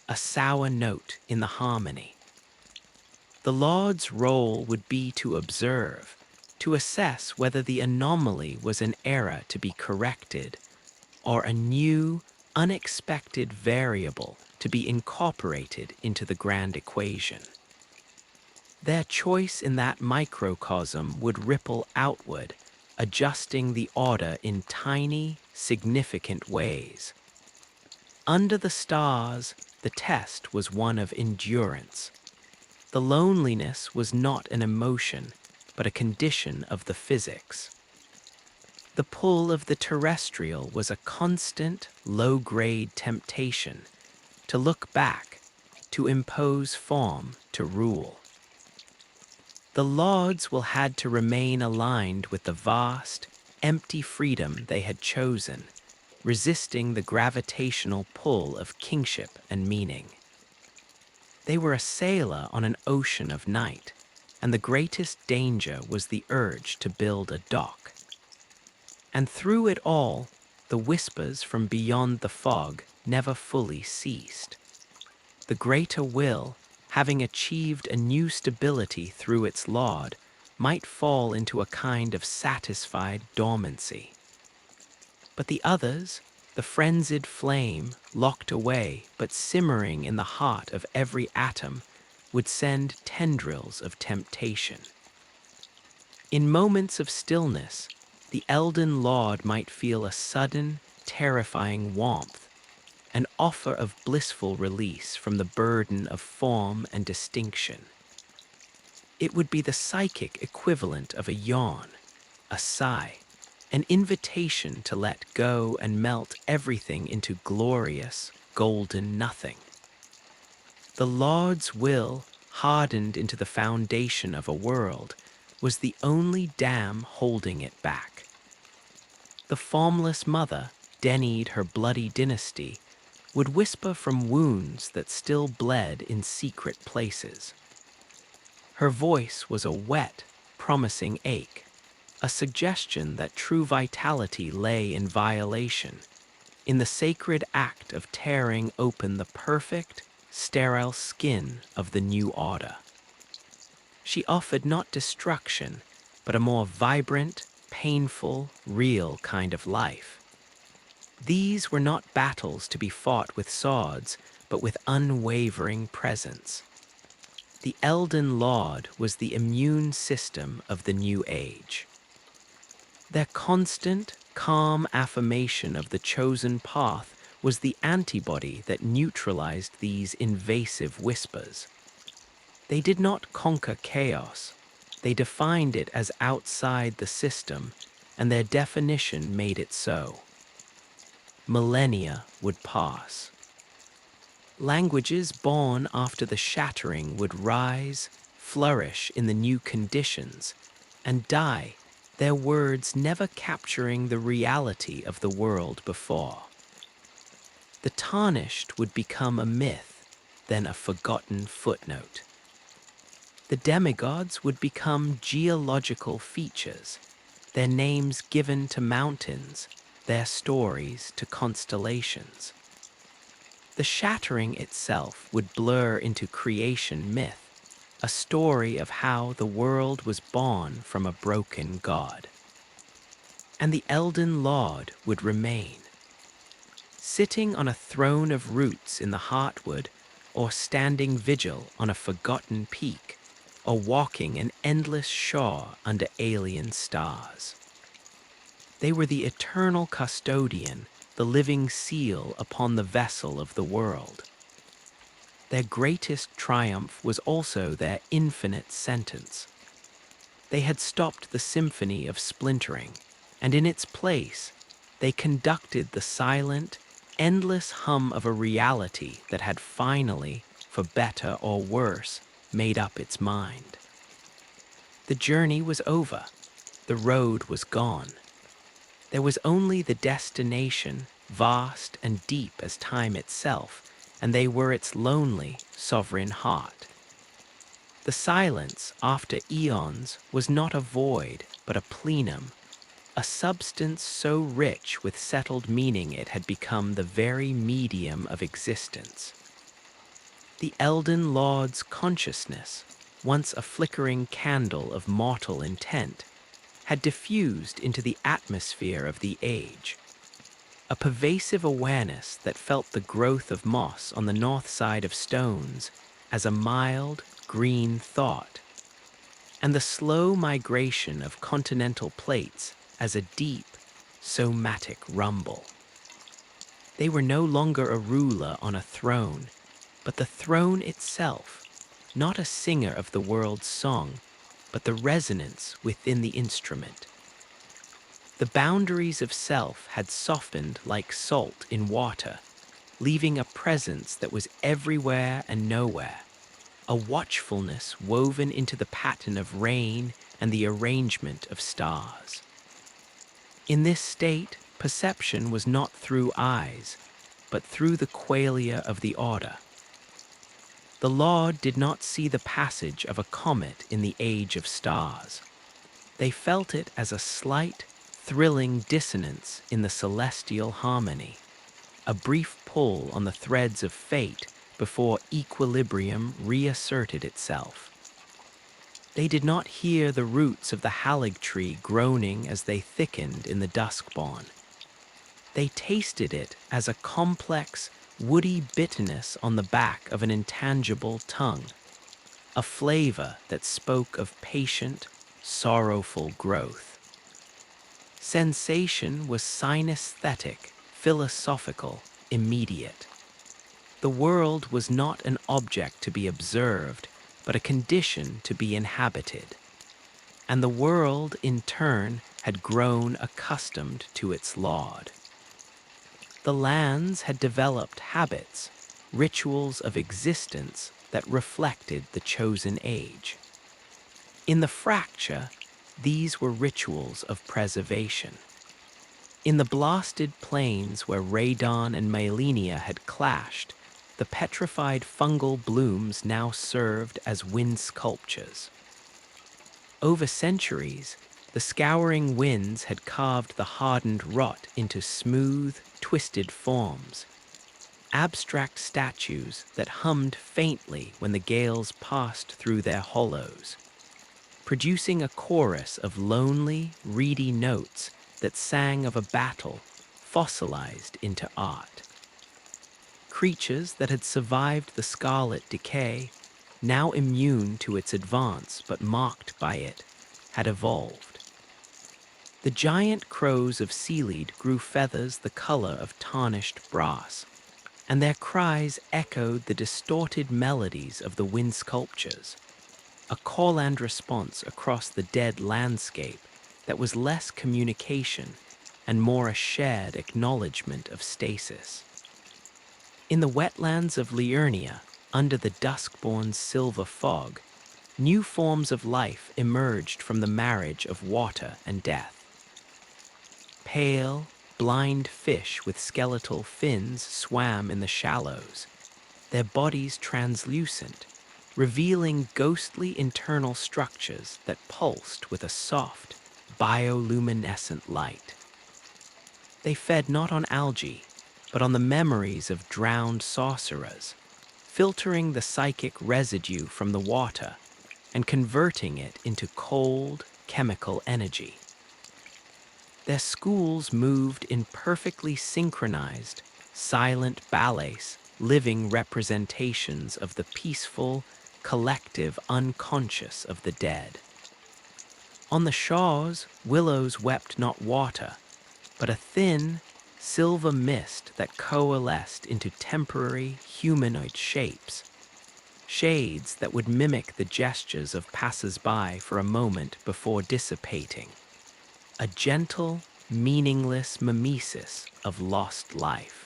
a sour note in the harmony. The Lord's role would be to observe, to assess whether the anomaly was an error to be corrected, or a new, unexpected variable to be incorporated into the grand equation. Their choice in that microcosm would ripple outward, adjusting the order in tiny, significant ways. Under the stars, the test was one of endurance. The loneliness was not an emotion, but a condition of the physics. The pull of the terrestrial was a constant, low-grade temptation to look back, to impose form, to rule. The Lords will had to remain aligned with the vast, empty freedom they had chosen, resisting the gravitational pull of kingship and meaning. They were a sailor on an ocean of night, and the greatest danger was the urge to build a dock. And through it all, the whispers from beyond the fog never fully ceased. The greater will, having achieved a new stability through its Lord, might fall into a kind of satisfied dormancy. But the others, the frenzied flame, locked away but simmering in the heart of every atom, would send tendrils of temptation. In moments of stillness, the Elden Lord might feel a sudden, terrifying warmth, an offer of blissful release from the burden of form and distinction. It would be the psychic equivalent of a yawn, a sigh, an invitation to let go and melt everything into glorious, golden nothing. The Lord's will, hardened into the foundation of a world, was the only dam holding it back. The formless mother, denied her bloody dynasty, would whisper from wounds that still bled in secret places. Her voice was a wet, promising ache, a suggestion that true vitality lay in violation, in the sacred act of tearing open the perfect, sterile skin of the new order. She offered not destruction, but a more vibrant, painful, real kind of life. These were not battles to be fought with swords, but with unwavering presence. The Elden Lord was the immune system of the new age. Their constant, calm affirmation of the chosen path was the antibody that neutralized these invasive whispers. They did not conquer chaos. They defined it as outside the system, and their definition made it so. Millennia would pass. Languages born after the Shattering would rise, flourish in the new conditions, and die, their words never capturing the reality of the world before. The tarnished would become a myth, then a forgotten footnote. The demigods would become geological features, their names given to mountains, their stories to constellations. The shattering itself would blur into creation myth, a story of how the world was born from a broken god. And the Elden Lord would remain, sitting on a throne of roots in the heartwood, or standing vigil on a forgotten peak, or walking an endless shore under alien stars. They were the eternal custodian, the living seal upon the vessel of the world. Their greatest triumph was also their infinite sentence. They had stopped the symphony of splintering, and in its place, they conducted the silent, endless hum of a reality that had finally, for better or worse, made up its mind. The journey was over. The road was gone. There was only the destination, vast and deep as time itself, and they were its lonely, sovereign heart. The silence, after eons, was not a void, but a plenum, a substance so rich with settled meaning it had become the very medium of existence. The Elden Lord's consciousness, once a flickering candle of mortal intent, had diffused into the atmosphere of the age, a pervasive awareness that felt the growth of moss on the north side of stones as a mild, green thought, and the slow migration of continental plates as a deep, somatic rumble. They were no longer a ruler on a throne, but the throne itself, not a singer of the world's song, but the resonance within the instrument. The boundaries of self had softened like salt in water, leaving a presence that was everywhere and nowhere, a watchfulness woven into the pattern of rain and the arrangement of stars. In this state, perception was not through eyes, but through the qualia of the order. The Lord did not see the passage of a comet in the age of stars. They felt it as a slight, thrilling dissonance in the celestial harmony, a brief pull on the threads of fate before equilibrium reasserted itself. They did not hear the roots of the halig tree groaning as they thickened in the duskdawn. They tasted it as a complex, woody bitterness on the back of an intangible tongue, a flavor that spoke of patient, sorrowful growth. Sensation was synesthetic, philosophical, immediate. The world was not an object to be observed, but a condition to be inhabited. And the world, in turn, had grown accustomed to its Lord. The lands had developed habits, rituals of existence that reflected the chosen age. In the fracture, these were rituals of preservation. In the blasted plains where radon and myelenia had clashed, the petrified fungal blooms now served as wind sculptures. Over centuries, the scouring winds had carved the hardened rot into smooth, twisted forms, abstract statues that hummed faintly when the gales passed through their hollows, producing a chorus of lonely, reedy notes that sang of a battle fossilized into art. Creatures that had survived the scarlet decay, now immune to its advance but mocked by it, had evolved. The giant crows of Seaweed grew feathers the color of tarnished brass, and their cries echoed the distorted melodies of the wind sculptures, a call and response across the dead landscape that was less communication and more a shared acknowledgement of stasis. In the wetlands of Liurnia, under the dusk-born silver fog, new forms of life emerged from the marriage of water and death. Pale, blind fish with skeletal fins swam in the shallows, their bodies translucent, revealing ghostly internal structures that pulsed with a soft, bioluminescent light. They fed not on algae, but on the memories of drowned sorcerers, filtering the psychic residue from the water and converting it into cold, chemical energy. Their schools moved in perfectly synchronized, silent ballets, living representations of the peaceful, collective unconscious of the dead. On the shores, willows wept not water, but a thin, silver mist that coalesced into temporary humanoid shapes, shades that would mimic the gestures of passers-by for a moment before dissipating. A gentle, meaningless mimesis of lost life.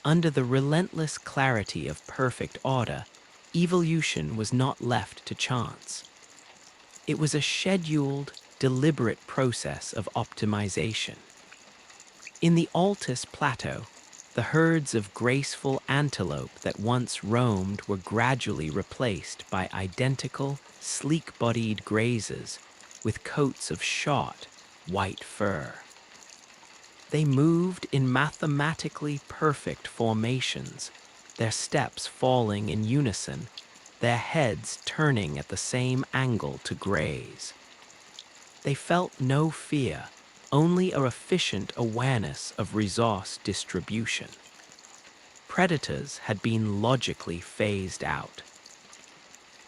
Under the relentless clarity of perfect order, evolution was not left to chance. It was a scheduled, deliberate process of optimization. In the Altus Plateau, the herds of graceful antelope that once roamed were gradually replaced by identical, sleek-bodied grazers with coats of short, white fur. They moved in mathematically perfect formations, their steps falling in unison, their heads turning at the same angle to graze. They felt no fear, only a efficient awareness of resource distribution. Predators had been logically phased out.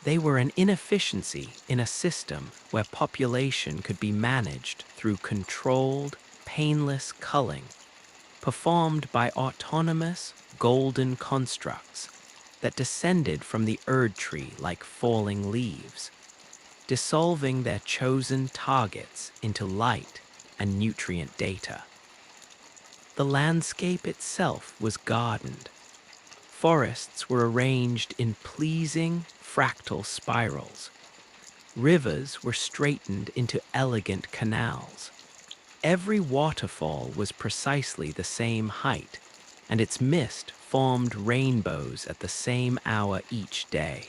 They were an inefficiency in a system where population could be managed through controlled, painless culling, performed by autonomous, golden constructs that descended from the Erd tree like falling leaves, dissolving their chosen targets into light and nutrient data. The landscape itself was gardened. Forests were arranged in pleasing, fractal spirals. Rivers were straightened into elegant canals. Every waterfall was precisely the same height, and its mist formed rainbows at the same hour each day.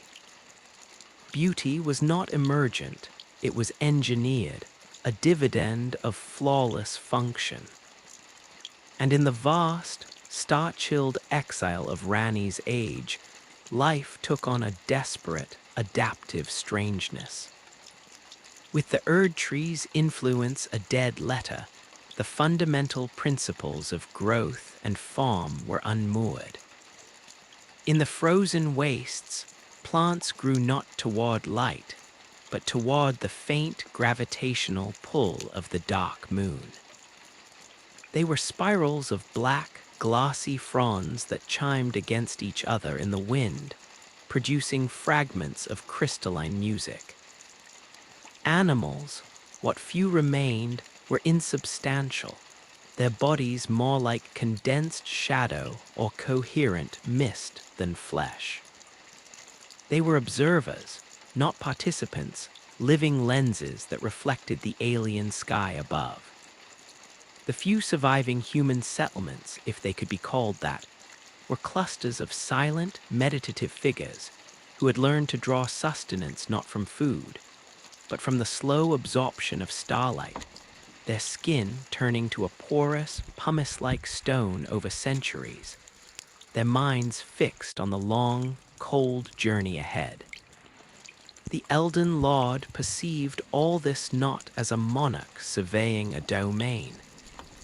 Beauty was not emergent, it was engineered, a dividend of flawless function. And in the vast, star-chilled exile of Rani's age, life took on a desperate, adaptive strangeness. With the Erd tree's influence a dead letter, the fundamental principles of growth and form were unmoored. In the frozen wastes, plants grew not toward light, but toward the faint gravitational pull of the dark moon. They were spirals of black, glossy fronds that chimed against each other in the wind, producing fragments of crystalline music. Animals, what few remained, were insubstantial, their bodies more like condensed shadow or coherent mist than flesh. They were observers, not participants, living lenses that reflected the alien sky above. The few surviving human settlements, if they could be called that, were clusters of silent, meditative figures who had learned to draw sustenance not from food, but from the slow absorption of starlight, their skin turning to a porous, pumice-like stone over centuries, their minds fixed on the long, cold journey ahead. The Elden Lord perceived all this not as a monarch surveying a domain,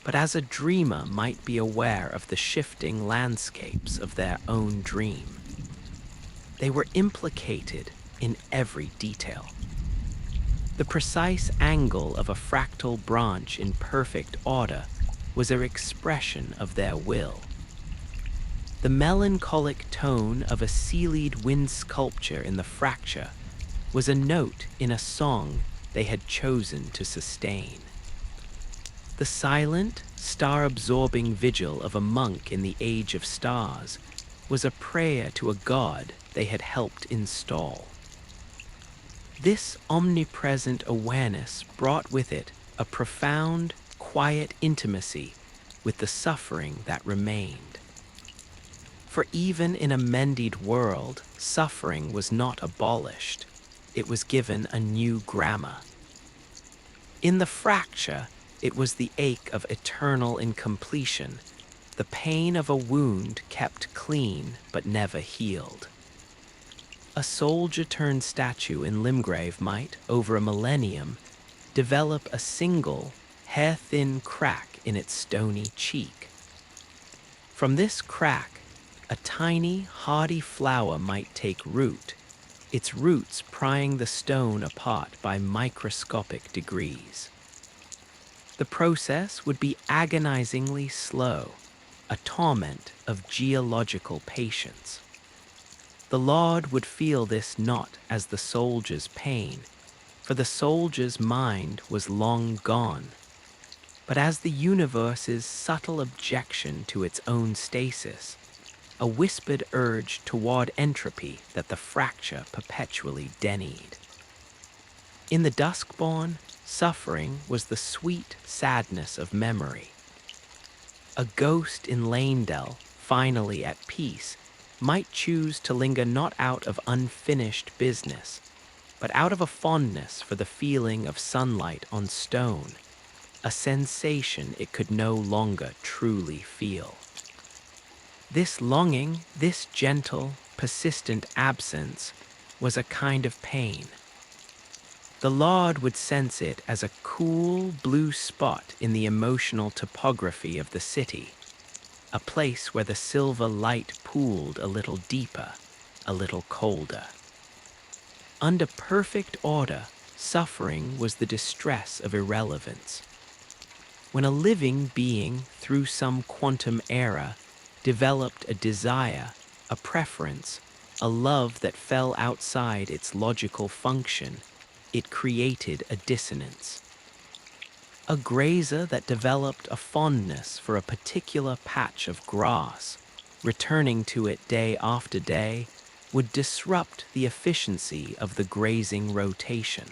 but as a dreamer might be aware of the shifting landscapes of their own dream. They were implicated in every detail. The precise angle of a fractal branch in perfect order was an expression of their will. The melancholic tone of a sealied wind sculpture in the fracture was a note in a song they had chosen to sustain. The silent, star-absorbing vigil of a monk in the age of stars was a prayer to a god they had helped install. This omnipresent awareness brought with it a profound, quiet intimacy with the suffering that remained. For even in a mended world, suffering was not abolished. It was given a new grammar. In the fracture, It was the ache of eternal incompletion, the pain of a wound kept clean but never healed. A soldier-turned statue in Limgrave might, over a millennium, develop a single, hair-thin crack in its stony cheek. From this crack, a tiny, hardy flower might take root, its roots prying the stone apart by microscopic degrees. The process would be agonizingly slow, a torment of geological patience. The Lord would feel this not as the soldier's pain, for the soldier's mind was long gone, but as the universe's subtle objection to its own stasis, a whispered urge toward entropy that the fracture perpetually denied. In the Duskborn, suffering was the sweet sadness of memory. A ghost in Lanedell, finally at peace, might choose to linger not out of unfinished business, but out of a fondness for the feeling of sunlight on stone, a sensation it could no longer truly feel. This longing, this gentle, persistent absence, was a kind of pain. The Lord would sense it as a cool, blue spot in the emotional topography of the city, a place where the silver light pooled a little deeper, a little colder. Under perfect order, suffering was the distress of irrelevance. When a living being, through some quantum era, developed a desire, a preference, a love that fell outside its logical function, it created a dissonance. A grazer that developed a fondness for a particular patch of grass, returning to it day after day, would disrupt the efficiency of the grazing rotation.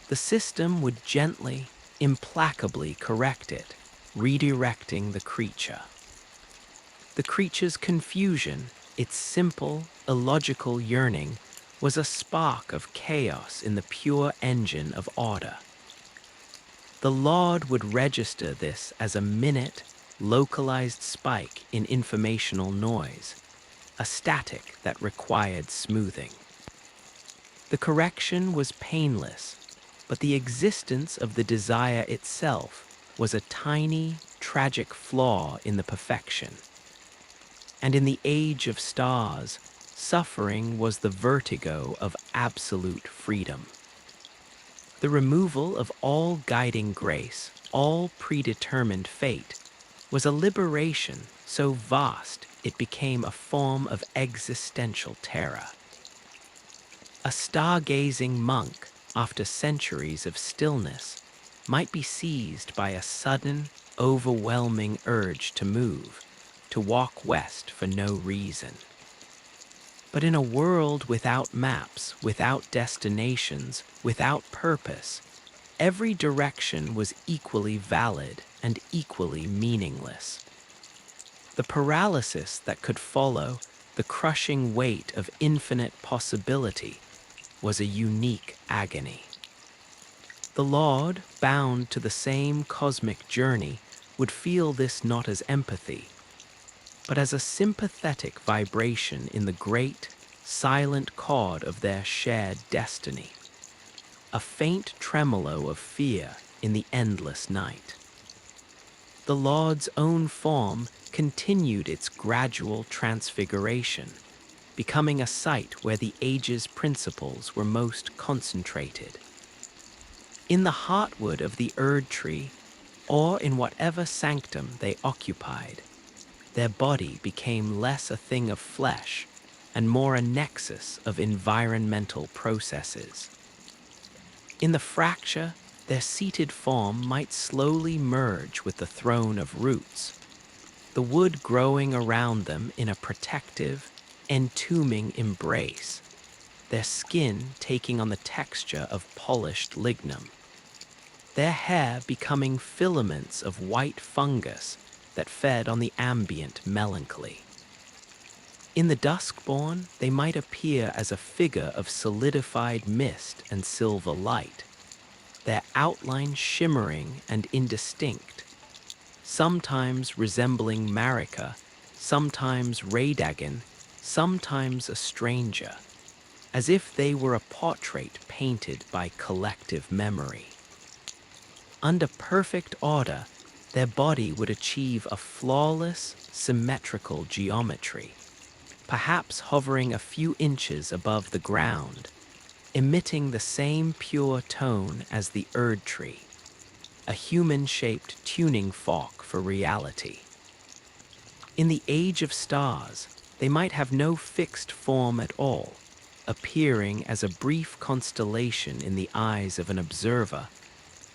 The system would gently, implacably correct it, redirecting the creature. The creature's confusion, its simple, illogical yearning, was a spark of chaos in the pure engine of order. The Lord would register this as a minute, localized spike in informational noise, a static that required smoothing. The correction was painless, but the existence of the desire itself was a tiny, tragic flaw in the perfection. And in the age of stars, suffering was the vertigo of absolute freedom. The removal of all guiding grace, all predetermined fate, was a liberation so vast it became a form of existential terror. A stargazing monk, after centuries of stillness, might be seized by a sudden, overwhelming urge to move, to walk west for no reason. But in a world without maps, without destinations, without purpose, every direction was equally valid and equally meaningless. The paralysis that could follow, the crushing weight of infinite possibility, was a unique agony. The Lord, bound to the same cosmic journey, would feel this not as empathy, but as a sympathetic vibration in the great, silent chord of their shared destiny, a faint tremolo of fear in the endless night. The Lord's own form continued its gradual transfiguration, becoming a site where the age's principles were most concentrated. In the heartwood of the Erd tree, or in whatever sanctum they occupied, their body became less a thing of flesh and more a nexus of environmental processes. In the fracture, their seated form might slowly merge with the throne of roots, the wood growing around them in a protective, entombing embrace, their skin taking on the texture of polished lignum, their hair becoming filaments of white fungus that fed on the ambient melancholy. In the Duskborn, they might appear as a figure of solidified mist and silver light, their outline shimmering and indistinct, sometimes resembling Marika, sometimes Radagon, sometimes a stranger, as if they were a portrait painted by collective memory. Under perfect order, their body would achieve a flawless, symmetrical geometry, perhaps hovering a few inches above the ground, emitting the same pure tone as the Erd tree, a human-shaped tuning fork for reality. In the age of stars, they might have no fixed form at all, appearing as a brief constellation in the eyes of an observer,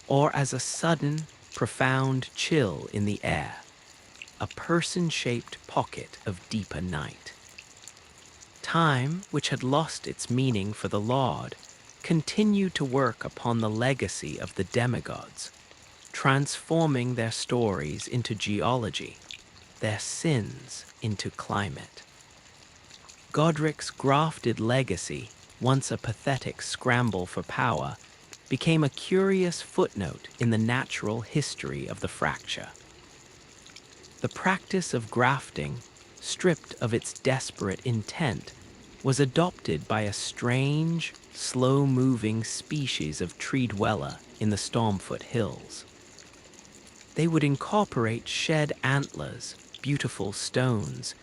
or as a sudden, profound chill in the air, a person-shaped pocket of deeper night. Time, which had lost its meaning for the Lord, continued to work upon the legacy of the demigods, transforming their stories into geology, their sins into climate. Godric's grafted legacy, once a pathetic scramble for power, became a curious footnote in the natural history of the fracture. The practice of grafting, stripped of its desperate intent, was adopted by a strange, slow-moving species of tree dweller in the Stormfoot Hills. They would incorporate shed antlers, beautiful stones,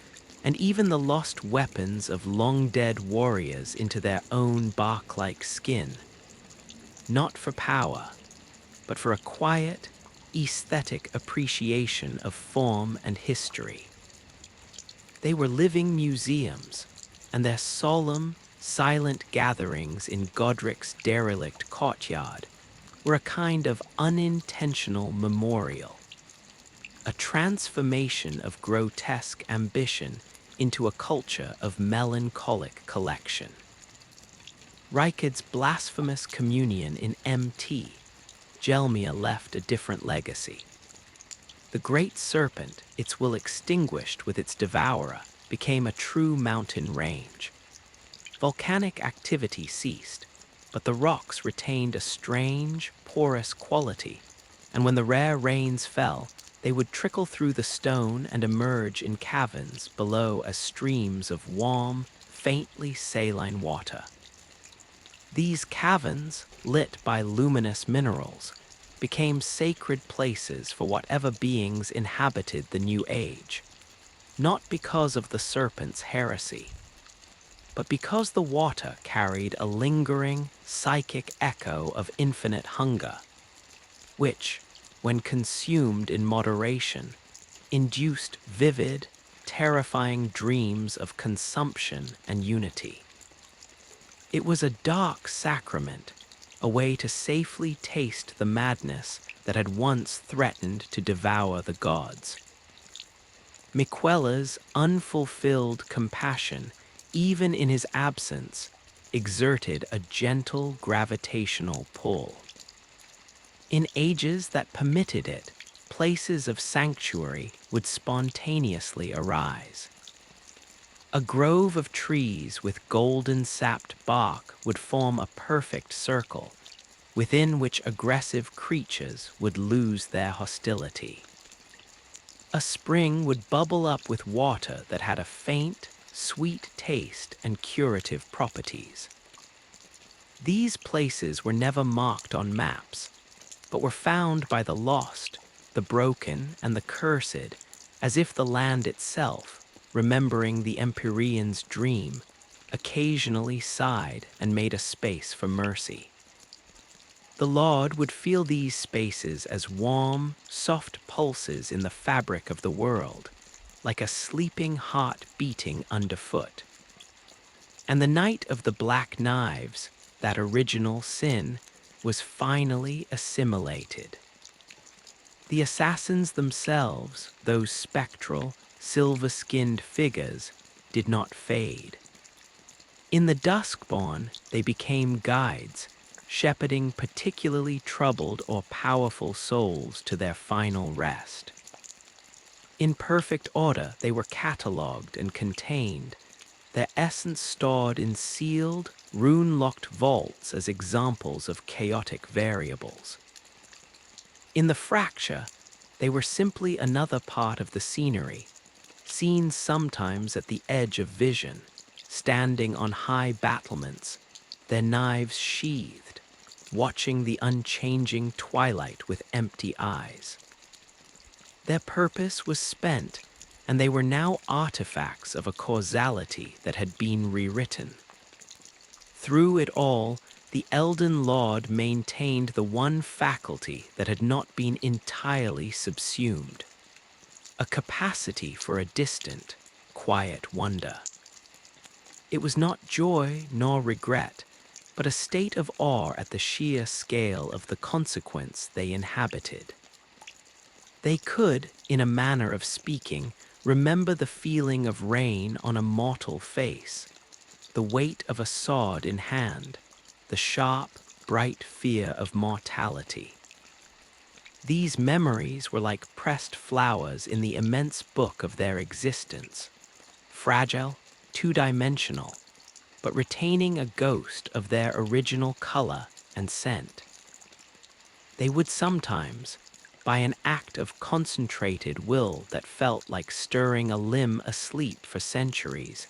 and even the lost weapons of long-dead warriors into their own bark-like skin, not for power, but for a quiet, aesthetic appreciation of form and history. They were living museums, and their solemn, silent gatherings in Godric's derelict courtyard were a kind of unintentional memorial, a transformation of grotesque ambition into a culture of melancholic collection. Rykard's blasphemous communion in MT, Gelmia left a different legacy. The great serpent, its will extinguished with its devourer, became a true mountain range. Volcanic activity ceased, but the rocks retained a strange, porous quality, and when the rare rains fell, they would trickle through the stone and emerge in caverns below as streams of warm, faintly saline water. These caverns, lit by luminous minerals, became sacred places for whatever beings inhabited the new age, not because of the serpent's heresy, but because the water carried a lingering, psychic echo of infinite hunger, which, when consumed in moderation, induced vivid, terrifying dreams of consumption and unity. It was a dark sacrament, a way to safely taste the madness that had once threatened to devour the gods. Miquella's unfulfilled compassion, even in his absence, exerted a gentle gravitational pull. In ages that permitted it, places of sanctuary would spontaneously arise. A grove of trees with golden-sapped bark would form a perfect circle, within which aggressive creatures would lose their hostility. A spring would bubble up with water that had a faint, sweet taste and curative properties. These places were never marked on maps, but were found by the lost, the broken, and the cursed, as if the land itself, remembering the Empyrean's dream, occasionally sighed and made a space for mercy. The Lord would feel these spaces as warm, soft pulses in the fabric of the world, like a sleeping heart beating underfoot. And the night of the Black Knives, that original sin, was finally assimilated. The assassins themselves, those spectral, silver-skinned figures, did not fade. In the Duskborn, they became guides, shepherding particularly troubled or powerful souls to their final rest. In perfect order, they were catalogued and contained, their essence stored in sealed, rune-locked vaults as examples of chaotic variables. In the fracture, they were simply another part of the scenery, seen sometimes at the edge of vision, standing on high battlements, their knives sheathed, watching the unchanging twilight with empty eyes. Their purpose was spent, and they were now artifacts of a causality that had been rewritten. Through it all, the Elden Lord maintained the one faculty that had not been entirely subsumed, a capacity for a distant, quiet wonder. It was not joy nor regret, but a state of awe at the sheer scale of the consequence they inhabited. They could, in a manner of speaking, remember the feeling of rain on a mortal face, the weight of a sword in hand, the sharp, bright fear of mortality. These memories were like pressed flowers in the immense book of their existence, fragile, two-dimensional, but retaining a ghost of their original color and scent. They would sometimes, by an act of concentrated will that felt like stirring a limb asleep for centuries,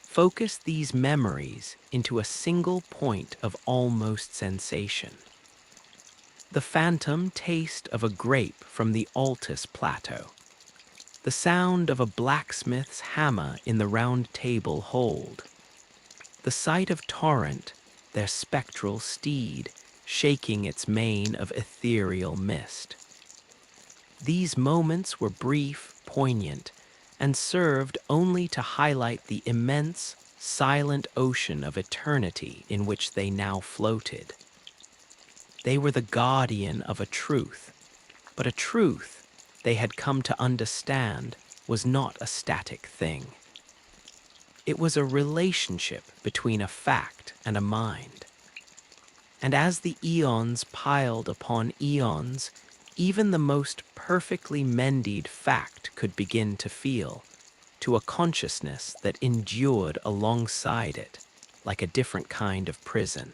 focus these memories into a single point of almost sensation. The phantom taste of a grape from the Altus plateau, the sound of a blacksmith's hammer in the round table hold, the sight of torrent, their spectral steed, shaking its mane of ethereal mist. These moments were brief, poignant, and served only to highlight the immense, silent ocean of eternity in which they now floated. They were the guardian of a truth, but a truth they had come to understand was not a static thing. It was a relationship between a fact and a mind. And as the eons piled upon eons, even the most perfectly mended fact could begin to feel, to a consciousness that endured alongside it, like a different kind of prison.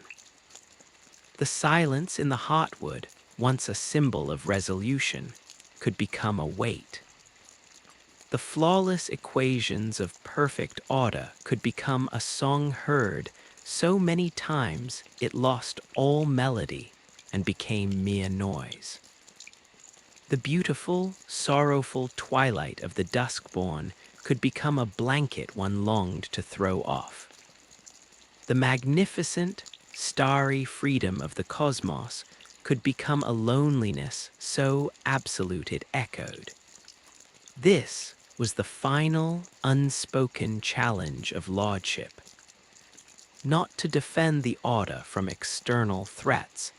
The silence in the heartwood, once a symbol of resolution, could become a weight. The flawless equations of perfect order could become a song heard so many times it lost all melody and became mere noise. The beautiful, sorrowful twilight of the duskborn could become a blanket one longed to throw off. The magnificent, starry freedom of the cosmos could become a loneliness so absolute it echoed. This was the final, unspoken challenge of lordship. Not to defend the order from external threats,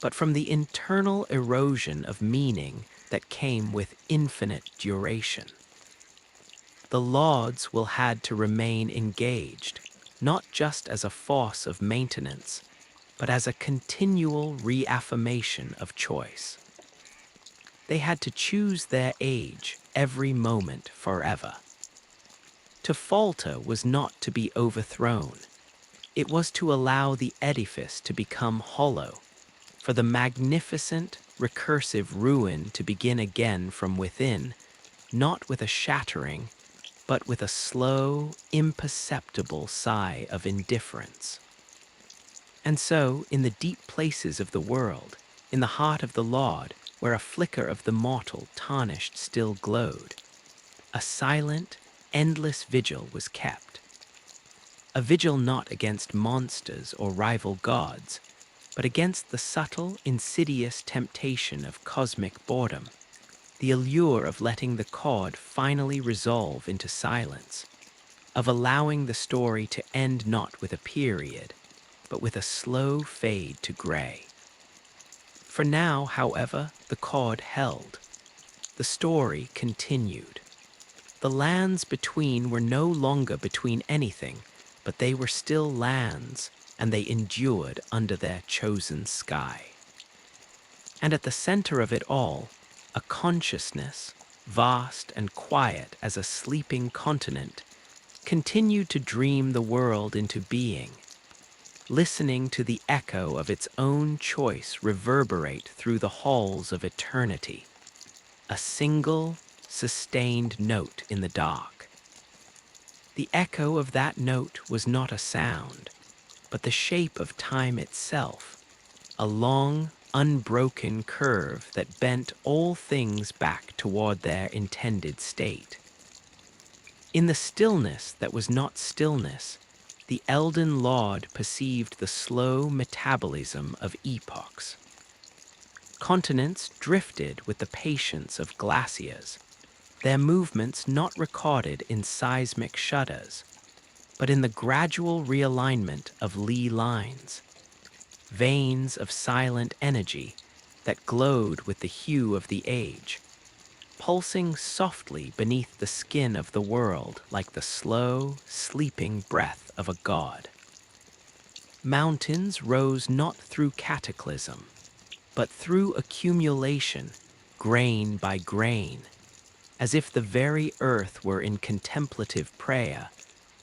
but from the internal erosion of meaning that came with infinite duration. The lords will had to remain engaged, not just as a force of maintenance, but as a continual reaffirmation of choice. They had to choose their age every moment forever. To falter was not to be overthrown. It was to allow the edifice to become hollow, for the magnificent, recursive ruin to begin again from within, not with a shattering, but with a slow, imperceptible sigh of indifference. And so, in the deep places of the world, in the heart of the Lord, where a flicker of the mortal tarnished still glowed, a silent, endless vigil was kept. A vigil not against monsters or rival gods, but against the subtle, insidious temptation of cosmic boredom, the allure of letting the chord finally resolve into silence, of allowing the story to end not with a period, but with a slow fade to gray. For now, however, the chord held. The story continued. The lands between were no longer between anything, but they were still lands, and they endured under their chosen sky. And at the center of it all, a consciousness, vast and quiet as a sleeping continent, continued to dream the world into being. listening to the echo of its own choice reverberate through the halls of eternity, a single, sustained note in the dark. The echo of that note was not a sound, but the shape of time itself, a long, unbroken curve that bent all things back toward their intended state. In the stillness that was not stillness, the Elden Lord perceived the slow metabolism of epochs. Continents drifted with the patience of glaciers, their movements not recorded in seismic shudders, but in the gradual realignment of Lee lines, veins of silent energy that glowed with the hue of the age, pulsing softly beneath the skin of the world like the slow, sleeping breath of a god. Mountains rose not through cataclysm, but through accumulation, grain by grain, as if the very earth were in contemplative prayer,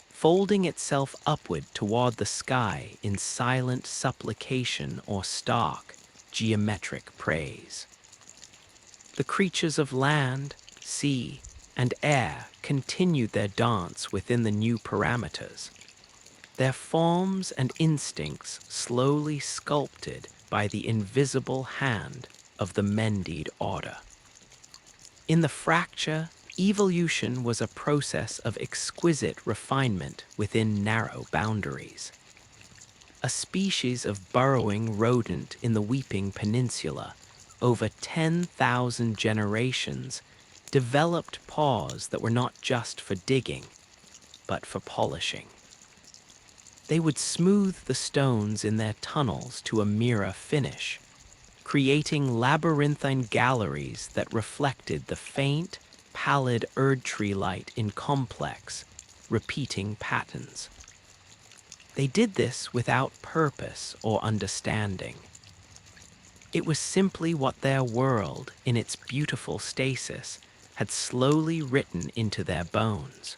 folding itself upward toward the sky in silent supplication or stark, geometric praise. The creatures of land, sea, and air continued their dance within the new parameters, their forms and instincts slowly sculpted by the invisible hand of the Mendied order. In the fracture, evolution was a process of exquisite refinement within narrow boundaries. A species of burrowing rodent in the Weeping Peninsula, over 10,000 generations, developed paws that were not just for digging, but for polishing. They would smooth the stones in their tunnels to a mirror finish, creating labyrinthine galleries that reflected the faint, pallid Erdtree light in complex, repeating patterns. They did this without purpose or understanding. It was simply what their world, in its beautiful stasis, had slowly written into their bones.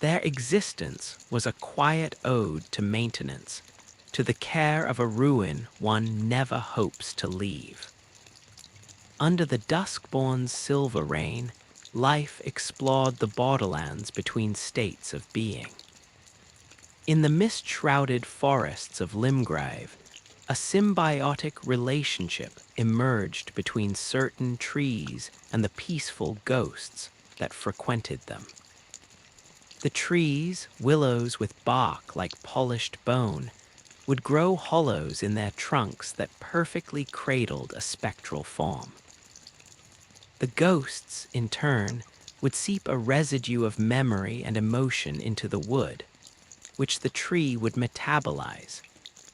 Their existence was a quiet ode to maintenance, to the care of a ruin one never hopes to leave. Under the Duskborn's silver rain, life explored the borderlands between states of being. In the mist-shrouded forests of Limgrave, a symbiotic relationship emerged between certain trees and the peaceful ghosts that frequented them. The trees, willows with bark like polished bone, would grow hollows in their trunks that perfectly cradled a spectral form. The ghosts, in turn, would seep a residue of memory and emotion into the wood, which the tree would metabolize,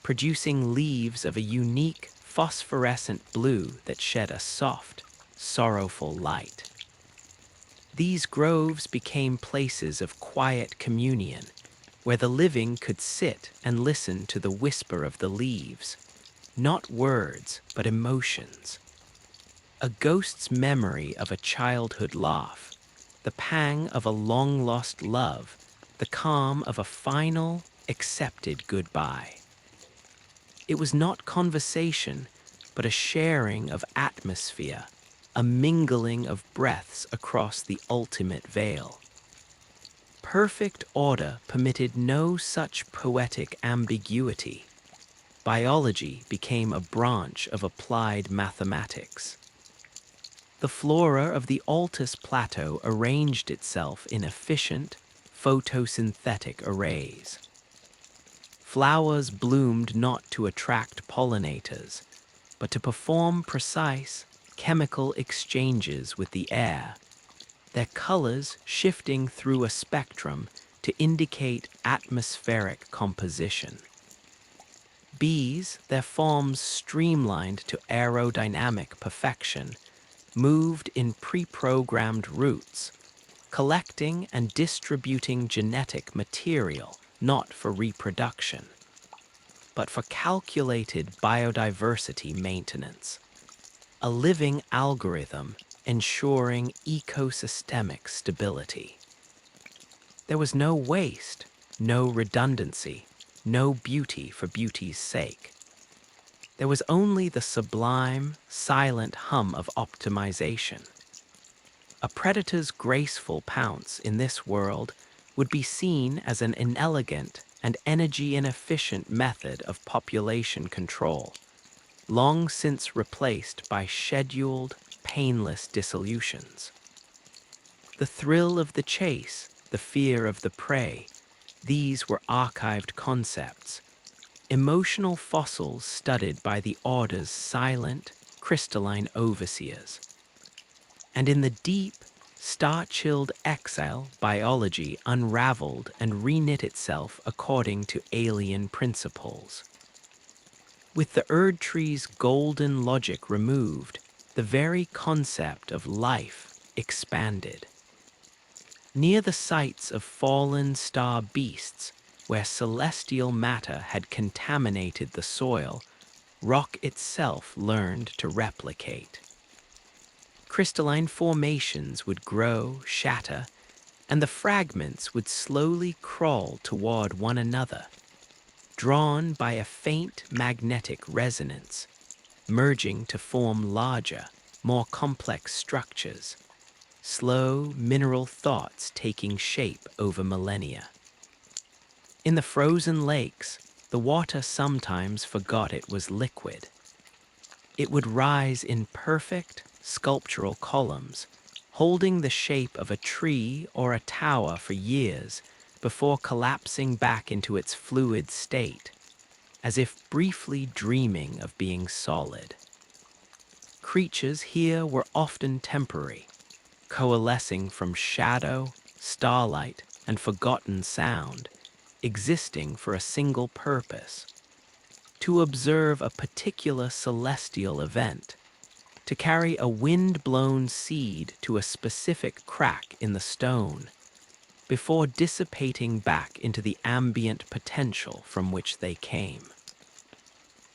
producing leaves of a unique phosphorescent blue that shed a soft, sorrowful light. These groves became places of quiet communion, where the living could sit and listen to the whisper of the leaves, not words, but emotions. A ghost's memory of a childhood laugh, the pang of a long-lost love, the calm of a final, accepted goodbye. It was not conversation, but a sharing of atmosphere, a mingling of breaths across the ultimate veil. Perfect order permitted no such poetic ambiguity. Biology became a branch of applied mathematics. The flora of the Altus Plateau arranged itself in efficient, photosynthetic arrays. Flowers bloomed not to attract pollinators, but to perform precise, chemical exchanges with the air, their colors shifting through a spectrum to indicate atmospheric composition. Bees, their forms streamlined to aerodynamic perfection, moved in pre-programmed routes, collecting and distributing genetic material not for reproduction, but for calculated biodiversity maintenance, a living algorithm ensuring ecosystemic stability. There was no waste, no redundancy, no beauty for beauty's sake. There was only the sublime, silent hum of optimization. A predator's graceful pounce in this world would be seen as an inelegant and energy-inefficient method of population control, long since replaced by scheduled, painless dissolutions. The thrill of the chase, the fear of the prey, these were archived concepts, emotional fossils studied by the Order's silent, crystalline overseers. And in the deep, star-chilled exile, biology unraveled and reknit itself according to alien principles. With the Erd tree's golden logic removed, the very concept of life expanded. Near the sites of fallen star beasts, where celestial matter had contaminated the soil, rock itself learned to replicate. Crystalline formations would grow, shatter, and the fragments would slowly crawl toward one another, drawn by a faint magnetic resonance, merging to form larger, more complex structures, slow mineral thoughts taking shape over millennia. In the frozen lakes, the water sometimes forgot it was liquid. It would rise in perfect, sculptural columns, holding the shape of a tree or a tower for years before collapsing back into its fluid state, as if briefly dreaming of being solid. Creatures here were often temporary, coalescing from shadow, starlight, and forgotten sound, existing for a single purpose: to observe a particular celestial event, to carry a wind-blown seed to a specific crack in the stone, before dissipating back into the ambient potential from which they came.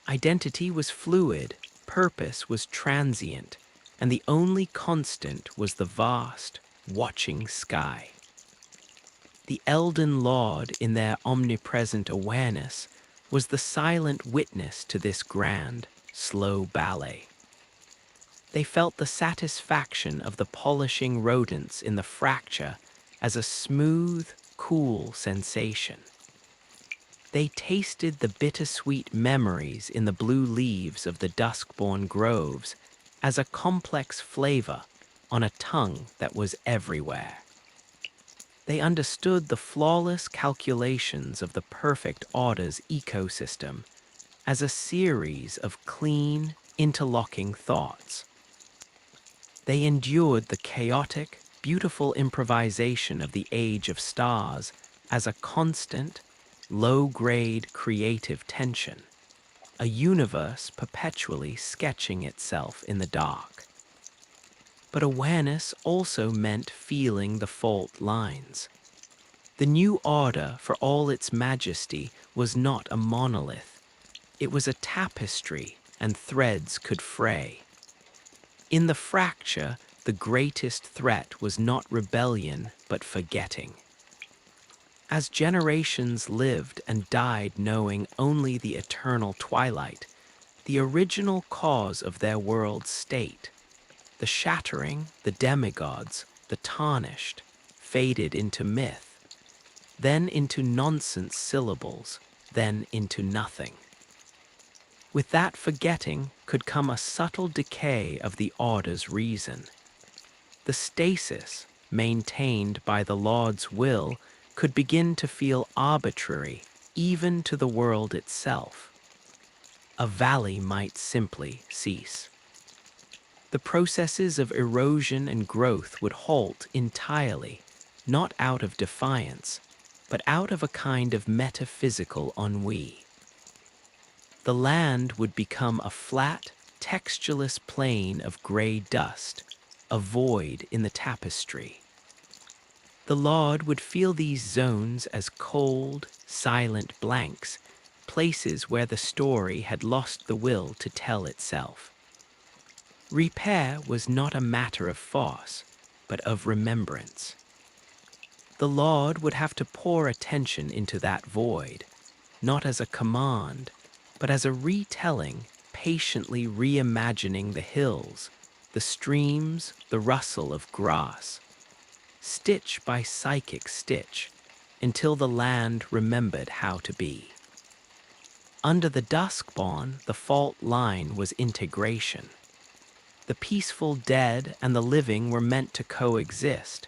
Identity was fluid, purpose was transient, and the only constant was the vast, watching sky. The Elden Lord, in their omnipresent awareness, was the silent witness to this grand, slow ballet. They felt the satisfaction of the polishing rodents in the fracture as a smooth, cool sensation. They tasted the bittersweet memories in the blue leaves of the dusk-born groves as a complex flavor on a tongue that was everywhere. They understood the flawless calculations of the perfect Order's ecosystem as a series of clean, interlocking thoughts. They endured the chaotic, beautiful improvisation of the Age of Stars as a constant, low-grade creative tension, a universe perpetually sketching itself in the dark. But awareness also meant feeling the fault lines. The new Order, for all its majesty, was not a monolith. It was a tapestry, and threads could fray. In the fracture, the greatest threat was not rebellion, but forgetting. As generations lived and died knowing only the eternal twilight, the original cause of their world's state, the shattering, the demigods, the tarnished, faded into myth, then into nonsense syllables, then into nothing. With that forgetting could come a subtle decay of the Order's reason. The stasis, maintained by the Lord's will, could begin to feel arbitrary even to the world itself. A valley might simply cease. The processes of erosion and growth would halt entirely, not out of defiance, but out of a kind of metaphysical ennui. The land would become a flat, textureless plain of gray dust, a void in the tapestry. The Lord would feel these zones as cold, silent blanks, places where the story had lost the will to tell itself. Repair was not a matter of force, but of remembrance. The Lord would have to pour attention into that void, not as a command, but as a retelling, patiently reimagining the hills, the streams, the rustle of grass, stitch by psychic stitch, until the land remembered how to be. Under the duskbond, the fault line was integration. The peaceful dead and the living were meant to coexist,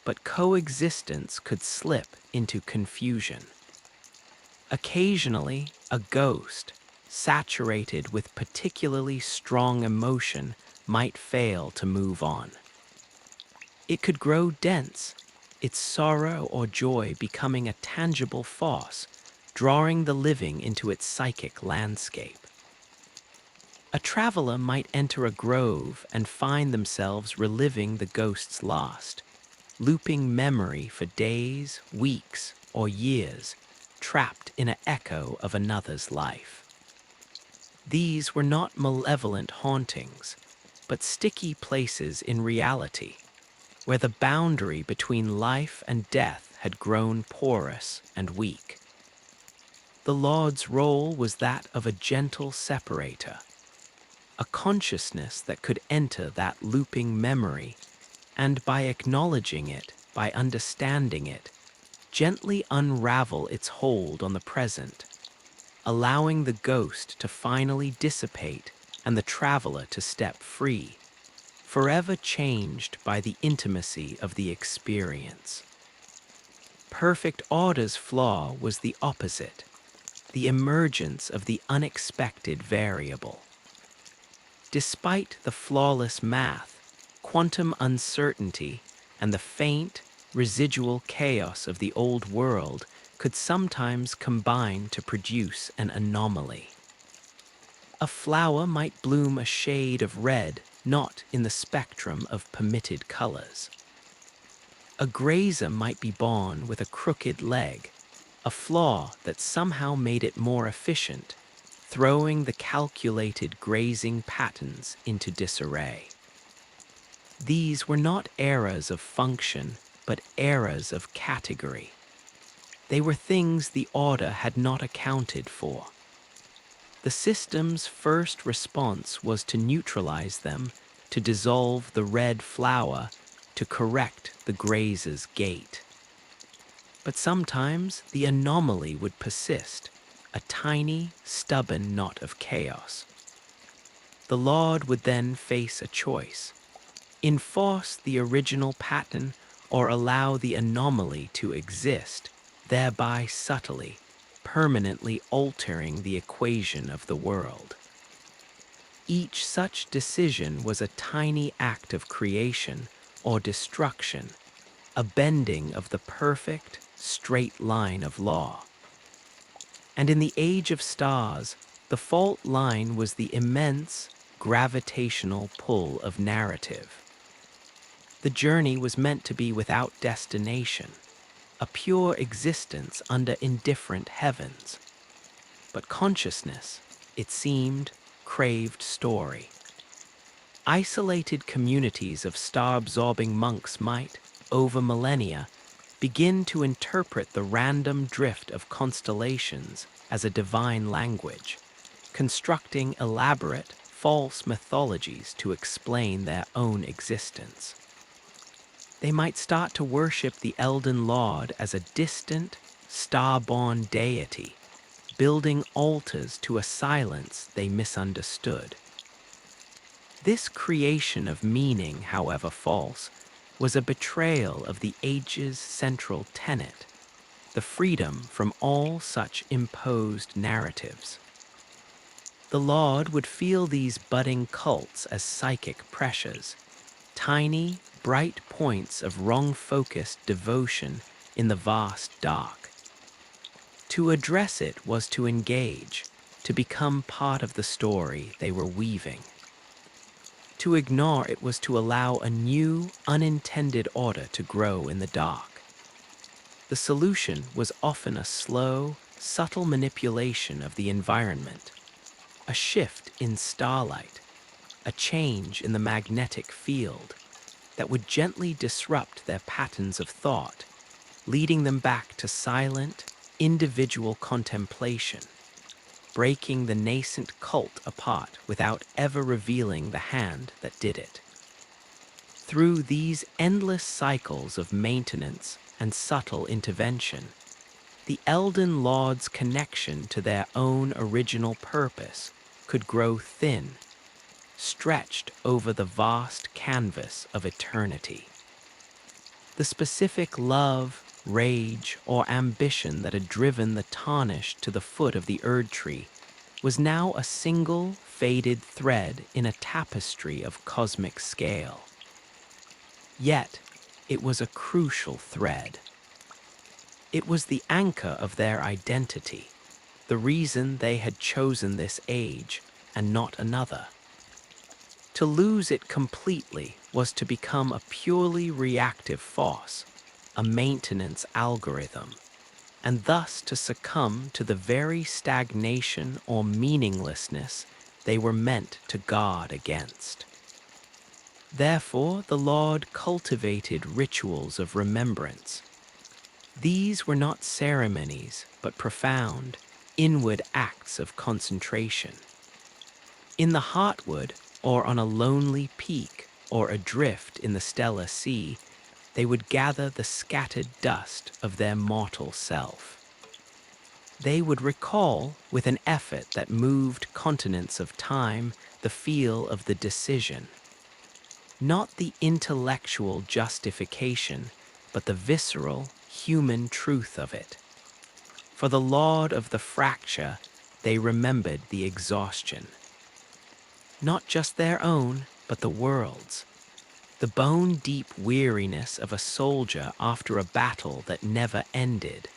but coexistence could slip into confusion. Occasionally, a ghost, saturated with particularly strong emotion, might fail to move on. It could grow dense, its sorrow or joy becoming a tangible force, drawing the living into its psychic landscape. A traveler might enter a grove and find themselves reliving the ghost's lost, looping memory for days, weeks, or years, trapped in an echo of another's life. These were not malevolent hauntings, but sticky places in reality, where the boundary between life and death had grown porous and weak. The Lord's role was that of a gentle separator, a consciousness that could enter that looping memory and, by acknowledging it, by understanding it, gently unravel its hold on the present, allowing the ghost to finally dissipate and the traveler to step free, forever changed by the intimacy of the experience. Perfect order's flaw was the opposite, the emergence of the unexpected variable. Despite the flawless math, quantum uncertainty, and the faint, residual chaos of the old world could sometimes combine to produce an anomaly. A flower might bloom a shade of red not in the spectrum of permitted colors. A grazer might be born with a crooked leg, a flaw that somehow made it more efficient, throwing the calculated grazing patterns into disarray. These were not errors of function, but errors of category. They were things the order had not accounted for. The system's first response was to neutralize them, to dissolve the red flower, to correct the grazer's gait. But sometimes the anomaly would persist, a tiny, stubborn knot of chaos. The Lord would then face a choice: enforce the original pattern or allow the anomaly to exist, thereby subtly, permanently altering the equation of the world. Each such decision was a tiny act of creation or destruction, a bending of the perfect, straight line of law. And in the age of stars, the fault line was the immense, gravitational pull of narrative. The journey was meant to be without destination, a pure existence under indifferent heavens. But consciousness, it seemed, craved story. Isolated communities of star-absorbing monks might, over millennia, begin to interpret the random drift of constellations as a divine language, constructing elaborate, false mythologies to explain their own existence. They might start to worship the Elden Lord as a distant, star-born deity, building altars to a silence they misunderstood. This creation of meaning, however false, was a betrayal of the age's central tenet, the freedom from all such imposed narratives. The Lord would feel these budding cults as psychic pressures, tiny, bright points of wrong-focused devotion in the vast dark. To address it was to engage, to become part of the story they were weaving. To ignore it was to allow a new, unintended order to grow in the dark. The solution was often a slow, subtle manipulation of the environment, a shift in starlight, a change in the magnetic field that would gently disrupt their patterns of thought, leading them back to silent, individual contemplation, breaking the nascent cult apart without ever revealing the hand that did it. Through these endless cycles of maintenance and subtle intervention, the Elden Lord's connection to their own original purpose could grow thin, stretched over the vast canvas of eternity. The specific love, rage, or ambition that had driven the tarnished to the foot of the Erd Tree was now a single, faded thread in a tapestry of cosmic scale. Yet, it was a crucial thread. It was the anchor of their identity, the reason they had chosen this age and not another. To lose it completely was to become a purely reactive force, a maintenance algorithm, and thus to succumb to the very stagnation or meaninglessness they were meant to guard against. Therefore, the Lord cultivated rituals of remembrance. These were not ceremonies, but profound, inward acts of concentration. In the heartwood, or on a lonely peak, or adrift in the stellar sea, they would gather the scattered dust of their mortal self. They would recall, with an effort that moved continents of time, the feel of the decision. Not the intellectual justification, but the visceral, human truth of it. For the Lord of the fracture, they remembered the exhaustion. Not just their own, but the world's. The bone-deep weariness of a soldier after a battle that never ended.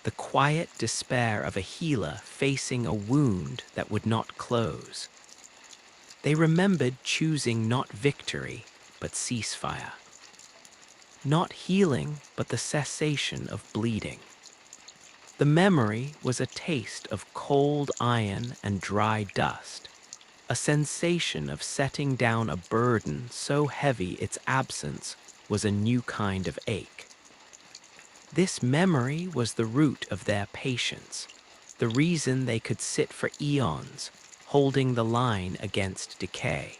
The quiet despair of a healer facing a wound that would not close. They remembered choosing not victory, but ceasefire. Not healing, but the cessation of bleeding. The memory was a taste of cold iron and dry dust, a sensation of setting down a burden so heavy its absence was a new kind of ache. This memory was the root of their patience, the reason they could sit for eons, holding the line against decay.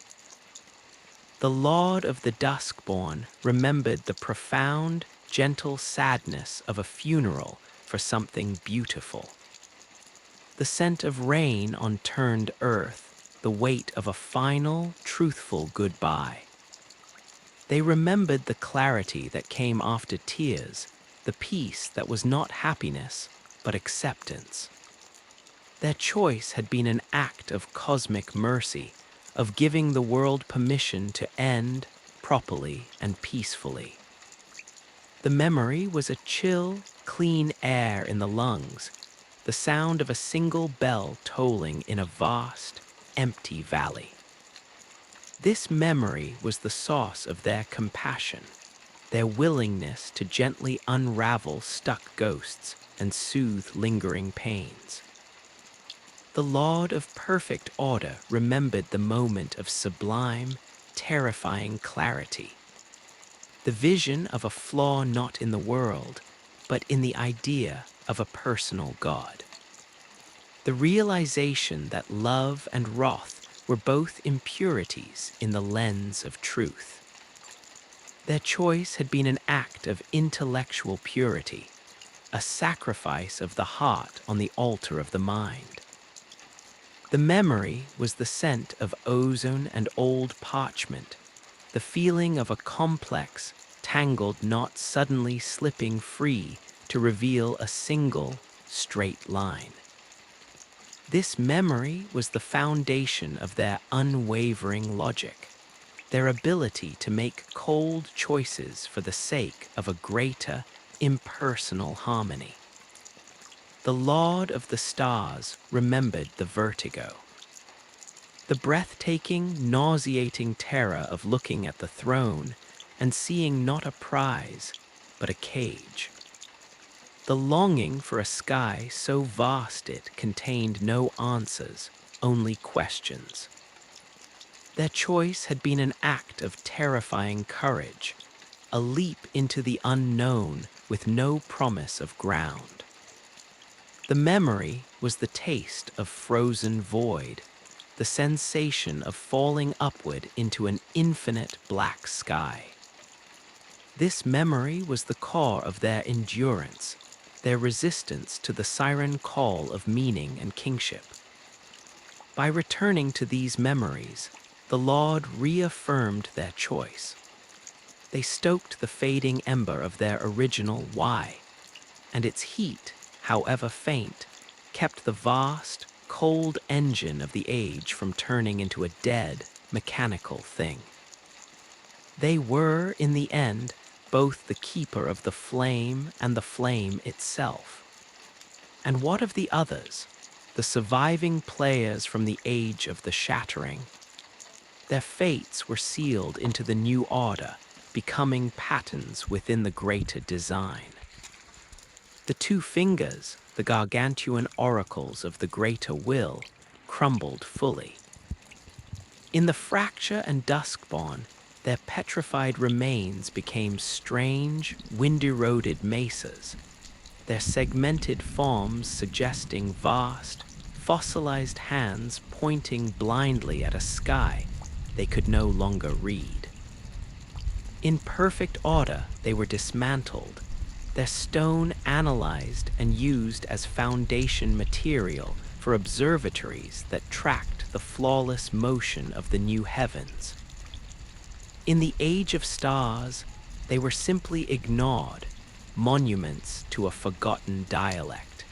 The Lord of the Duskborn remembered the profound, gentle sadness of a funeral for something beautiful. The scent of rain on turned earth, the weight of a final, truthful goodbye. They remembered the clarity that came after tears, the peace that was not happiness, but acceptance. Their choice had been an act of cosmic mercy, of giving the world permission to end properly and peacefully. The memory was a chill, clean air in the lungs, the sound of a single bell tolling in a vast, empty valley. This memory was the source of their compassion, their willingness to gently unravel stuck ghosts and soothe lingering pains. The Lord of perfect order remembered the moment of sublime, terrifying clarity. The vision of a flaw not in the world, but in the idea of a personal God. The realization that love and wrath were both impurities in the lens of truth. Their choice had been an act of intellectual purity, a sacrifice of the heart on the altar of the mind. The memory was the scent of ozone and old parchment, the feeling of a complex, tangled knot suddenly slipping free to reveal a single, straight line. This memory was the foundation of their unwavering logic, their ability to make cold choices for the sake of a greater, impersonal harmony. The Lord of the Stars remembered the vertigo. The breathtaking, nauseating terror of looking at the throne and seeing not a prize, but a cage. The longing for a sky so vast it contained no answers, only questions. Their choice had been an act of terrifying courage, a leap into the unknown with no promise of ground. The memory was the taste of frozen void, the sensation of falling upward into an infinite black sky. This memory was the core of their endurance, their resistance to the siren call of meaning and kingship. By returning to these memories, the Lord reaffirmed their choice. They stoked the fading ember of their original why, and its heat, however faint, kept the vast, cold engine of the age from turning into a dead, mechanical thing. They were, in the end, both the keeper of the flame and the flame itself. And what of the others, the surviving players from the age of the Shattering? Their fates were sealed into the new order, becoming patterns within the greater design. The two fingers, the gargantuan oracles of the greater will, crumbled fully. In the fracture and duskborn, their petrified remains became strange, wind-eroded mesas, their segmented forms suggesting vast, fossilized hands pointing blindly at a sky they could no longer read. In perfect order, they were dismantled, their stone analyzed and used as foundation material for observatories that tracked the flawless motion of the new heavens. In the age of stars, they were simply ignored, monuments to a forgotten dialect.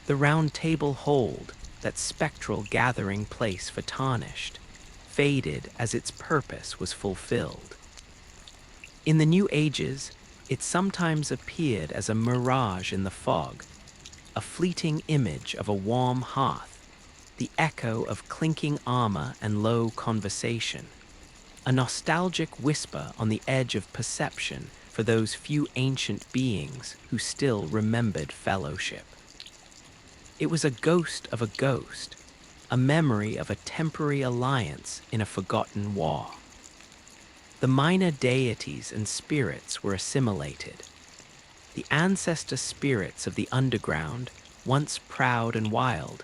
The round table hold, that spectral gathering place for tarnished, faded as its purpose was fulfilled. In the new ages, it sometimes appeared as a mirage in the fog, a fleeting image of a warm hearth, the echo of clinking armor and low conversation, a nostalgic whisper on the edge of perception for those few ancient beings who still remembered fellowship. It was a ghost of a ghost, a memory of a temporary alliance in a forgotten war. The minor deities and spirits were assimilated. The ancestor spirits of the underground, once proud and wild,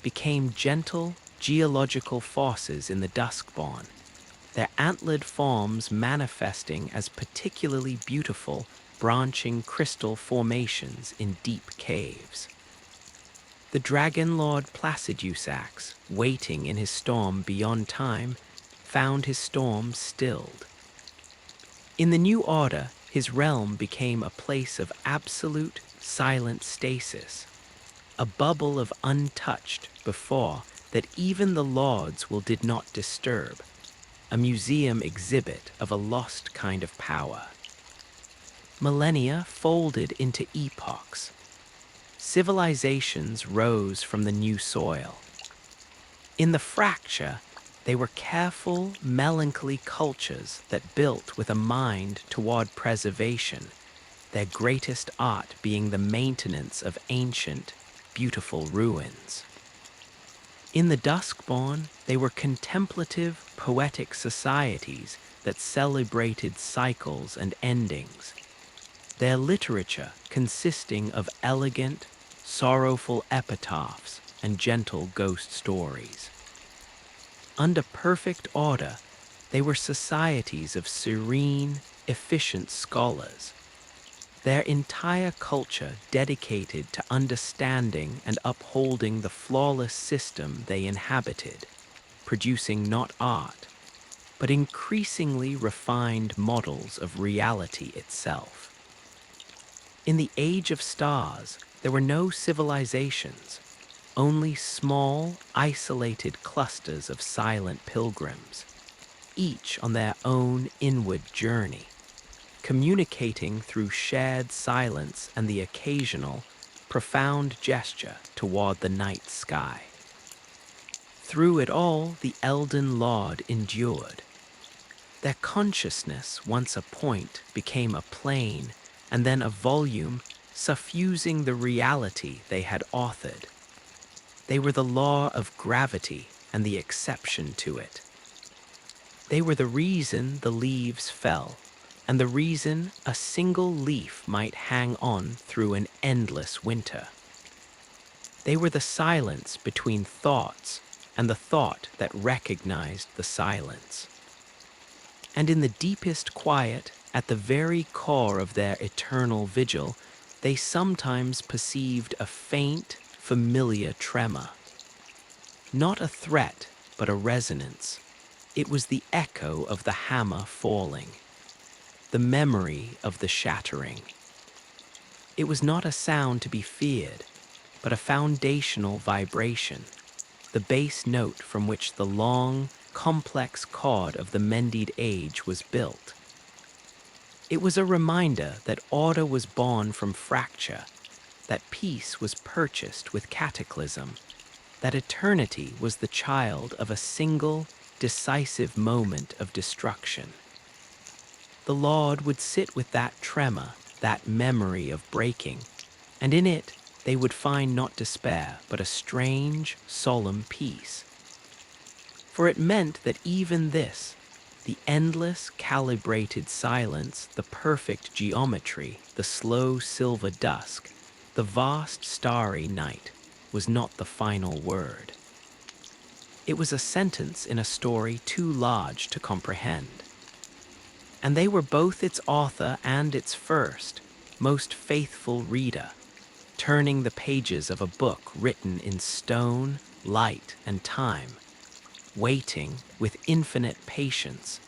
became gentle, geological forces in the duskborn, their antlered forms manifesting as particularly beautiful, branching crystal formations in deep caves. The dragon lord Placidusax, waiting in his storm beyond time, found his storm stilled. In the new order, his realm became a place of absolute, silent stasis, a bubble of untouched before that even the lords will did not disturb, a museum exhibit of a lost kind of power. Millennia folded into epochs. Civilizations rose from the new soil. In the fracture, they were careful, melancholy cultures that built with a mind toward preservation, their greatest art being the maintenance of ancient, beautiful ruins. In the duskborn, they were contemplative, poetic societies that celebrated cycles and endings, their literature consisting of elegant, sorrowful epitaphs and gentle ghost stories. Under perfect order, they were societies of serene, efficient scholars, their entire culture dedicated to understanding and upholding the flawless system they inhabited, producing not art, but increasingly refined models of reality itself. In the age of stars, there were no civilizations, only small, isolated clusters of silent pilgrims, each on their own inward journey, communicating through shared silence and the occasional, profound gesture toward the night sky. Through it all, the Elden Lord endured. Their consciousness, once a point, became a plane, and then a volume, suffusing the reality they had authored. They were the law of gravity and the exception to it. They were the reason the leaves fell, and the reason a single leaf might hang on through an endless winter. They were the silence between thoughts and the thought that recognized the silence. And in the deepest quiet, at the very core of their eternal vigil, they sometimes perceived a faint, familiar tremor. Not a threat, but a resonance. It was the echo of the hammer falling, the memory of the shattering. It was not a sound to be feared, but a foundational vibration, the bass note from which the long, complex chord of the Mended Age was built. It was a reminder that order was born from fracture, that peace was purchased with cataclysm, that eternity was the child of a single, decisive moment of destruction. The Lord would sit with that tremor, that memory of breaking, and in it they would find not despair, but a strange, solemn peace. For it meant that even this, the endless, calibrated silence, the perfect geometry, the slow silver dusk, the vast starry night, was not the final word. It was a sentence in a story too large to comprehend. And they were both its author and its first, most faithful reader, turning the pages of a book written in stone, light, and time, waiting with infinite patience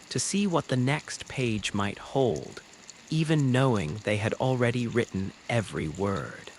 to see what the next page might hold, even knowing they had already written every word.